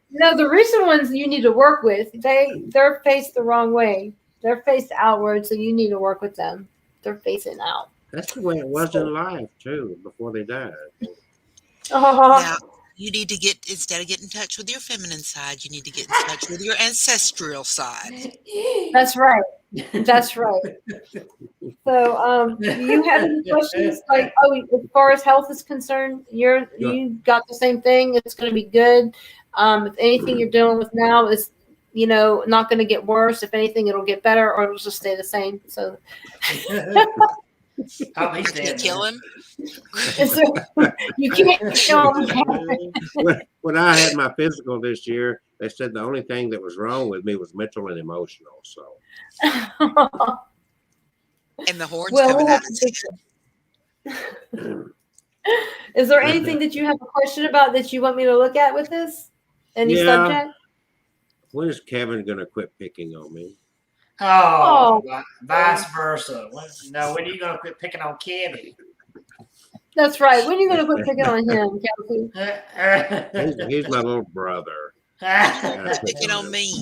No, the recent ones you need to work with. They're faced the wrong way. They're faced outward, so you need to work with them. They're facing out. That's the way it was in life too, before they died. Now, you need to instead of getting in touch with your feminine side, you need to get in touch with your ancestral side. That's right. That's right. So, do you have any questions? Like, as far as health is concerned, you got the same thing. It's going to be good. If anything you're dealing with now is, not going to get worse. If anything, it'll get better, or it'll just stay the same. So, I can't kill him. You can't kill him. When I had my physical this year, they said the only thing that was wrong with me was mental and emotional. So. And the horns coming out of his head. Is there anything that you have a question about that you want me to look at with this? Any subject? When is Kevin going to quit picking on me? Vice versa. When are you going to quit picking on Kevin? That's right. When are you going to quit picking on him, Kelsey? He's my little brother. Picking on me.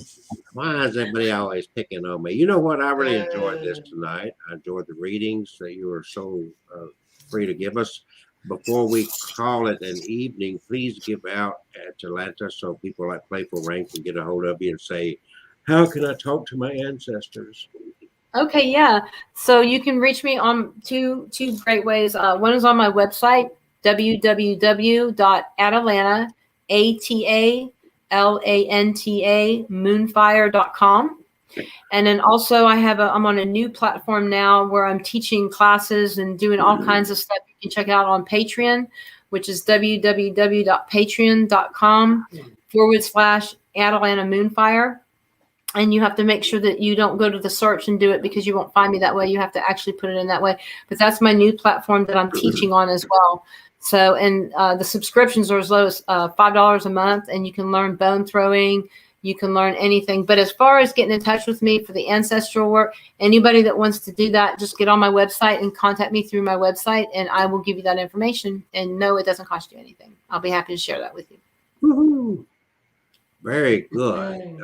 Why is everybody always picking on me? You know what? I really enjoyed this tonight. I enjoyed the readings that you were so free to give us. Before we call it an evening, please give out Atlanta so people like Playful Rain can get a hold of you and say, how can I talk to my ancestors? Okay, yeah. So you can reach me on two great ways. One is on my website, www.atlanta, ATALANTA, moonfire.com. And then also I'm on a new platform now where I'm teaching classes and doing all kinds of stuff. You can check it out on Patreon. which is www.patreon.com/Atalanta Moonfire. And you have to make sure that you don't go to the search and do it because you won't find me that way. You have to actually put it in that way. But that's my new platform that I'm teaching on as well. So, and the subscriptions are as low as $5 a month, and you can learn bone throwing. You can learn anything. But as far as getting in touch with me for the ancestral work, anybody that wants to do that, just get on my website and contact me through my website, and I will give you that information. And no, it doesn't cost you anything. I'll be happy to share that with you. Woo-hoo. Very good.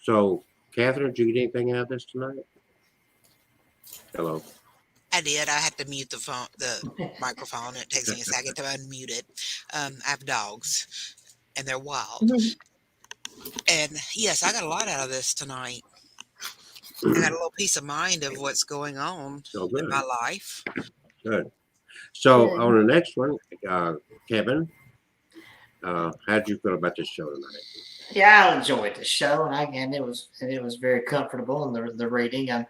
So, Catherine, did you get anything out of this tonight? Hello. I did. I had to mute the microphone. It takes me a second to unmute it. I have dogs, and they're wild. And yes, I got a lot out of this tonight. I got a little peace of mind of what's going on in my life. Good. So on the next one, Kevin, how'd you feel about this show tonight? Yeah, I enjoyed the show, and it was very comfortable. And the reading, I'm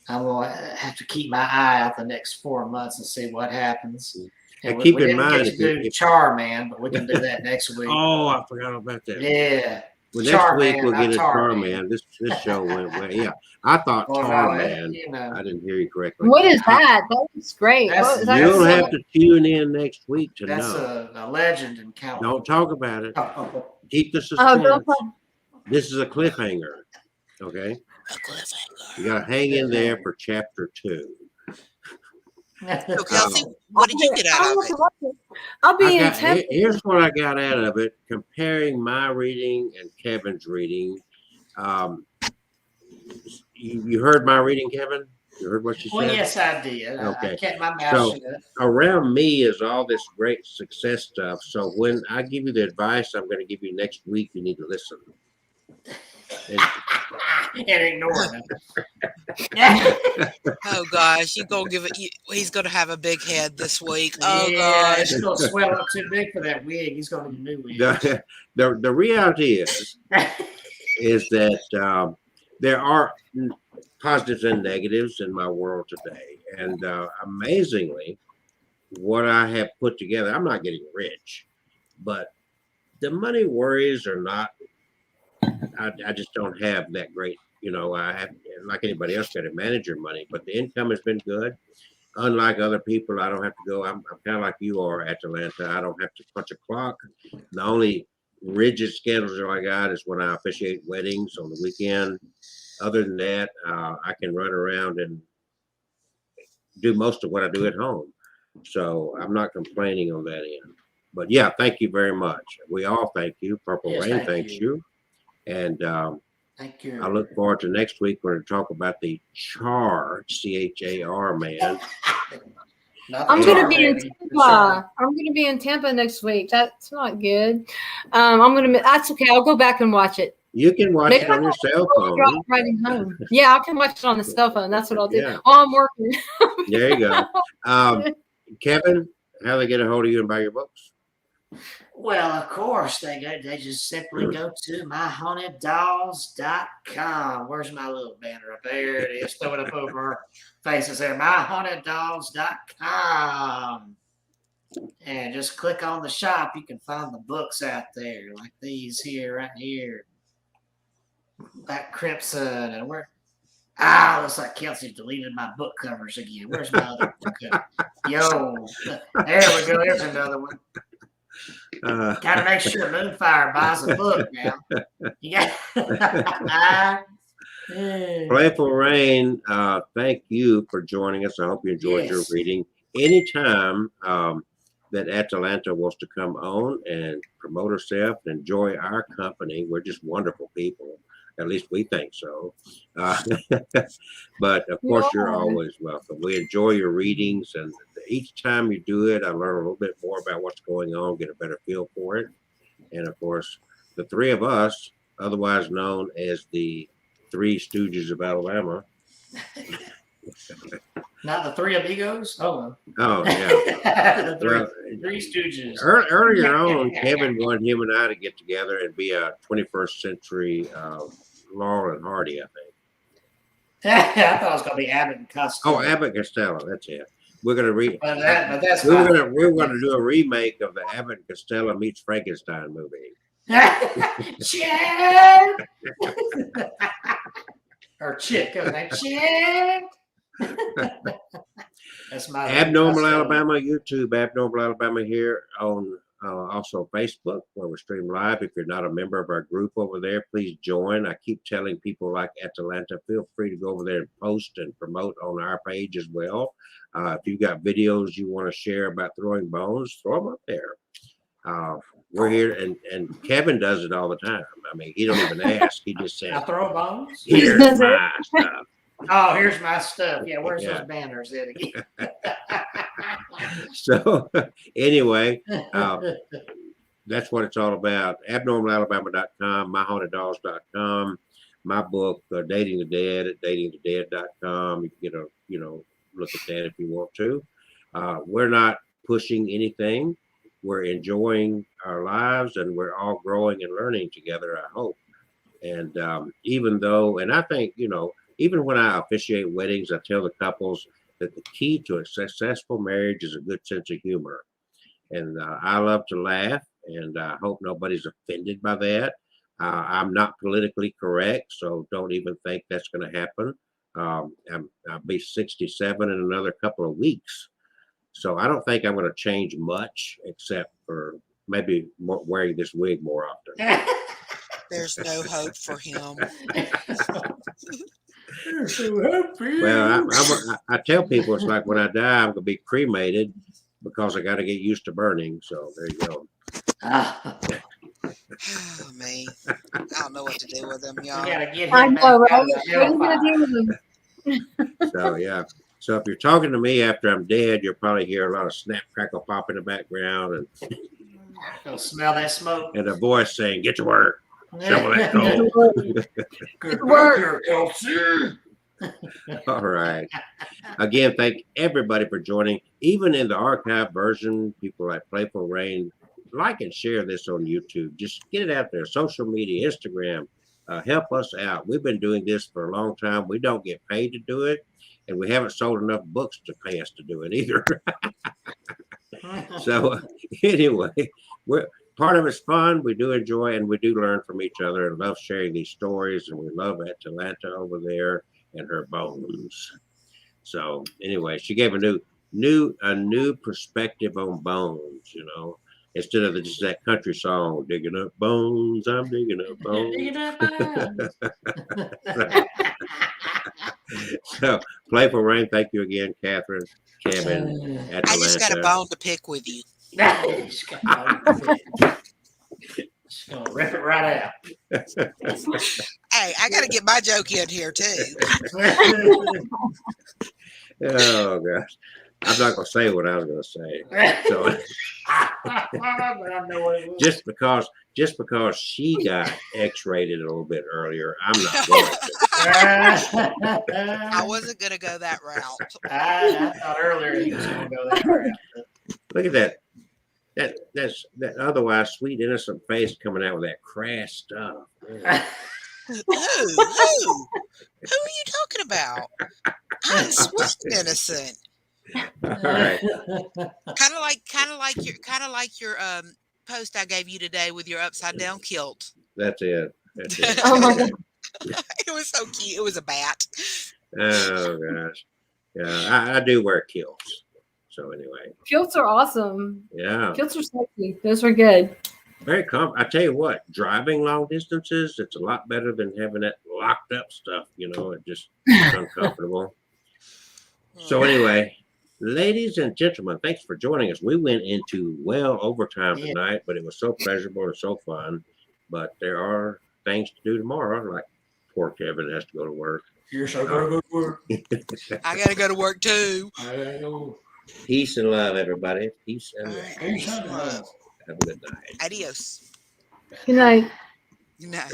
gonna have to keep my eye out the next 4 months and see what happens. And keep in mind, we didn't get to do Charman, but we can do that next week. Oh, I forgot about that. Yeah. Well, next week we'll get a Tarman. This show went well. Yeah, I thought Tarman. I didn't hear you correctly. What is that? That was great. You'll have to tune in next week to know. That's a legend in California. Don't talk about it. Keep the suspense. This is a cliffhanger. Okay. A cliffhanger. You gotta hang in there for chapter 2. So, Kelsey, what did you get out of it? I'll be in Tampa. Here's what I got out of it, comparing my reading and Kevin's reading. You heard my reading, Kevin? You heard what she said? Well, yes, I did. Okay. I kept my mouth shut. Around me is all this great success stuff. So when I give you the advice I'm going to give you next week, you need to listen. And ignore it. Oh gosh, you gonna give it? He's gonna have a big head this week. Oh yeah, gosh, it's gonna swell up too big for that wig. He's gonna get a new wig. The reality is that there are positives and negatives in my world today, and amazingly, what I have put together. I'm not getting rich, but the money worries are not. I just don't have that great, I have, like anybody else, got to manage your money, but the income has been good. Unlike other people, I don't have to go. I'm kind of like you are, Atalanta. I don't have to punch a clock. The only rigid schedule I got is when I officiate weddings on the weekend. Other than that, I can run around and do most of what I do at home. So I'm not complaining on that end. But yeah, thank you very much. We all thank you. Purple Rain thanks you. And thank you. I look forward to next week when we talk about the Char, CHAR man. I'm going to be in Tampa. I'm going to be in Tampa next week. That's not good. That's okay. I'll go back and watch it. You can watch it on your cell phone. Driving home. Yeah, I can watch it on the cell phone. That's what I'll do. Yeah. While I'm working. There you go. Kevin, how do they get a hold of you and buy your books? Well, of course, they just simply go to myhauntedDolls.com. Where's my little banner up there? It is. Throw it up over our faces there. myhauntedDolls.com. And just click on the shop. You can find the books out there, like these here, right here. Black Crimson. And where? Looks like Kelsey's deleted my book covers again. Where's my other book cover? Yo, there we go. There's another one. Gotta make sure Moonfire buys a book now. Yeah. Playful Rain, thank you for joining us. I hope you enjoyed your reading. Anytime that Atalanta wants to come on and promote herself and enjoy our company, we're just wonderful people. At least we think so. But of course, you're always welcome. We enjoy your readings, and each time you do it, I learn a little bit more about what's going on, get a better feel for it. And of course, the three of us, otherwise known as the Three Stooges of Alabama. Not the Three Amigos? Oh, yeah. The three Stooges. Earlier on, Kevin wanted him and I to get together and be a 21st century Laurel and Hardy, I think. I thought it was going to be Abbott and Costello. Oh, Abbott and Costello, that's it. we're gonna read. But that's We're gonna do a remake of the Abbott and Costello meets Frankenstein movie. Chick! Or chick, chick. That's my Abnormal Alabama YouTube, Abnormal Alabama here on also Facebook, where we stream live. If you're not a member of our group over there, please join. I keep telling people like Atlanta, feel free to go over there and post and promote on our page as well. If you've got videos you want to share about throwing bones, throw them up there. We're here, and Kevin does it all the time. I mean, he don't even ask. He just I says, throw bones. "Here's my stuff." Oh, here's my stuff. Yeah, where's those banners at again? So anyway, that's what it's all about. AbnormalAlabama.com, MyHauntedDolls.com, my book, Dating the Dead at datingthedead.com. You can get a look at that if you want to. We're not pushing anything. We're enjoying our lives, and we're all growing and learning together, I hope. And even though, and I think, even when I officiate weddings, I tell the couples that the key to a successful marriage is a good sense of humor. And I love to laugh, and I hope nobody's offended by that. I'm not politically correct, so don't even think that's going to happen. I'll be 67 in another couple of weeks. So I don't think I'm going to change much, except for maybe wearing this wig more often. There's no hope for him. Well, I tell people it's like when I die, I'm going to be cremated because I got to get used to burning. So there you go. Oh, man. I don't know what to do with him, y'all. You gotta get I him know, back out right? of the What are you gonna hellfire. do with them? So yeah. So if you're talking to me after I'm dead, you'll probably hear a lot of snap, crackle, pop in the background, Go smell that smoke. and a voice saying, "Get to work, shovel that coal." Good work. Elsie. All right. Again, thank everybody for joining. Even in the archive version, people like Playful Rain, like and share this on YouTube. Just get it out there. Social media, Instagram, help us out. We've been doing this for a long time. We don't get paid to do it, and we haven't sold enough books to pay us to do it either. So anyway, part of it's fun. We do enjoy and we do learn from each other and love sharing these stories. And we love Atlanta over there and her bones. So anyway, she gave a new perspective on bones, instead of just that country song, digging up bones, I'm digging up bones. Digging up bones. So Playful Rain, thank you again, Catherine, Kevin, Atlanta. I just got a bone to pick with you. Just gonna rip it right out. Hey, I got to get my joke in here, too. Oh gosh, I'm not gonna say what I was gonna say. So But I know what it was. just because she got X-rated a little bit earlier, I'm not going to. I wasn't going to go that route. I thought earlier he was going to go that route. Look at that. That's that otherwise sweet innocent face coming out with that crass stuff. Man. Who? Who are you talking about? I'm sweet and innocent. All right. Kind of like your post I gave you today with your upside down kilt. That's it. That's it. Oh my God. It was so cute. It was a bat. Oh gosh. Yeah, I do wear kilts. So anyway. Kilts are awesome. Yeah. Kilts are sexy. Those are good. Very I tell you what, driving long distances, it's a lot better than having that locked up stuff, it just it's uncomfortable. So anyway, ladies and gentlemen, thanks for joining us. We went into overtime tonight, but it was so pleasurable and so fun. But there are things to do tomorrow, like poor Kevin has to go to work. You're so going to go to work. I got to go to work too. I gotta go. Peace and love, everybody. Peace and love. Peace and love. Have a good night. Adios. Good night. Good night.